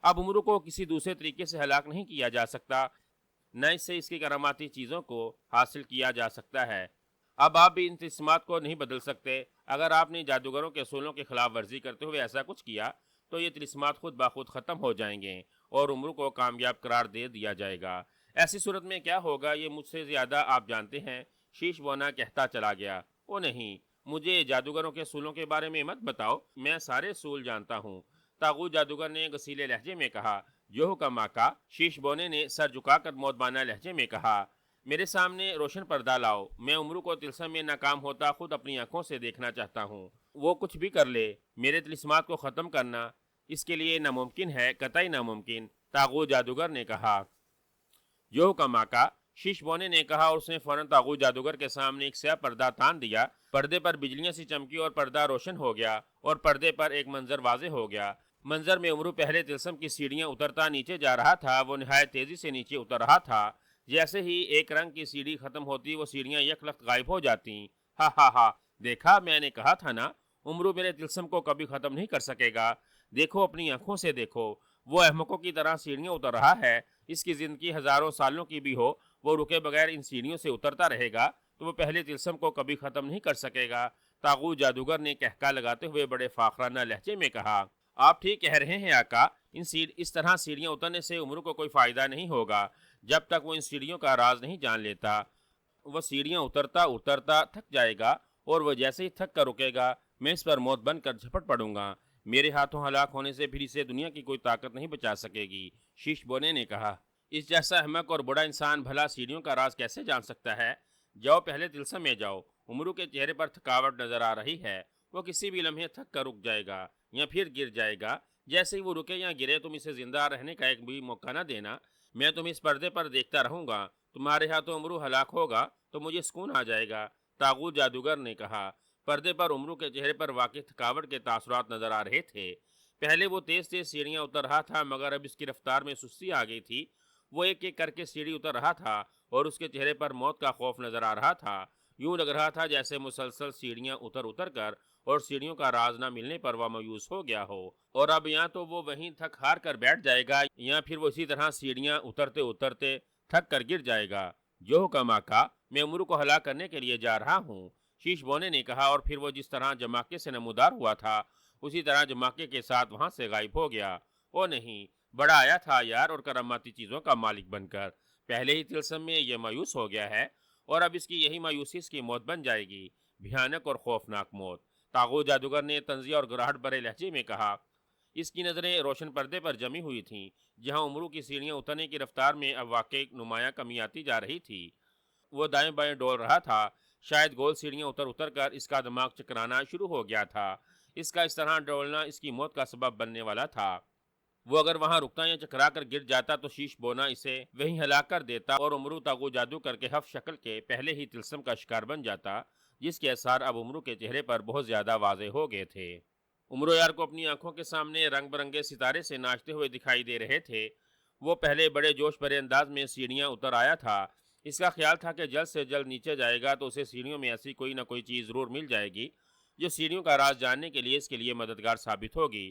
اب عمرو کو کسی دوسرے طریقے سے ہلاک نہیں کیا جا سکتا، نہ اس سے اس کی کراماتی چیزوں کو حاصل کیا جا سکتا ہے۔ اب آپ بھی ان طلسمات کو نہیں بدل سکتے۔ اگر آپ نے جادوگروں کے اصولوں کی خلاف ورزی کرتے ہوئے ایسا کچھ کیا تو یہ طلسمات خود بخود ختم ہو جائیں گے اور عمرو کو کامیاب قرار دے دیا جائے گا۔ ایسی صورت میں کیا ہوگا یہ مجھ سے زیادہ آپ جانتے ہیں، شیش بونا کہتا چلا گیا۔ او نہیں، مجھے جادوگروں کے اصولوں کے بارے میں مت بتاؤ، میں سارے اصول جانتا ہوں۔ طاغوت جادوگر نے غصیلے لہجے میں کہا۔ جو حکم آقا، شیش بونے نے سر جھکا کر مودبانہ لہجے میں کہا۔ میرے سامنے روشن پردہ لاؤ، میں عمرو کو تلسم میں ناکام ہوتا خود اپنی آنکھوں سے دیکھنا چاہتا ہوں۔ وہ کچھ بھی کر لے، میرے طلسمات کو ختم کرنا اس کے لیے ناممکن ہے، قطعی ناممکن، طاغوت جادوگر نے کہا۔ جو حکم آقا، شیش بونے نے کہا، اور اس نے فوراً طاغوت جادوگر کے سامنے ایک سیاہ پردہ تان دیا۔ پردے پر بجلیاں سی چمکی اور پردہ روشن ہو گیا، اور پردے پر ایک منظر واضح ہو گیا۔ منظر میں عمرو پہلے تلسم کی سیڑھیاں اترتا نیچے جا رہا تھا۔ وہ نہایت تیزی سے نیچے اتر رہا تھا۔ جیسے ہی ایک رنگ کی سیڑھی ختم ہوتی وہ سیڑھیاں یک لخت غائب ہو جاتی۔ ہا ہا ہا، دیکھا، میں نے کہا تھا نا، عمرو میرے تلسم کو کبھی ختم نہیں کر سکے گا۔ دیکھو، اپنی آنکھوں سے دیکھو، وہ احمقوں کی طرح سیڑھیاں اتر رہا ہے۔ اس کی زندگی ہزاروں سالوں کی بھی ہو، وہ رکے بغیر ان سیڑھیوں سے اترتا رہے گا تو وہ پہلے تلسم کو کبھی ختم نہیں کر سکے گا۔ طاغوت جادوگر نے کہکا لگاتے ہوئے بڑے فاخرانہ لہجے میں کہا، آپ ٹھیک کہہ رہے ہیں آقا، اس طرح سیڑھیاں اترنے سے عمرو کو کوئی فائدہ نہیں ہوگا جب تک وہ ان سیڑھیوں کا راز نہیں جان لیتا۔ وہ سیڑھیاں اترتا اترتا تھک جائے گا، اور وہ جیسے ہی تھک کر رکے گا میں اس پر موت بن کر جھپٹ پڑوں گا۔ میرے ہاتھوں ہلاک ہونے سے پھر اسے دنیا کی کوئی طاقت نہیں بچا سکے گی۔ شیش بونے نے کہا، اس جیسا احمق اور بڑا انسان بھلا سیڑھیوں کا راز کیسے جان سکتا ہے؟ جاؤ، پہلے تلسم میں جاؤ۔ عمرو کے چہرے پر تھکاوٹ نظر آ رہی ہے، وہ کسی بھی لمحے تھک کر رک جائے گا یا پھر گر جائے گا۔ جیسے ہی وہ رکے یا گرے تم اسے زندہ رہنے کا ایک بھی موقع نہ دینا۔ میں تمہیں اس پردے پر دیکھتا رہوں گا، تمہارے ہاتھوں عمرو ہلاک ہوگا تو مجھے سکون آ جائے گا، طاغوت جادوگر نے کہا۔ پردے پر عمرو کے چہرے پر واقع تھکاوٹ کے تاثرات نظر آ رہے تھے۔ پہلے وہ تیز تیز سیڑھیاں اتر رہا تھا، مگر اب اس کی رفتار میں سستی آ گئی تھی۔ وہ ایک ایک کر کے سیڑھی اتر رہا تھا اور اس کے چہرے پر موت کا خوف نظر آ رہا تھا۔ یوں لگ رہا تھا جیسے مسلسل سیڑھیاں اتر اتر کر اور سیڑھیوں کا راز نہ ملنے پر وہ مایوس ہو گیا ہو، اور اب یا تو وہ وہیں تھک ہار کر بیٹھ جائے گا یا پھر وہ اسی طرح سیڑھیاں اترتے اترتے تھک کر گر جائے گا۔ جو حکم آقا، میں عمرو کو ہلاک کرنے کے لیے جا رہا ہوں، شیش بونے نے کہا، اور پھر وہ جس طرح جماکے سے نمودار ہوا تھا اسی طرح جماکے کے ساتھ وہاں سے غائب ہو گیا۔ او نہیں، بڑا آیا تھا یار، اور کراماتی چیزوں کا مالک بن کر پہلے ہی تلسم میں یہ مایوس ہو گیا ہے، اور اب اس کی یہی مایوسی اس کی موت بن جائے گی، بھیانک اور خوفناک موت۔ طاغوت جادوگر نے طنزیہ اور گراہٹ بھرے لہجے میں کہا۔ اس کی نظریں روشن پردے پر جمی ہوئی تھیں، جہاں عمرو کی سیڑھیاں اترنے کی رفتار میں اب واقعی نمایاں کمی آتی جا رہی تھی۔ وہ دائیں بائیں ڈول رہا تھا، شاید گول سیڑھیاں اتر اتر کر اس کا دماغ چکرانا شروع ہو گیا تھا۔ اس کا اس طرح ڈولنا اس کی موت کا سبب بننے والا تھا۔ وہ اگر وہاں رکتا یا چکرا کر گر جاتا تو شیش بونا اسے وہیں ہلاک کر دیتا، اور عمرو طاغوت جادو کر کے ہف شکل کے پہلے ہی تلسم کا شکار بن جاتا، جس کے اثار اب عمرو کے چہرے پر بہت زیادہ واضح ہو گئے تھے۔ عمرو یار کو اپنی آنکھوں کے سامنے رنگ برنگے ستارے سے ناچتے ہوئے دکھائی دے رہے تھے۔ وہ پہلے بڑے جوش بھرے انداز میں سیڑھیاں اتر آیا تھا۔ اس کا خیال تھا کہ جلد سے جلد نیچے جائے گا تو اسے سیڑھیوں میں ایسی کوئی نہ کوئی چیز ضرور مل جائے گی جو سیڑھیوں کا راز جاننے کے لیے اس کے لیے مددگار ثابت ہوگی،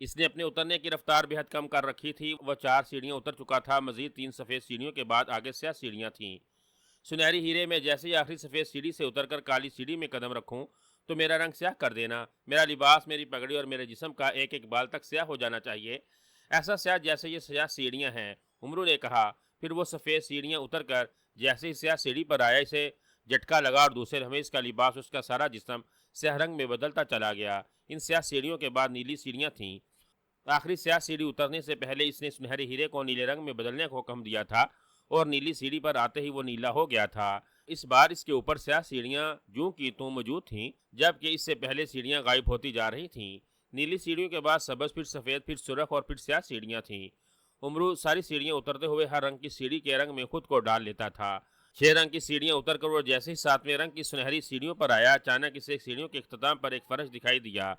اس نے اپنے اترنے کی رفتار بے حد کم کر رکھی تھی۔ وہ 4 سیڑھیاں اتر چکا تھا، مزید 3 سفید سیڑھیوں کے بعد آگے سیاہ سیڑھیاں تھیں۔ سنہری ہیرے میں جیسے ہی آخری سفید سیڑھی سے اتر کر کالی سیڑھی میں قدم رکھوں تو میرا رنگ سیاہ کر دینا۔ میرا لباس، میری پگڑی اور میرے جسم کا ایک ایک بال تک سیاہ ہو جانا چاہیے، ایسا سیاہ جیسے یہ سیاہ سیڑھیاں ہیں، عمرو نے کہا۔ پھر وہ سفید سیڑھیاں اتر کر جیسے ہی سیاہ سیڑھی پر آیا، اسے جھٹکا لگا اور دوسرے لمحے اس کا لباس، اس کا سارا جسم سیاہ رنگ میں بدلتا چلا گیا۔ ان سیاہ سیڑھیوں کے بعد نیلی سیڑھیاں تھیں۔ آخری سیاہ سیڑھی اترنے سے پہلے اس نے سنہرے ہیرے کو نیلے رنگ میں بدلنے کا حکم دیا تھا اور نیلی سیڑھی پر آتے ہی وہ نیلا ہو گیا تھا۔ اس بار اس کے اوپر سیاہ سیڑھیاں جوں کی توں موجود تھیں، جبکہ اس سے پہلے سیڑھیاں غائب ہوتی جا رہی تھیں۔ نیلی سیڑھیوں کے بعد سبز، پھر سفید، پھر سرخ اور پھر سیاہ سیڑھیاں تھیں۔ عمرو ساری سیڑھیاں اترتے ہوئے ہر رنگ کی سیڑھی کے رنگ میں خود کو ڈال لیتا تھا۔ 6 رنگ کی سیڑھیاں اتر کر وہ جیسے ہی 7ویں رنگ کی سنہری سیڑھیوں پر آیا، اچانک اسے سیڑھیوں کے اختتام پر ایک فرش دکھائی دیا۔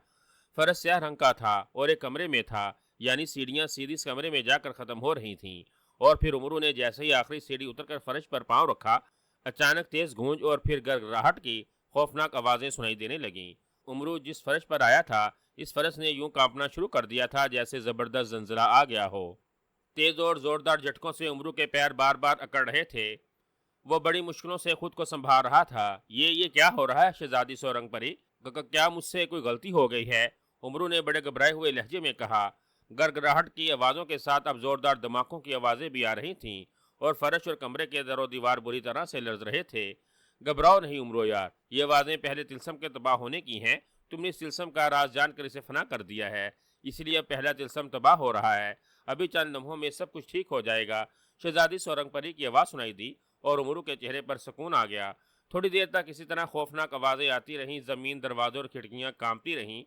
فرش سیاہ رنگ کا تھا اور ایک کمرے میں تھا، یعنی سیڑھیاں سیدھی اس کمرے میں جا کر ختم ہو رہی تھیں۔ اور پھر عمرو نے جیسے ہی آخری سیڑھی اتر کر فرش پر پاؤں رکھا، اچانک تیز گونج اور پھر گڑگڑاہٹ کی خوفناک آوازیں سنائی دینے لگیں۔ عمرو جس فرش پر آیا تھا، اس فرش نے یوں کانپنا شروع کر دیا تھا جیسے زبردست زلزلہ آ گیا ہو۔ تیز اور زوردار جھٹکوں سے عمرو کے پیر بار بار اکڑ رہے تھے۔ وہ بڑی مشکلوں سے خود کو سنبھال رہا تھا۔ یہ کیا ہو رہا ہے شہزادی سورنگ پری؟ کیا مجھ سے کوئی غلطی ہو گئی ہے؟ عمرو نے بڑے گھبرائے ہوئے لہجے میں کہا۔ گڑگڑاہٹ کی آوازوں کے ساتھ اب زوردار دھماکوں کی آوازیں بھی آ رہی تھیں اور فرش اور کمرے کے در و دیوار بری طرح سے لرز رہے تھے۔ گھبراؤ نہیں عمرو یار، یہ آوازیں پہلے طلسم کے تباہ ہونے کی ہیں۔ تم نے اس طلسم کا راز جان کر اسے فنا کر دیا ہے، اس لیے اب پہلا طلسم تباہ ہو رہا ہے۔ ابھی چند لمحوں میں سب کچھ ٹھیک ہو جائے گا۔ شہزادی سورنگ پری کی آواز سنائی دی اور عمرو کے چہرے پر سکون آ گیا۔ تھوڑی دیر تک اسی طرح خوفناک آوازیں آتی رہیں، زمین، دروازے اور کھڑکیاں کانپتی رہیں۔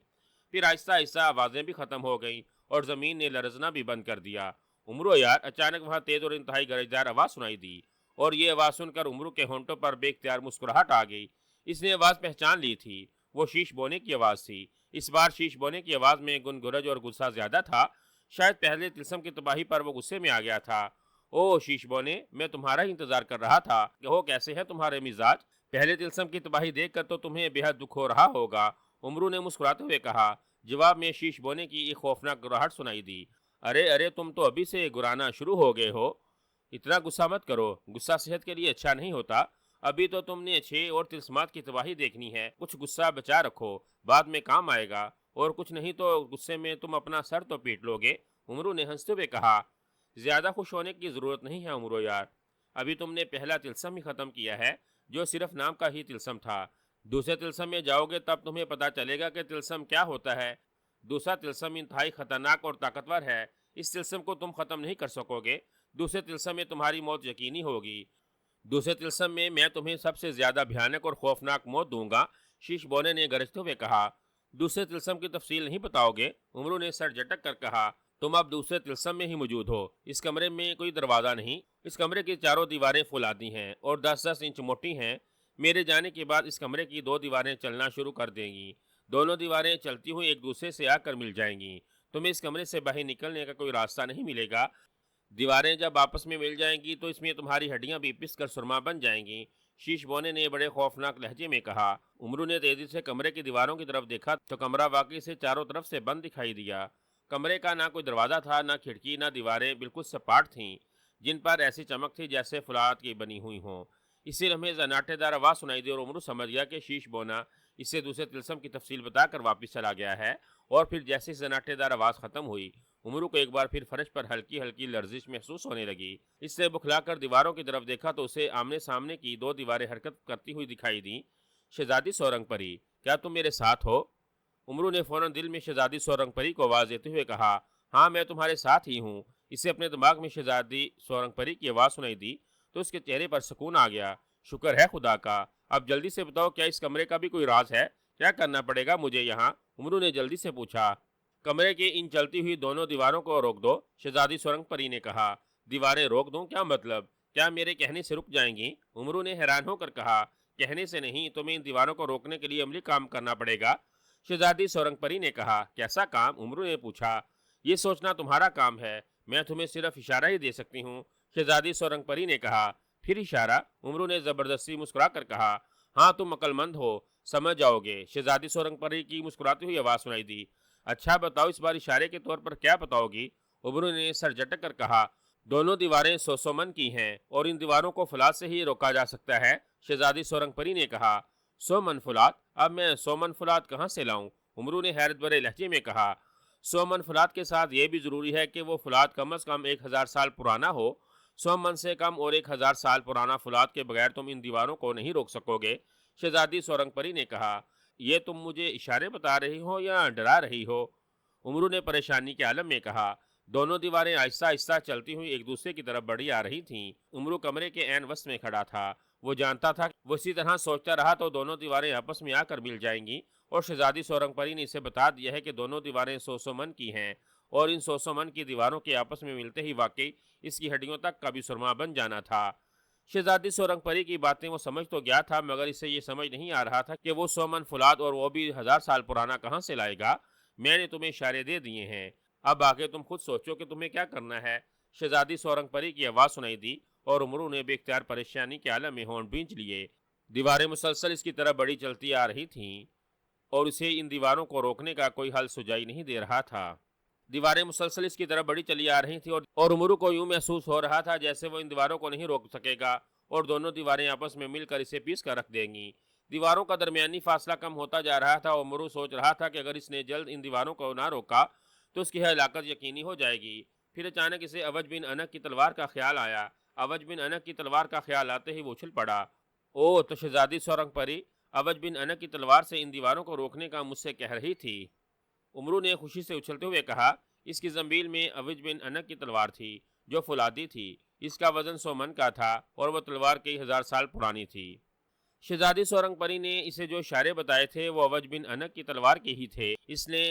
پھر آہستہ آہستہ آوازیں بھی ختم ہو گئیں اور زمین نے لرزنا بھی بند کر دیا۔ عمرو یار، اچانک وہاں تیز اور انتہائی گرجدار آواز سنائی دی اور یہ آواز سن کر عمرو کے ہونٹوں پر بے اختیار مسکراہٹ آ گئی۔ اس نے آواز پہچان لی تھی، وہ شیش بونے کی آواز تھی۔ اس بار شیش بونے کی آواز میں گنگرج اور غصہ زیادہ تھا، شاید پہلے طلسم کی تباہی پر وہ غصے میں آ گیا تھا۔ او شیش بونے، میں تمہارا ہی انتظار کر رہا تھا کہ ہو کیسے ہے تمہارے مزاج؟ پہلے طلسم کی تباہی دیکھ کر تو تمہیں بے حد دکھ ہو رہا ہوگا، عمرو نے مسکراتے ہوئے کہا۔ جواب میں شیش بونے کی ایک خوفناک گراہٹ سنائی دی۔ ارے تم تو ابھی سے گرانا شروع ہو گئے ہو، اتنا غصہ مت کرو، غصہ صحت کے لیے اچھا نہیں ہوتا۔ ابھی تو تم نے 6 اور طلسمات کی تباہی دیکھنی ہے، کچھ غصہ بچا رکھو، بعد میں کام آئے گا، اور کچھ نہیں تو غصے میں تم اپنا سر تو پیٹ لو گے، عمرو نے ہنستے ہوئے کہا۔ زیادہ خوش ہونے کی ضرورت نہیں ہے عمرو یار، ابھی تم نے پہلا طلسم ہی ختم کیا ہے، جو صرف نام کا ہی طلسم تھا۔ دوسرے طلسم میں جاؤ گے تب تمہیں پتا چلے گا کہ طلسم کیا ہوتا ہے۔ دوسرا طلسم انتہائی خطرناک اور طاقتور ہے، اس طلسم کو تم ختم نہیں کر سکو گے۔ دوسرے طلسم میں تمہاری موت یقینی ہوگی۔ دوسرے طلسم میں میں تمہیں سب سے زیادہ بھیانک اور خوفناک موت دوں گا، شیش بونے نے گرجتے ہوئے کہا۔ دوسرے طلسم کی تفصیل نہیں بتاؤ گے؟ عمرو نے سر جھٹک کر کہا۔ تم اب دوسرے طلسم میں ہی موجود ہو، اس کمرے میں کوئی دروازہ نہیں، اس کمرے کی چاروں دیواریں فولادی ہیں اور 10-10 انچ موٹی ہیں۔ میرے جانے کے بعد اس کمرے کی 2 دیواریں چلنا شروع کر دیں گی، دونوں دیواریں چلتی ہوئی ایک دوسرے سے آ کر مل جائیں گی، تمہیں اس کمرے سے باہر نکلنے کا کوئی راستہ نہیں ملے گا۔ دیواریں جب آپس میں مل جائیں گی تو اس میں تمہاری ہڈیاں بھی پس کر سرما بن جائیں گی، شیش بونے نے بڑے خوفناک لہجے میں کہا۔ عمرو نے تیزی سے کمرے کی دیواروں کی طرف دیکھا تو کمرہ واقعی سے چاروں طرف سے بند دکھائی دیا۔ کمرے کا نہ کوئی دروازہ تھا، نہ کھڑکی، نہ دیواریں، بالکل سپاٹ تھیں، جن پر ایسی چمک تھی جیسے فولاد کی بنی ہوئی ہوں۔ اسی لمحے زناٹے دار آواز سنائی دی اور عمرو سمجھ گیا کہ شیش بونا اس سے دوسرے طلسم کی تفصیل بتا کر واپس چلا گیا ہے، اور پھر جیسے زناٹے دار آواز ختم ہوئی، عمرو کو ایک بار پھر فرش پر ہلکی ہلکی لرزش محسوس ہونے لگی۔ اس سے بکھلا کر دیواروں کی طرف دیکھا تو اسے آمنے سامنے کی 2 دیواریں حرکت کرتی ہوئی دکھائی دیں۔ شہزادی سورنگ پری، کیا تم میرے ساتھ ہو؟ عمرو نے فوراً دل میں شہزادی سورنگ پری کو آواز دیتے ہوئے کہا۔ ہاں میں تمہارے ساتھ ہی ہوں۔ اسے اپنے دماغ میں شہزادی سورنگ پری کی آواز سنائی دی تو اس کے چہرے پر سکون آ گیا۔ شکر ہے خدا کا، اب جلدی سے بتاؤ کیا اس کمرے کا بھی کوئی راز ہے؟ کیا کرنا پڑے گا مجھے یہاں؟ عمرو نے جلدی سے پوچھا۔ کمرے کی ان چلتی ہوئی دونوں دیواروں کو روک دو، شہزادی سورنگ پری نے کہا۔ دیواریں روک دوں؟ کیا مطلب؟ کیا میرے کہنے سے رک جائیں گی؟ عمرو نے حیران ہو کر کہا۔ کہنے سے نہیں، تمہیں ان دیواروں کو روکنے کے لیے عملی کام کرنا پڑے گا، شہزادی سورنگ پری نے کہا۔ کیسا کام؟ عمرو نے پوچھا۔ یہ سوچنا تمہارا کام ہے، میں تمہیں صرف اشارہ ہی دے سکتی ہوں، شہزادی سورنگ پری نے کہا۔ پھر اشارہ؟ عمرو نے زبردستی مسکرا کر کہا۔ ہاں تم عقل مند ہو، سمجھ جاؤ گے، شہزادی سورنگ پری کی مسکراتی ہوئی آواز سنائی دی۔ اچھا بتاؤ اس بار اشارے کے طور پر کیا بتاؤ گی؟ عمرو نے سر جھٹک کر کہا۔ دونوں دیواریں 100 من کی ہیں اور ان دیواروں کو فولاد سے ہی روکا جا سکتا ہے، شہزادی سورنگ پری نے کہا۔ 100 من فولاد؟ اب میں 100 من فولاد کہاں سے لاؤں؟ عمرو نے حیرت بھرے لہجے میں کہا۔ 100 من فولاد کے ساتھ یہ بھی ضروری ہے کہ وہ فولاد کم از کم 1000 سال پرانا ہو۔ 100 من سے کم اور 1000 سال پرانا فولاد کے بغیر تم ان دیواروں کو نہیں روک سکو گے، شہزادی سورنگ پری نے کہا۔ یہ تم مجھے اشارے بتا رہی ہو یا ڈرا رہی ہو؟ عمرو نے پریشانی کے عالم میں کہا۔ دونوں دیواریں آہستہ آہستہ چلتی ہوئی ایک دوسرے کی طرف بڑھی آ رہی تھیں۔ عمرو کمرے کے عین وسط میں کھڑا تھا۔ وہ جانتا تھا کہ وہ اسی طرح سوچتا رہا تو دونوں دیواریں آپس میں آ کر مل جائیں گی، اور شہزادی سورنگ پری نے اسے بتا دیا ہے کہ دونوں دیواریں 100 من کی ہیں، اور ان 100 من کی دیواروں کے آپس میں ملتے ہی واقعی اس کی ہڈیوں تک کا بھی سرما بن جانا تھا۔ شہزادی سورنگ پری کی باتیں وہ سمجھ تو گیا تھا، مگر اسے یہ سمجھ نہیں آ رہا تھا کہ وہ 100 من فولاد اور وہ بھی 1000 سال پرانا کہاں سے لائے گا۔ میں نے تمہیں اشارے دے دیے ہیں، اب آگے تم خود سوچو کہ تمہیں کیا کرنا ہے، شہزادی سورنگ پری کی آواز سنائی دی، اور عمرو نے بے اختیار پریشانی کے عالم میں ہونٹ بھینچ لیے۔ دیواریں مسلسل اس کی طرف بڑی چلتی آ رہی تھیں اور اسے ان دیواروں کو روکنے کا کوئی حل سجائی نہیں دے رہا تھا۔ دیواریں مسلسل اس کی طرف بڑی چلی آ رہی تھیں اور عمرو کو یوں محسوس ہو رہا تھا جیسے وہ ان دیواروں کو نہیں روک سکے گا اور دونوں دیواریں آپس میں مل کر اسے پیس کر رکھ دیں گی۔ دیواروں کا درمیانی فاصلہ کم ہوتا جا رہا تھا اور عمرو سوچ رہا تھا کہ اگر اس نے جلد ان دیواروں کو نہ روکا تو اس کی ہلاکت یقینی ہو جائے گی۔ پھر اچانک اسے اوج بن انک کی تلوار کا خیال آیا۔ اوج بن انک کی تلوار کا خیال آتے ہی وہ اچھل پڑا۔ او تو شہزادی سورنگ پری اوج بن انک کی تلوار سے ان دیواروں کو روکنے کا مجھ سے کہہ رہی تھی، عمرو نے خوشی سے اچھلتے ہوئے کہا۔ اس کی زنبیل میں اوج بن انک کی تلوار تھی جو فولادی تھی۔ اس کا وزن 100 من کا تھا اور وہ تلوار کئی ہزار سال پرانی تھی۔ شہزادی سورنگ پری نے اسے جو اشارے بتائے تھے وہ اوج بن انک کی تلوار کے ہی تھے۔ اس نے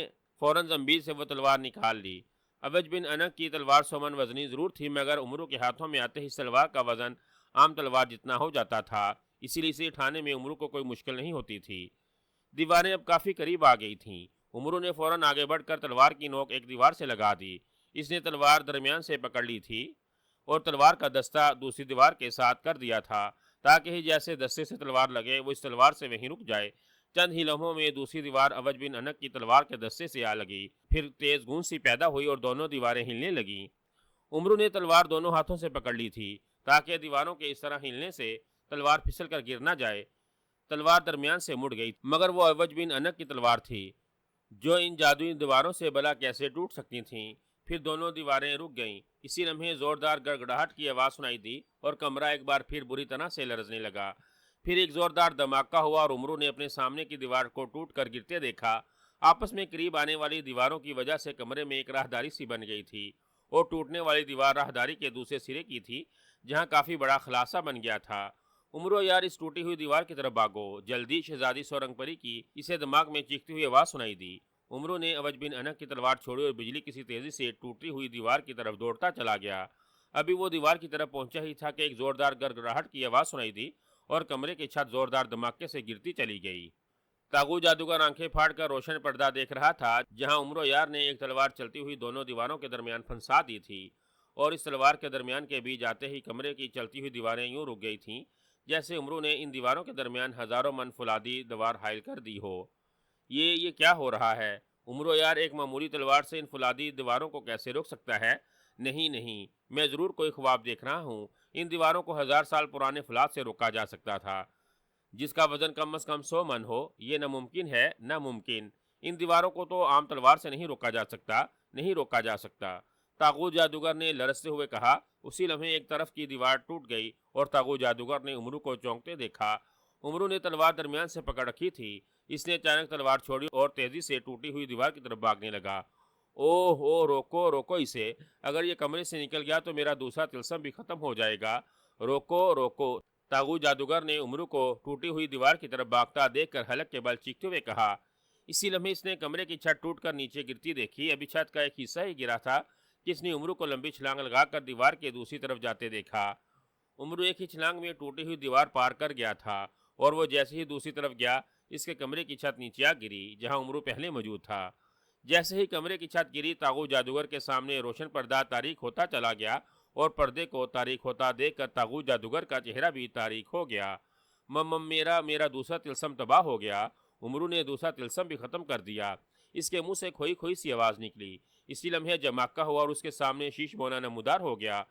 فوراً زنبیل سے وہ تلوار نکال لی۔ اوج بن انک کی تلوار 100 من وزنی ضرور تھی، مگر عمرو کے ہاتھوں میں آتے ہی اس تلوار کا وزن عام تلوار جتنا ہو جاتا تھا، اسی لیے اسے اٹھانے میں عمرو کو کوئی مشکل نہیں ہوتی تھی۔ دیواریں اب کافی قریب آ گئی تھیں۔ عمرو نے فوراً آگے بڑھ کر تلوار کی نوک ایک دیوار سے لگا دی۔ اس نے تلوار درمیان سے پکڑ لی تھی اور تلوار کا دستہ دوسری دیوار کے ساتھ کر دیا تھا تاکہ ہی جیسے دستے سے تلوار لگے وہ اس تلوار سے وہیں رک جائے۔ چند ہی لمحوں میں دوسری دیوار اوج بن انک کی تلوار کے دستے سے آ لگی، پھر تیز گونج سی پیدا ہوئی اور دونوں دیواریں ہلنے لگیں۔ عمرو نے تلوار دونوں ہاتھوں سے پکڑ لی تھی تاکہ دیواروں کے اس طرح ہلنے سے تلوار پھسل کر گر نہ جائے۔ تلوار درمیان سے مڑ گئی، مگر وہ اوج بن انک کی تلوار تھی جو ان جادوئی دیواروں سے بلا کیسے ٹوٹ سکتی تھیں۔ پھر دونوں دیواریں رک گئیں۔ اسی لمحے زوردار گڑگڑاہٹ کی آواز سنائی دی اور کمرہ ایک بار پھر بری طرح سے لرزنے لگا۔ پھر ایک زوردار دھماکہ ہوا اور عمرو نے اپنے سامنے کی دیوار کو ٹوٹ کر گرتے دیکھا۔ آپس میں قریب آنے والی دیواروں کی وجہ سے کمرے میں ایک راہداری سی بن گئی تھی اور ٹوٹنے والی دیوار راہداری کے دوسرے سرے کی تھی جہاں کافی بڑا خلاصہ بن گیا تھا۔ عمرو یار اس ٹوٹی ہوئی دیوار کی طرف بھاگو جلدی، شہزادی سورنگ پری کی اسے دماغ میں چیختی ہوئی آواز سنائی دی۔ عمرو نے اوج بن انک کی تلوار چھوڑی اور بجلی کسی تیزی سے ٹوٹی ہوئی دیوار کی طرف دوڑتا چلا گیا۔ ابھی وہ دیوار کی طرف پہنچا ہی تھا کہ ایک زوردار گڑگڑاہٹ کی آواز سنائی دی اور کمرے کی چھت زوردار دھماکے سے گرتی چلی گئی۔ تاغو جادوگر آنکھیں پھاڑ کر روشن پردہ دیکھ رہا تھا جہاں عمرو یار نے ایک تلوار چلتی ہوئی دونوں دیواروں کے درمیان پھنسا دی تھی، اور اس تلوار کے درمیان کے بیچ آتے ہی کمرے کی چلتی ہوئی دیواریں یوں رک گئی تھیں جیسے عمرو نے ان دیواروں کے درمیان ہزاروں من فولادی دیوار حائل کر دی ہو۔ یہ کیا ہو رہا ہے؟ عمرو یار ایک معمولی تلوار سے ان فولادی دیواروں کو کیسے روک سکتا ہے؟ نہیں، میں ضرور کوئی خواب دیکھ رہا ہوں۔ ان دیواروں کو 1000 سال پرانے فولاد سے روکا جا سکتا تھا جس کا وزن کم از کم 100 من ہو۔ یہ ناممکن ہے، ناممکن۔ ان دیواروں کو تو عام تلوار سے نہیں روکا جا سکتا۔ تاغو جادوگر نے لرزتے ہوئے کہا۔ اسی لمحے ایک طرف کی دیوار ٹوٹ گئی اور تاغو جادوگر نے عمرو کو چونکتے دیکھا۔ عمرو نے تلوار درمیان سے پکڑ رکھی تھی۔ اس نے اچانک تلوار چھوڑی اور تیزی سے ٹوٹی ہوئی دیوار کی طرف بھاگنے لگا۔ اوہ روکو اسے، اگر یہ کمرے سے نکل گیا تو میرا دوسرا طلسم بھی ختم ہو جائے گا۔ روکو۔ تاغو جادوگر نے عمرو کو ٹوٹی ہوئی دیوار کی طرف بھاگتا دیکھ کر حلق کے بل چیختے ہوئے کہا۔ اسی لمحے اس نے کمرے کی چھت ٹوٹ کر نیچے گرتی دیکھی۔ ابھی چھت کا ایک حصہ ہی گرا تھا کہ اس نے عمرو کو لمبی چھلانگ لگا کر دیوار کے دوسری طرف جاتے دیکھا۔ عمرو ایک ہی چھلانگ میں ٹوٹی ہوئی دیوار پار کر گیا تھا اور وہ جیسے ہی دوسری طرف گیا اس کے کمرے کی چھت نیچے آ گری جہاں عمرو پہلے موجود تھا۔ جیسے ہی کمرے کی چھت گری تاغو جادوگر کے سامنے روشن پردہ تاریک ہوتا چلا گیا اور پردے کو تاریک ہوتا دیکھ کر تاغو جادوگر کا چہرہ بھی تاریک ہو گیا۔ میرا دوسرا طلسم تباہ ہو گیا۔ عمرو نے دوسرا طلسم بھی ختم کر دیا۔ اس کے منہ سے کھوئی کھوئی سی آواز نکلی۔ اسی لمحے جب مکہ ہوا اور اس کے سامنے شیش بونا نمودار ہو گیا۔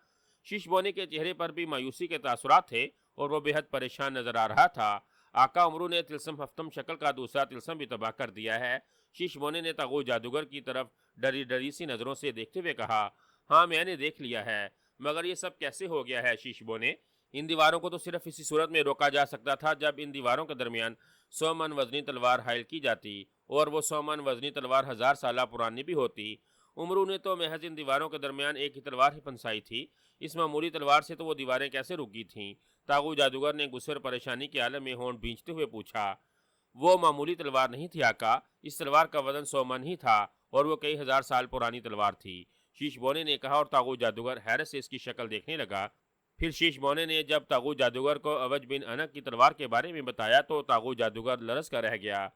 شیش بونے کے چہرے پر بھی مایوسی کے تاثرات تھے اور وہ بے حد پریشان نظر آ رہا تھا۔ آقا عمرو نے تلسم ہفتم شکل کا دوسرا تلسم بھی تباہ کر دیا ہے۔ شیش بونے نے طاغوت جادوگر کی طرف ڈری ڈری سی نظروں سے دیکھتے ہوئے کہا، ہاں میں نے دیکھ لیا ہے، مگر یہ سب کیسے ہو گیا ہے شیش بونے؟ ان دیواروں کو تو صرف اسی صورت میں روکا جا سکتا تھا جب ان دیواروں کے درمیان 100 من وزنی تلوار حائل کی جاتی، اور وہ 100 من وزنی تلوار 1000 سالہ پرانی بھی ہوتی۔ عمرو نے تو محض ان دیواروں کے درمیان ایک ہی تلوار ہی پھنسائی تھی، اس معمولی تلوار سے تو وہ دیواریں کیسے رک گئی تھیں؟ طاغوت جادوگر نے غصے اور پریشانی کے عالم میں ہونٹ بھینچتے ہوئے پوچھا۔ وہ معمولی تلوار نہیں تھی آقا، اس تلوار کا وزن 100 من ہی تھا اور وہ کئی ہزار سال پرانی تلوار تھی، شیش بونے نے کہا، اور طاغوت جادوگر حیرت سے اس کی شکل دیکھنے لگا۔ پھر شیش بونے نے جب طاغوت جادوگر کو اوج بن انک کی تلوار کے بارے میں بتایا تو طاغوت جادوگر لرز کر رہ گیا۔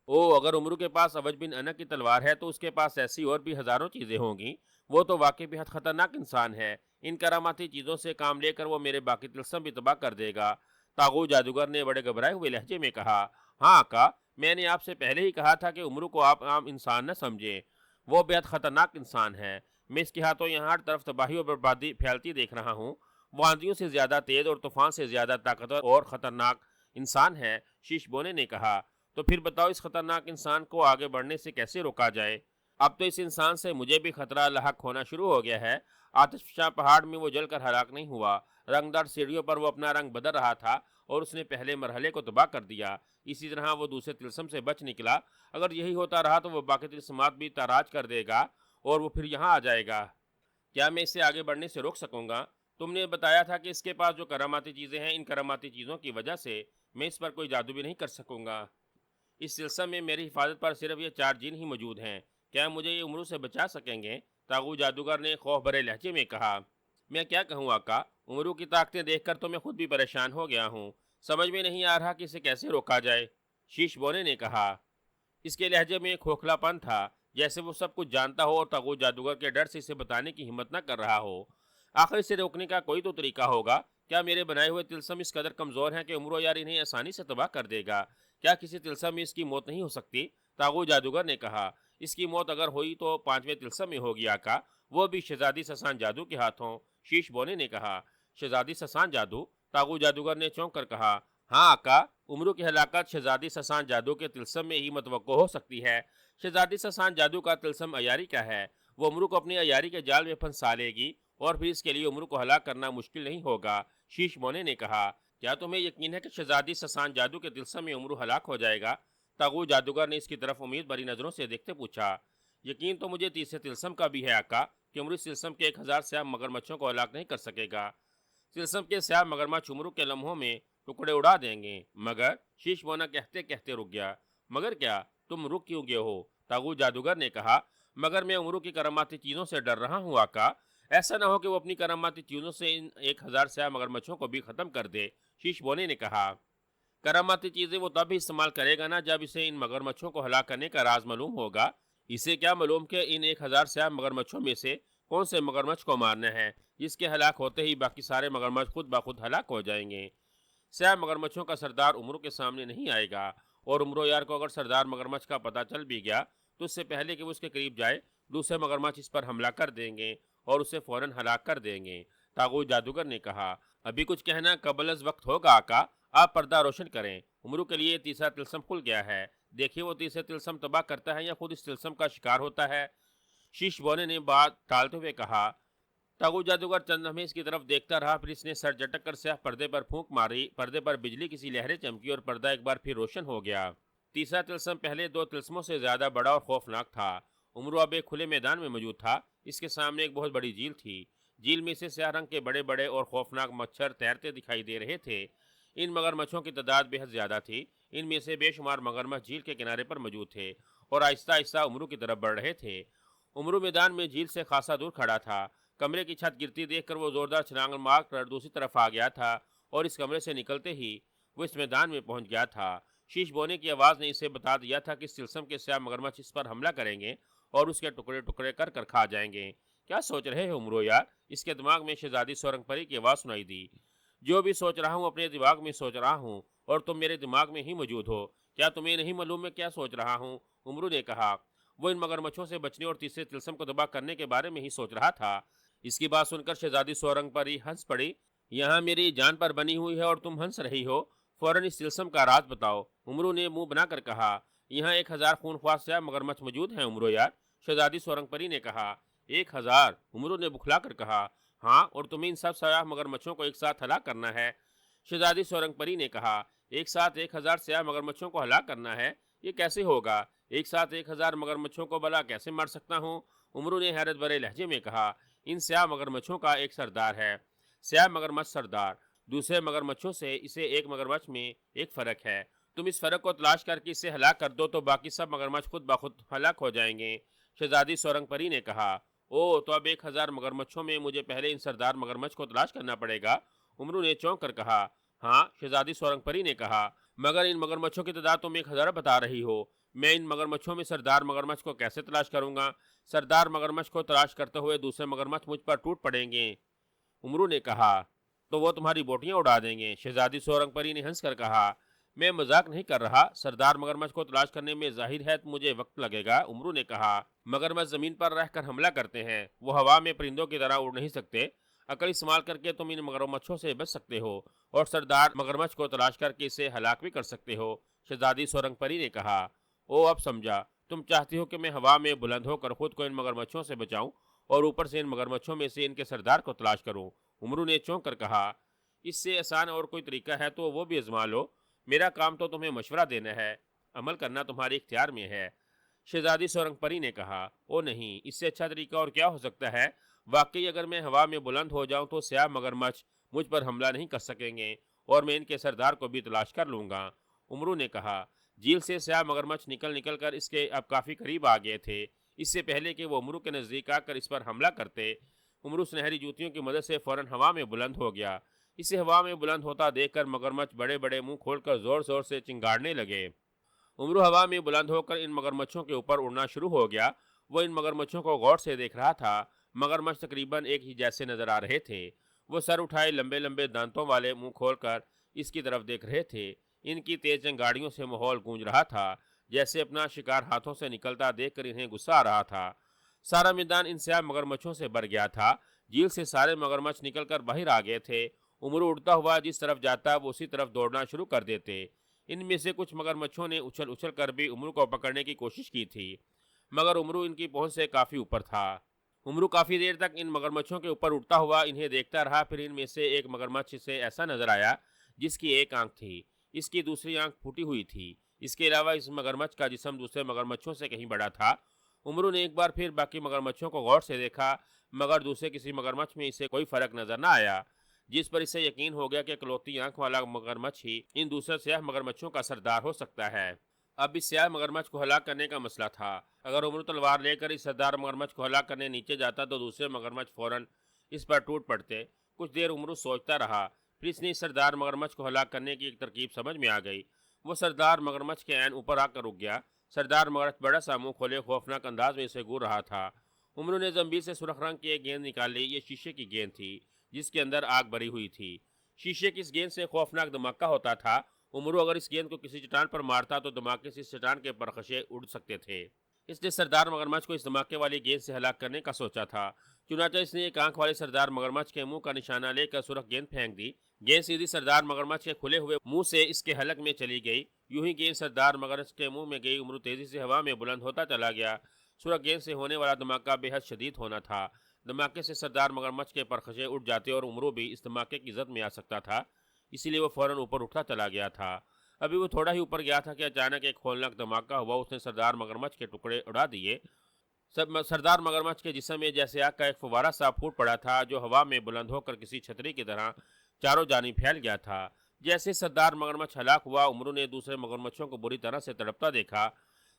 اگر عمرو کے پاس اوج بن انک کی تلوار ہے تو اس کے پاس ایسی اور بھی ہزاروں چیزیں ہوں گی، وہ تو واقعی بہت خطرناک انسان ہے، ان کراماتی چیزوں سے کام لے کر وہ میرے باقی تلسم بھی تباہ کر دے گا۔ طاغوت جادوگر نے بڑے گھبرائے ہوئے لہجے میں کہا، ہاں آقا، میں نے آپ سے پہلے ہی کہا تھا کہ عمرو کو آپ عام انسان نہ سمجھیں، وہ بہت خطرناک انسان ہے، میں اس کے ہاتھوں یہاں ہر طرف تباہی اور بربادی پھیلتی دیکھ رہا ہوں، وہ آندھیوں سے زیادہ تیز اور طوفان سے زیادہ طاقتور اور خطرناک انسان ہے۔ شیش بونے نے کہا، تو پھر بتاؤ اس خطرناک انسان کو آگے بڑھنے سے کیسے روکا جائے؟ اب تو اس انسان سے مجھے بھی خطرہ لاحق ہونا شروع ہو گیا ہے۔ آتش فشاں پہاڑ میں وہ جل کر ہلاک نہیں ہوا، رنگدار سیڑھیوں پر وہ اپنا رنگ بدل رہا تھا اور اس نے پہلے مرحلے کو تباہ کر دیا، اسی طرح وہ دوسرے تلسم سے بچ نکلا۔ اگر یہی ہوتا رہا تو وہ باقی تلسمات بھی تاراج کر دے گا اور وہ پھر یہاں آ جائے گا۔ کیا میں اسے آگے بڑھنے سے روک سکوں گا؟ تم نے بتایا تھا کہ اس کے پاس جو کراماتی چیزیں ہیں، ان کراماتی چیزوں کی وجہ سے میں اس پر کوئی جادو بھی نہیں کر سکوں گا۔ اس سلسلے میں میری حفاظت پر صرف یہ 4 جن ہی موجود ہیں، کیا مجھے یہ عمرو سے بچا سکیں گے؟ طاغوت جادوگر نے خوف بھرے لہجے میں کہا، میں کیا کہوں آقا، عمرو کی طاقتیں دیکھ کر تو میں خود بھی پریشان ہو گیا ہوں، سمجھ میں نہیں آ رہا کہ اسے کیسے روکا جائے۔ شیش بونے نے کہا، اس کے لہجے میں کھوکھلا پن تھا، جیسے وہ سب کچھ جانتا ہو اور طاغوت جادوگر کے ڈر سے اسے بتانے کی ہمت نہ کر رہا ہو۔ آخر اسے روکنے کا کوئی تو طریقہ ہوگا، کیا میرے بنائے ہوئے تلسم اس قدر کمزور ہیں کہ عمرو یار انہیں آسانی سے تباہ کر دے گا؟ کیا کسی تلسم میں اس کی موت نہیں ہو سکتی؟ طاغوت جادوگر نے کہا، اس کی موت اگر ہوئی تو 5ویں تلسم میں ہوگی آقا، وہ بھی شہزادی سسان جادو کے ہاتھوں۔ شیش بونے نے کہا، شہزادی سسان جادو؟ طاغوت جادوگر نے چونک کر کہا، ہاں آقا، عمرو کی ہلاکت شہزادی سسان جادو کے تلسم میں ہی متوقع ہو سکتی ہے۔ شہزادی سسان جادو کا تلسم عیاری کا ہے، وہ عمرو کو اپنی عیاری کے جال میں پھنسا لے گی اور پھر اس کے لیے عمرو کو ہلاک کرنا مشکل نہیں ہوگا۔ شیش بونے نے کہا، کیا تمہیں یقین ہے کہ شہزادی سسان جادو کے تلسم میں عمرو ہلاک ہو جائے گا؟ طاغوت جادوگر نے اس کی طرف امید بھری نظروں سے دیکھتے پوچھا۔ یقین تو مجھے تیسرے تلسم کا بھی ہے آقا، کہ عمرو اس تلسم کے 1000 سیاہ مگرمچھوں کو ہلاک نہیں کر سکے گا۔ تلسم کے سیاہ مگرمچھ عمرو کے لمحوں میں ٹکڑے اڑا دیں گے، مگر شیش بونا کہتے کہتے رک گیا۔ مگر کیا؟ تم رک کیوں گئے ہو؟ طاغوت جادوگر نے کہا، مگر میں عمرو کی کراماتی چیزوں سے ڈر رہا ہوں آقا، ایسا نہ ہو کہ وہ اپنی کراماتی چیزوں سے ان 1000 سیاہ مگرمچھوں کو بھی ختم کر دے۔ شیش بونے نے کہا، کراماتی چیزیں وہ تب ہی استعمال کرے گا نا جب اسے ان مگرمچھوں کو ہلاک کرنے کا راز معلوم ہوگا۔ اسے کیا معلوم کہ ان 1000 سیاہ مگرمچھوں میں سے کون سے مگرمچھ کو مارنا ہے، جس کے ہلاک ہوتے ہی باقی سارے مگرمچھ خود بخود ہلاک ہو جائیں گے۔ سیاہ مگرمچھوں کا سردار عمرو کے سامنے نہیں آئے گا، اور عمرو یار کو اگر سردار مگرمچھ کا پتہ چل بھی گیا تو اس سے پہلے کہ وہ اس کے قریب جائے، دوسرے مگرمچھ اس پر حملہ کر دیں گے اور اسے فوراً ہلاک کر دیں گے۔ طاغوت جادوگر نے کہا، ابھی کچھ کہنا قبل از وقت ہوگا آقا، آپ پردہ روشن کریں، عمرو کے لیے تیسرا تلسم کھل گیا ہے، دیکھیے وہ تیسرے تلسم تباہ کرتا ہے یا خود اس تلسم کا شکار ہوتا ہے۔ شیش بونے نے بات ٹالتے ہوئے کہا۔ طاغوت جادوگر چند لمحے اس کی طرف دیکھتا رہا، پھر اس نے سر جھٹک کر سیاہ پردے پر پھونک ماری، پردے پر بجلی کسی لہریں چمکی اور پردہ ایک بار پھر روشن ہو گیا۔ تیسرا تلسم پہلے 2 تلسموں سے زیادہ بڑا اور خوفناک تھا۔ عمرو اب ایک کھلے میدان میں موجود تھا، اس کے سامنے ایک بہت بڑی جھیل تھی، جھیل میں سے سیاہ رنگ کے بڑے بڑے اور خوفناک مچھر تیرتے دکھائی دے رہے تھے۔ ان مگرمچھوں کی تعداد بے حد زیادہ تھی، ان میں سے بے شمار مگرمچھ جھیل کے کنارے پر موجود تھے اور آہستہ آہستہ عمرو کی طرف بڑھ رہے تھے۔ عمرو میدان میں جھیل سے خاصا دور کھڑا تھا، کمرے کی چھت گرتی دیکھ کر وہ زوردار چھلانگ مار کر دوسری طرف آ گیا تھا اور اس کمرے سے نکلتے ہی وہ اس میدان میں پہنچ گیا تھا۔ شیش بونے کی آواز نے اسے بتا دیا تھا کہ اس تلسم کے سیاہ مگرمچھ اس پر حملہ کریں گے اور اس کے ٹکڑے ٹکڑے کر کر کھا جائیں گے۔ کیا سوچ رہے ہو عمرو یار؟ اس کے دماغ میں شہزادی سورنگ پری کی آواز سنائی دی۔ جو بھی سوچ رہا ہوں اپنے دماغ میں سوچ رہا ہوں، اور تم میرے دماغ میں ہی موجود ہو، کیا تمہیں نہیں معلوم میں کیا سوچ رہا ہوں؟ عمرو نے کہا، وہ ان مگرمچھوں سے بچنے اور تیسرے طلسم کو تباہ کرنے کے بارے میں ہی سوچ رہا تھا۔ اس کی بات سن کر شہزادی سورنگ پری ہنس پڑی۔ یہاں میری جان پر بنی ہوئی ہے اور تم ہنس رہی ہو، فوراً اس طلسم کا راز بتاؤ۔ امرو نے منہ بنا کر کہا، یہاں 1000 خونخوار سیاہ مگرمچھ موجود ہیں امرو یار۔ شہزادی سورنگ پری نے کہا، 1000؟ امرو نے بکھلا کر کہا، ہاں، اور تمہیں ان سب سیاہ مگرمچھوں کو ایک ساتھ ہلاک کرنا ہے۔ شہزادی سورنگ پری نے کہا، ایک ساتھ 1000 سیاہ مگرمچھوں کو ہلاک کرنا ہے؟ یہ کیسے ہوگا؟ ایک ساتھ 1000 مگرمچھوں کو بھلا کیسے مار سکتا ہوں؟ امرو نے حیرت بھرے لہجے میں کہا، ان سیاہ مگرمچھوں کا ایک سردار ہے، سیاہ مگرمچھ سردار۔ دوسرے مگرمچھوں سے اسے ایک مگرمچھ میں ایک فرق ہے۔ تم اس فرق کو تلاش کر کے اسے ہلاک کر دو تو باقی سب مگرمچھ خود بخود ہلاک ہو جائیں گے۔ شہزادی سورنگ پری نے کہا، او تو اب 1000 مگرمچھوں میں مجھے پہلے ان سردار مگرمچھ کو تلاش کرنا پڑے گا؟ امرو نے چونک کر کہا، ہاں۔ شہزادی سورنگ پری نے کہا، مگر ان مگرمچھوں کی تعداد تم 1000 بتا رہی ہو، میں ان مگرمچھوں میں سردار مگرمچھ کو کیسے تلاش کروں گا؟ سردار مگرمچھ کو تلاش کرتے ہوئے دوسرے مگرمچھ مجھ پر ٹوٹ پڑیں گے۔ امرو نے کہا، تو وہ تمہاری بوٹیاں اڑا دیں گے۔ شہزادی سورنگ پری نے ہنس کر کہا، میں مذاق نہیں کر رہا، سردار مگرمچھ کو تلاش کرنے میں ظاہر ہے مجھے وقت لگے گا۔ امرو نے کہا، مگرمچھ زمین پر رہ کر حملہ کرتے ہیں، وہ ہوا میں پرندوں کی طرح اڑ نہیں سکتے۔ عقل استعمال کر کے تم ان مگرمچھوں سے بچ سکتے ہو اور سردار مگرمچھ کو تلاش کر کے اسے ہلاک بھی کر سکتے ہو۔ شہزادی سورنگ پری نے کہا، او اب سمجھا، تم چاہتی ہو کہ میں ہوا میں بلند ہو کر خود کو ان مگرمچھوں سے بچاؤں اور اوپر سے ان مگرمچھوں میں سے ان کے سردار کو تلاش کروں۔ امرو نے چونک کر کہا، اس سے آسان اور کوئی طریقہ ہے تو وہ بھی آزما لو، میرا کام تو تمہیں مشورہ دینا ہے، عمل کرنا تمہارے اختیار میں ہے۔ شہزادی سورنگ پری نے کہا، او نہیں، اس سے اچھا طریقہ اور کیا ہو سکتا ہے؟ واقعی اگر میں ہوا میں بلند ہو جاؤں تو سیاہ مگرمچھ مجھ پر حملہ نہیں کر سکیں گے اور میں ان کے سردار کو بھی تلاش کر لوں گا۔ امرو نے کہا، جھیل سے سیاہ مگرمچھ نکل کر اس کے اب کافی قریب آ گئے تھے۔ اس سے پہلے کہ وہ امرو کے نزدیک آ کر اس پر حملہ کرتے، امرو سنہری جوتیوں کی مدد سے فوراً ہوا میں بلند ہو گیا۔ اسے ہوا میں بلند ہوتا دیکھ کر مگرمچھ بڑے بڑے منہ کھول کر زور زور سے چنگاڑنے لگے۔ امرو ہوا میں بلند ہو کر ان مگرمچھوں کے اوپر اڑنا شروع ہو گیا۔ وہ ان مگرمچھوں کو غور سے دیکھ رہا تھا۔ مگرمچھ تقریباً ایک ہی جیسے نظر آ رہے تھے۔ وہ سر اٹھائے لمبے لمبے دانتوں والے منہ کھول کر اس کی طرف دیکھ رہے تھے۔ ان کی تیز چنگاڑیوں سے ماحول گونج رہا تھا، جیسے اپنا شکار ہاتھوں سے نکلتا دیکھ کر انہیں غصہ آ رہا تھا۔ سارا میدان ان سیاہ مگرمچھوں سے بھر گیا تھا۔ جھیل سے سارے مگرمچھ نکل کر باہر آ گئے تھے۔ امرو اڑتا ہوا جس طرف جاتا وہ اسی طرف دوڑنا شروع کر دیتے۔ ان میں سے کچھ مگرمچھوں نے اچھل اچھل کر بھی امرو کو پکڑنے کی کوشش کی تھی، مگر امرو ان کی پہنچ سے کافی اوپر تھا۔ امرو کافی دیر تک ان مگرمچھوں کے اوپر اڑتا ہوا انہیں دیکھتا رہا۔ پھر ان میں سے ایک مگرمچھ سے ایسا نظر آیا جس کی ایک آنکھ تھی، اس کی دوسری آنکھ پھوٹی ہوئی تھی۔ اس کے علاوہ اس مگرمچھ کا جسم دوسرے مگرمچھوں سے کہیں بڑا تھا۔ امرو نے ایک بار پھر باقی مگرمچھوں کو غور سے دیکھا، مگر دوسرے کسی مگرمچھ میں اسے کوئی فرق نظر نہ آیا، جس پر اسے یقین ہو گیا کہ اکلوتی آنکھ والا مگرمچھ ہی ان دوسرے سیاہ مگرمچھوں کا سردار ہو سکتا ہے۔ اب اس سیاہ مگرمچھ کو ہلاک کرنے کا مسئلہ تھا۔ اگر امرو تلوار لے کر اس سردار مگرمچھ کو ہلاک کرنے نیچے جاتا تو دوسرے مگرمچھ فوراً اس پر ٹوٹ پڑتے۔ کچھ دیر امرو سوچتا رہا، پھر اس نے اس سردار مگرمچھ کو ہلاک کرنے کی ایک ترکیب سمجھ میں آ گئی۔ وہ سردار مگرمچھ کے عین اوپر آ کر رک گیا۔ سردار مگرمچھ بڑا سا منہ کھولے خوفناک انداز میں اسے گور رہا تھا۔ امرو نے زنبیل سے سرخ رنگ کی ایک گیند نکال لی۔ یہ شیشے کی گیند تھی جس کے اندر آگ بھری ہوئی تھی۔ شیشے کی اس گیند سے خوفناک دھماکہ ہوتا تھا۔ امرو اگر اس گیند کو کسی چٹان پر مارتا تو دھماکے سے اس چٹان کے پرخاشے اڑ سکتے تھے۔ اس نے سردار مگرمچھ کو اس دھماکے والی گیند سے ہلاک کرنے کا سوچا تھا۔ چنانچہ اس نے ایک آنکھ والے سردار مگرمچھ کے منہ کا نشانہ لے کر سرخ گیند پھینک دی۔ گیند سیدھی سردار مگرمچھ کے کھلے ہوئے منہ سے اس کے حلق میں چلی گئی۔ یوں ہی گیند سردار مگرمچھ کے منہ میں گئی۔ امرو تیزی سے ہوا میں بلند ہوتا چلا گیا۔ سرخ گیند سے ہونے والا دھماکہ بے حد شدید ہونا تھا۔ دھماکے سے سردار مگرمچھ کے پرخاشے اٹھ جاتے اور امرو بھی اس دھماکے کی زد میں آ سکتا تھا، اسی لیے وہ فوراً اوپر اٹھتا چلا گیا تھا۔ ابھی وہ تھوڑا ہی اوپر گیا تھا کہ اچانک ایک ہولناک دھماکہ ہوا۔ اس نے سردار مگرمچھ کے ٹکڑے اڑا دیے۔ سردار مگرمچھ کے جسم میں جیسے آگ کا ایک فوارہ سا پھوٹ پڑا تھا، جو ہوا میں بلند ہو کر کسی چھتری کی طرح چاروں جانب پھیل گیا تھا۔ جیسے سردار مگرمچھ ہلاک ہوا، امرو نے دوسرے مگرمچھوں کو بری طرح سے تڑپتا دیکھا۔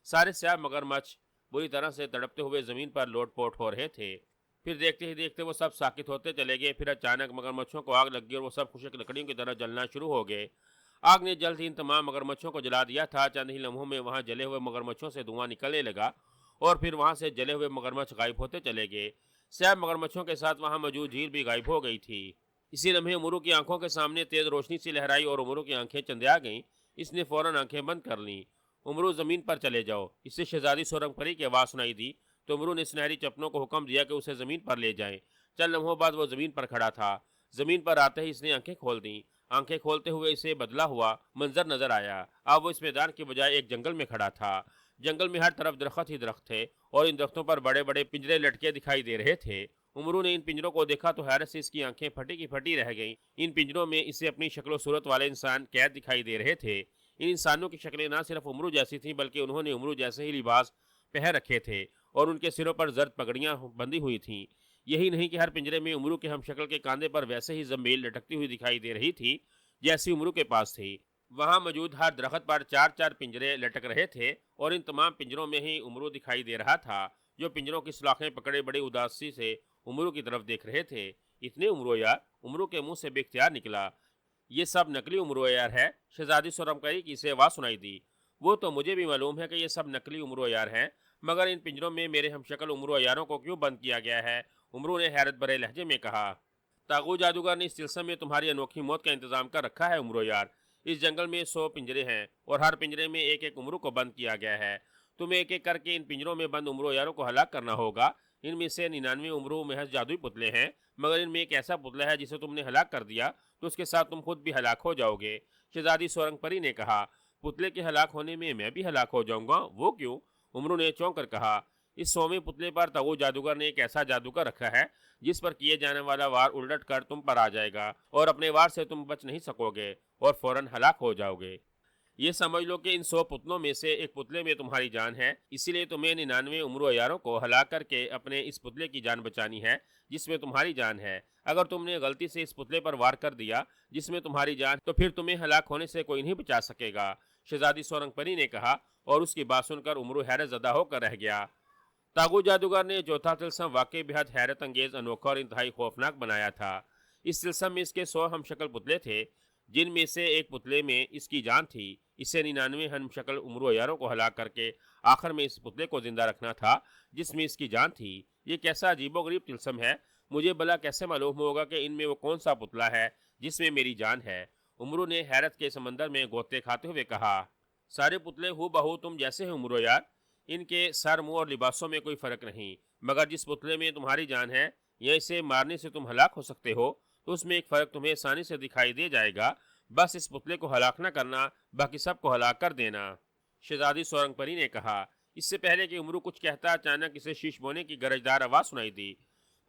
سارے سیاہ مگرمچھ بری طرح سے تڑپتے ہوئے زمین پر لوٹ پوٹ ہو رہے تھے۔ پھر دیکھتے ہی دیکھتے وہ سب ساکت ہوتے چلے گئے۔ پھر اچانک مگرمچھوں کو آگ لگ گئی اور وہ سب خشک لکڑیوں کی طرح جلنا شروع ہو گئے۔ آگ نے جلد ہی ان تمام مگرمچھوں کو جلا دیا تھا۔ چند ہی لمحوں میں وہاں جلے ہوئے مگرمچھوں سے دھواں نکلنے لگا اور پھر وہاں سے جلے ہوئے مگرمچھ غائب ہوتے چلے گئے۔ سیاہ مگرمچھوں کے ساتھ وہاں موجود جھیل بھی غائب ہو گئی تھی۔ اسی لمحے امرو کی آنکھوں کے سامنے تیز روشنی سی لہرائی اور امرو کی آنکھیں چندیا گئیں۔ اس نے فوراً آنکھیں بند کر لیں۔ امرو زمین پر چلے جاؤ۔ اس سے شہزادی سورنگ پری کی آواز سنائی دی تو امرو نے سنہری چپنوں کو حکم دیا کہ اسے زمین پر لے جائیں۔ چند لمحوں بعد وہ زمین پر کھڑا تھا۔ زمین پر آتے ہی اس نے آنکھیں کھول دیں۔ آنکھیں کھولتے ہوئے اسے بدلا ہوا منظر نظر آیا۔ اب وہ اس میدان کے بجائے ایک جنگل میں کھڑا تھا۔ جنگل میں ہر طرف درخت ہی درخت تھے اور ان درختوں پر بڑے بڑے پنجرے لٹکے دکھائی دے رہے تھے۔ امرو نے ان پنجروں کو دیکھا تو حیرت سے اس کی آنکھیں پھٹی کی پھٹی رہ گئیں۔ ان پنجروں میں اسے اپنی شکل و صورت والے انسان قید دکھائی دے رہے تھے۔ ان انسانوں کی شکلیں نہ صرف امرو جیسی تھیں بلکہ انہوں نے امرو جیسے ہی لباس پہن رکھے تھے اور ان کے سروں پر زرد پگڑیاں بندھی ہوئی تھیں۔ یہی نہیں کہ ہر پنجرے میں امرو کے ہم شکل کے کاندھے پر ویسے ہی زنبیل لٹکتی ہوئی دکھائی دے رہی تھی جیسی امرو کے پاس تھی۔ وہاں موجود ہر درخت پر چار چار پنجرے لٹک رہے تھے اور ان تمام پنجروں میں ہی امرو دکھائی دے رہا تھا، جو پنجروں کی سلاخیں پکڑے بڑی اداسی سے امرو کی طرف دیکھ رہے تھے۔ اتنے امرو یار، امرو کے منہ سے بے اختیار نکلا، یہ سب نقلی امرو یار ہے۔ شہزادی سورم پری کی اسے آواز سنائی دی۔ وہ تو مجھے بھی معلوم ہے کہ یہ سب نقلی امرو یار ہیں، مگر ان پنجروں میں میرے ہم شکل امرو یاروں کو کیوں بند کیا گیا ہے؟ امرو نے حیرت بھرے لہجے میں کہا۔ تاغو جادوگر نے اس سلسلے میں تمہاری انوکھی موت کا انتظام کر رکھا ہے امرو یار۔ اس جنگل میں 100 پنجرے ہیں اور ہر پنجرے میں ایک ایک امرو کو بند کیا گیا ہے۔ تمہیں ایک ایک کر کے ان پنجروں میں بند امرو یاروں کو ہلاک کرنا ہوگا۔ ان میں سے 99 امرو محض جادوئی پتلے ہیں، مگر ان میں ایک ایسا پتلا ہے جسے تم نے ہلاک کر دیا تو اس کے ساتھ تم خود بھی ہلاک ہو جاؤ گے۔ شہزادی سورنگ پری نے کہا۔ پتلے کے ہلاک ہونے میں بھی ہلاک ہو جاؤں گا؟ وہ کیوں؟ امرو نے چونک کر کہا۔ اس 100ویں پتلے پر تاغو جادوگر نے ایک ایسا جادو کر رکھا ہے جس پر کیے جانے والا وار الٹ کر تم پر آ جائے گا اور اپنے وار سے تم بچ نہیں سکو گے اور فوراً ہلاک ہو جاؤ گے۔ یہ سمجھ لو کہ ان 100 پتلوں میں سے ایک پتلے میں تمہاری جان ہے، اسی لیے تمہیں 99 امرو یاروں کو ہلاک کر کے اپنے اس پتلے کی جان بچانی ہے جس میں تمہاری جان ہے۔ اگر تم نے غلطی سے اس پتلے پر وار کر دیا جس میں تمہاری جان، تو پھر تمہیں ہلاک ہونے سے کوئی نہیں بچا سکے گا، شہزادی سورنگ پری نے کہا، اور اس کی بات سن کر امرو حیرت زدہ ہو کر رہ گیا۔ تاغو جادوگر نے چوتھا طلسم واقعی بہت حیرت انگیز، انوکھا اور انتہائی خوفناک بنایا تھا۔ اس طلسم میں اس کے 100 ہم شکل پتلے تھے، جن میں سے ایک پتلے میں اس کی جان تھی۔ اسے 99 ہم شکل امرو یاروں کو ہلاک کر کے آخر میں اس پتلے کو زندہ رکھنا تھا جس میں اس کی جان تھی۔ یہ کیسا عجیب و غریب طلسم ہے؟ مجھے بھلا کیسے معلوم ہوگا کہ ان میں وہ کون سا پتلا ہے جس میں میری جان ہے؟ امرو نے حیرت کے سمندر میں غوطے کھاتے ہوئے کہا۔ سارے پتلے ہو بہو تم جیسے ہیں امرو یار، ان کے سر، منہ اور لباسوں میں کوئی فرق نہیں، مگر جس پتلے میں تمہاری جان ہے یا اسے مارنے سے تم ہلاک ہو سکتے ہو تو اس میں ایک فرق تمہیں آسانی سے دکھائی دے جائے گا۔ بس اس پتلے کو ہلاک نہ کرنا، باقی سب کو ہلاک کر دینا، شہزادی سورنگ پری نے کہا۔ اس سے پہلے کہ امرو کچھ کہتا، اچانک اسے شیش بونے کی گرجدار آواز سنائی دی۔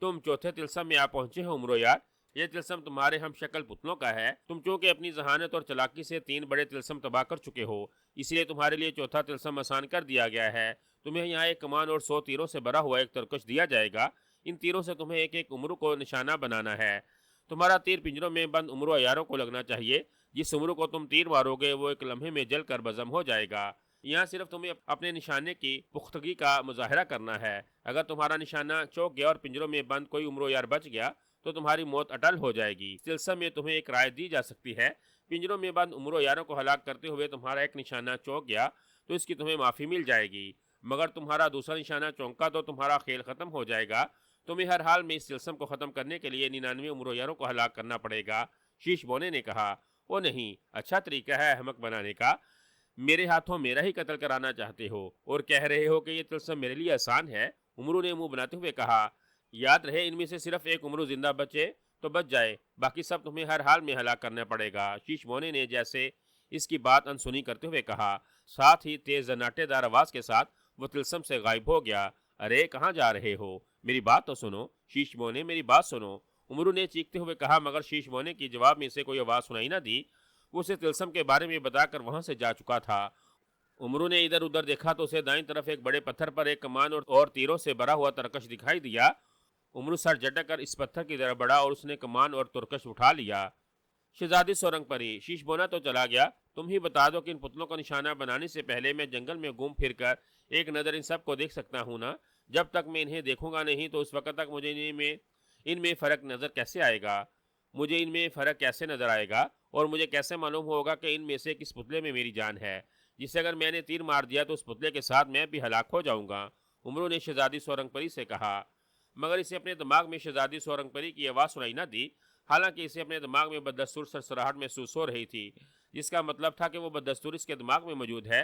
تم چوتھے طلسم میں آ پہنچے ہو امرو یار۔ یہ طلسم تمہارے ہم شکل پتلوں کا ہے۔ تم چونکہ اپنی ذہانت اور چلاکی سے 3 بڑے طلسم تباہ کر چکے ہو، اس لیے تمہارے لیے چوتھا طلسم آسان کر دیا گیا ہے۔ تمہیں یہاں ایک کمان اور 100 تیروں سے بھرا ہوا ایک ترکش دیا جائے گا۔ ان تیروں سے تمہیں ایک ایک امرو کو نشانہ بنانا ہے۔ تمہارا تیر پنجروں میں بند امرو عیاروں کو لگنا چاہیے۔ جس امرو کو تم تیر مارو گے وہ ایک لمحے میں جل کر بزم ہو جائے گا۔ یہاں صرف تمہیں اپنے نشانے کی پختگی کا مظاہرہ کرنا ہے۔ اگر تمہارا نشانہ چوک گیا اور پنجروں میں بند کوئی امرو یار بچ گیا تو تمہاری موت اٹل ہو جائے گی۔ اس سلسلے میں تمہیں ایک رائے دی جا سکتی ہے، پنجروں میں بند امرو یاروں کو ہلاک کرتے ہوئے تمہارا ایک نشانہ چوک گیا تو اس کی تمہیں معافی مل جائے گی، مگر تمہارا دوسرا نشانہ چونکا تو تمہارا کھیل ختم ہو جائے گا۔ تمہیں ہر حال میں اس سلسلے کو ختم کرنے کے لیے 99 امرو یاروں کو ہلاک کرنا پڑے گا، شیش بونے نے کہا۔ وہ نہیں، اچھا طریقہ ہے احمق بنانے کا۔ میرے ہاتھوں میرا ہی قتل کرانا چاہتے ہو اور کہہ رہے ہو کہ یہ طلسم میرے لیے آسان ہے، امرو نے منہ بناتے ہوئے کہا۔ یاد رہے ان میں سے صرف ایک امرو زندہ بچے تو بچ جائے، باقی سب تمہیں ہر حال میں ہلاک کرنا پڑے گا، شیش بونے نے جیسے اس کی بات انسنی کرتے ہوئے کہا۔ ساتھ ہی تیز زناٹے دار آواز کے ساتھ وہ طلسم سے غائب ہو گیا۔ ارے کہاں جا رہے ہو؟ میری بات تو سنو شیش بونے، میری بات سنو، امرو نے چیختے ہوئے کہا، مگر شیش بونے کی جواب میں سے کوئی آواز سنائی نہ دی۔ وہ اسے طلسم کے بارے میں بتا کر وہاں سے جا چکا تھا۔ امرو نے ادھر ادھر دیکھا تو اسے دائیں طرف ایک بڑے پتھر پر ایک کمان اور تیروں سے بھرا ہوا ترکش دکھائی دیا۔ امرو سر جھٹک کر اس پتھر کی طرف بڑھا اور اس نے کمان اور ترکش اٹھا لیا۔ شہزادی سورنگ پری، شیش بونا تو چلا گیا، تم ہی بتا دو کہ ان پتلوں کا نشانہ بنانے سے پہلے میں جنگل میں گھوم پھر کر ایک نظر ان سب کو دیکھ سکتا ہوں نا؟ جب تک میں انہیں دیکھوں گا نہیں تو اس وقت تک مجھے ان میں فرق نظر کیسے آئے گا؟ مجھے ان میں فرق کیسے نظر آئے گا اور مجھے کیسے معلوم ہوگا کہ ان میں سے کس پتلے میں میری جان ہے، جسے اگر میں نے تیر مار دیا تو اس پتلے کے ساتھ میں بھی ہلاک ہو جاؤں گا؟ امرو نے شہزادی سورنگ پری سے کہا، مگر اسے اپنے دماغ میں شہزادی سورنگ پری کی آواز سنائی نہ دی، حالانکہ اسے اپنے دماغ میں بددستور سرسراہٹ محسوس ہو رہی تھی، جس کا مطلب تھا کہ وہ بددستور اس کے دماغ میں موجود ہے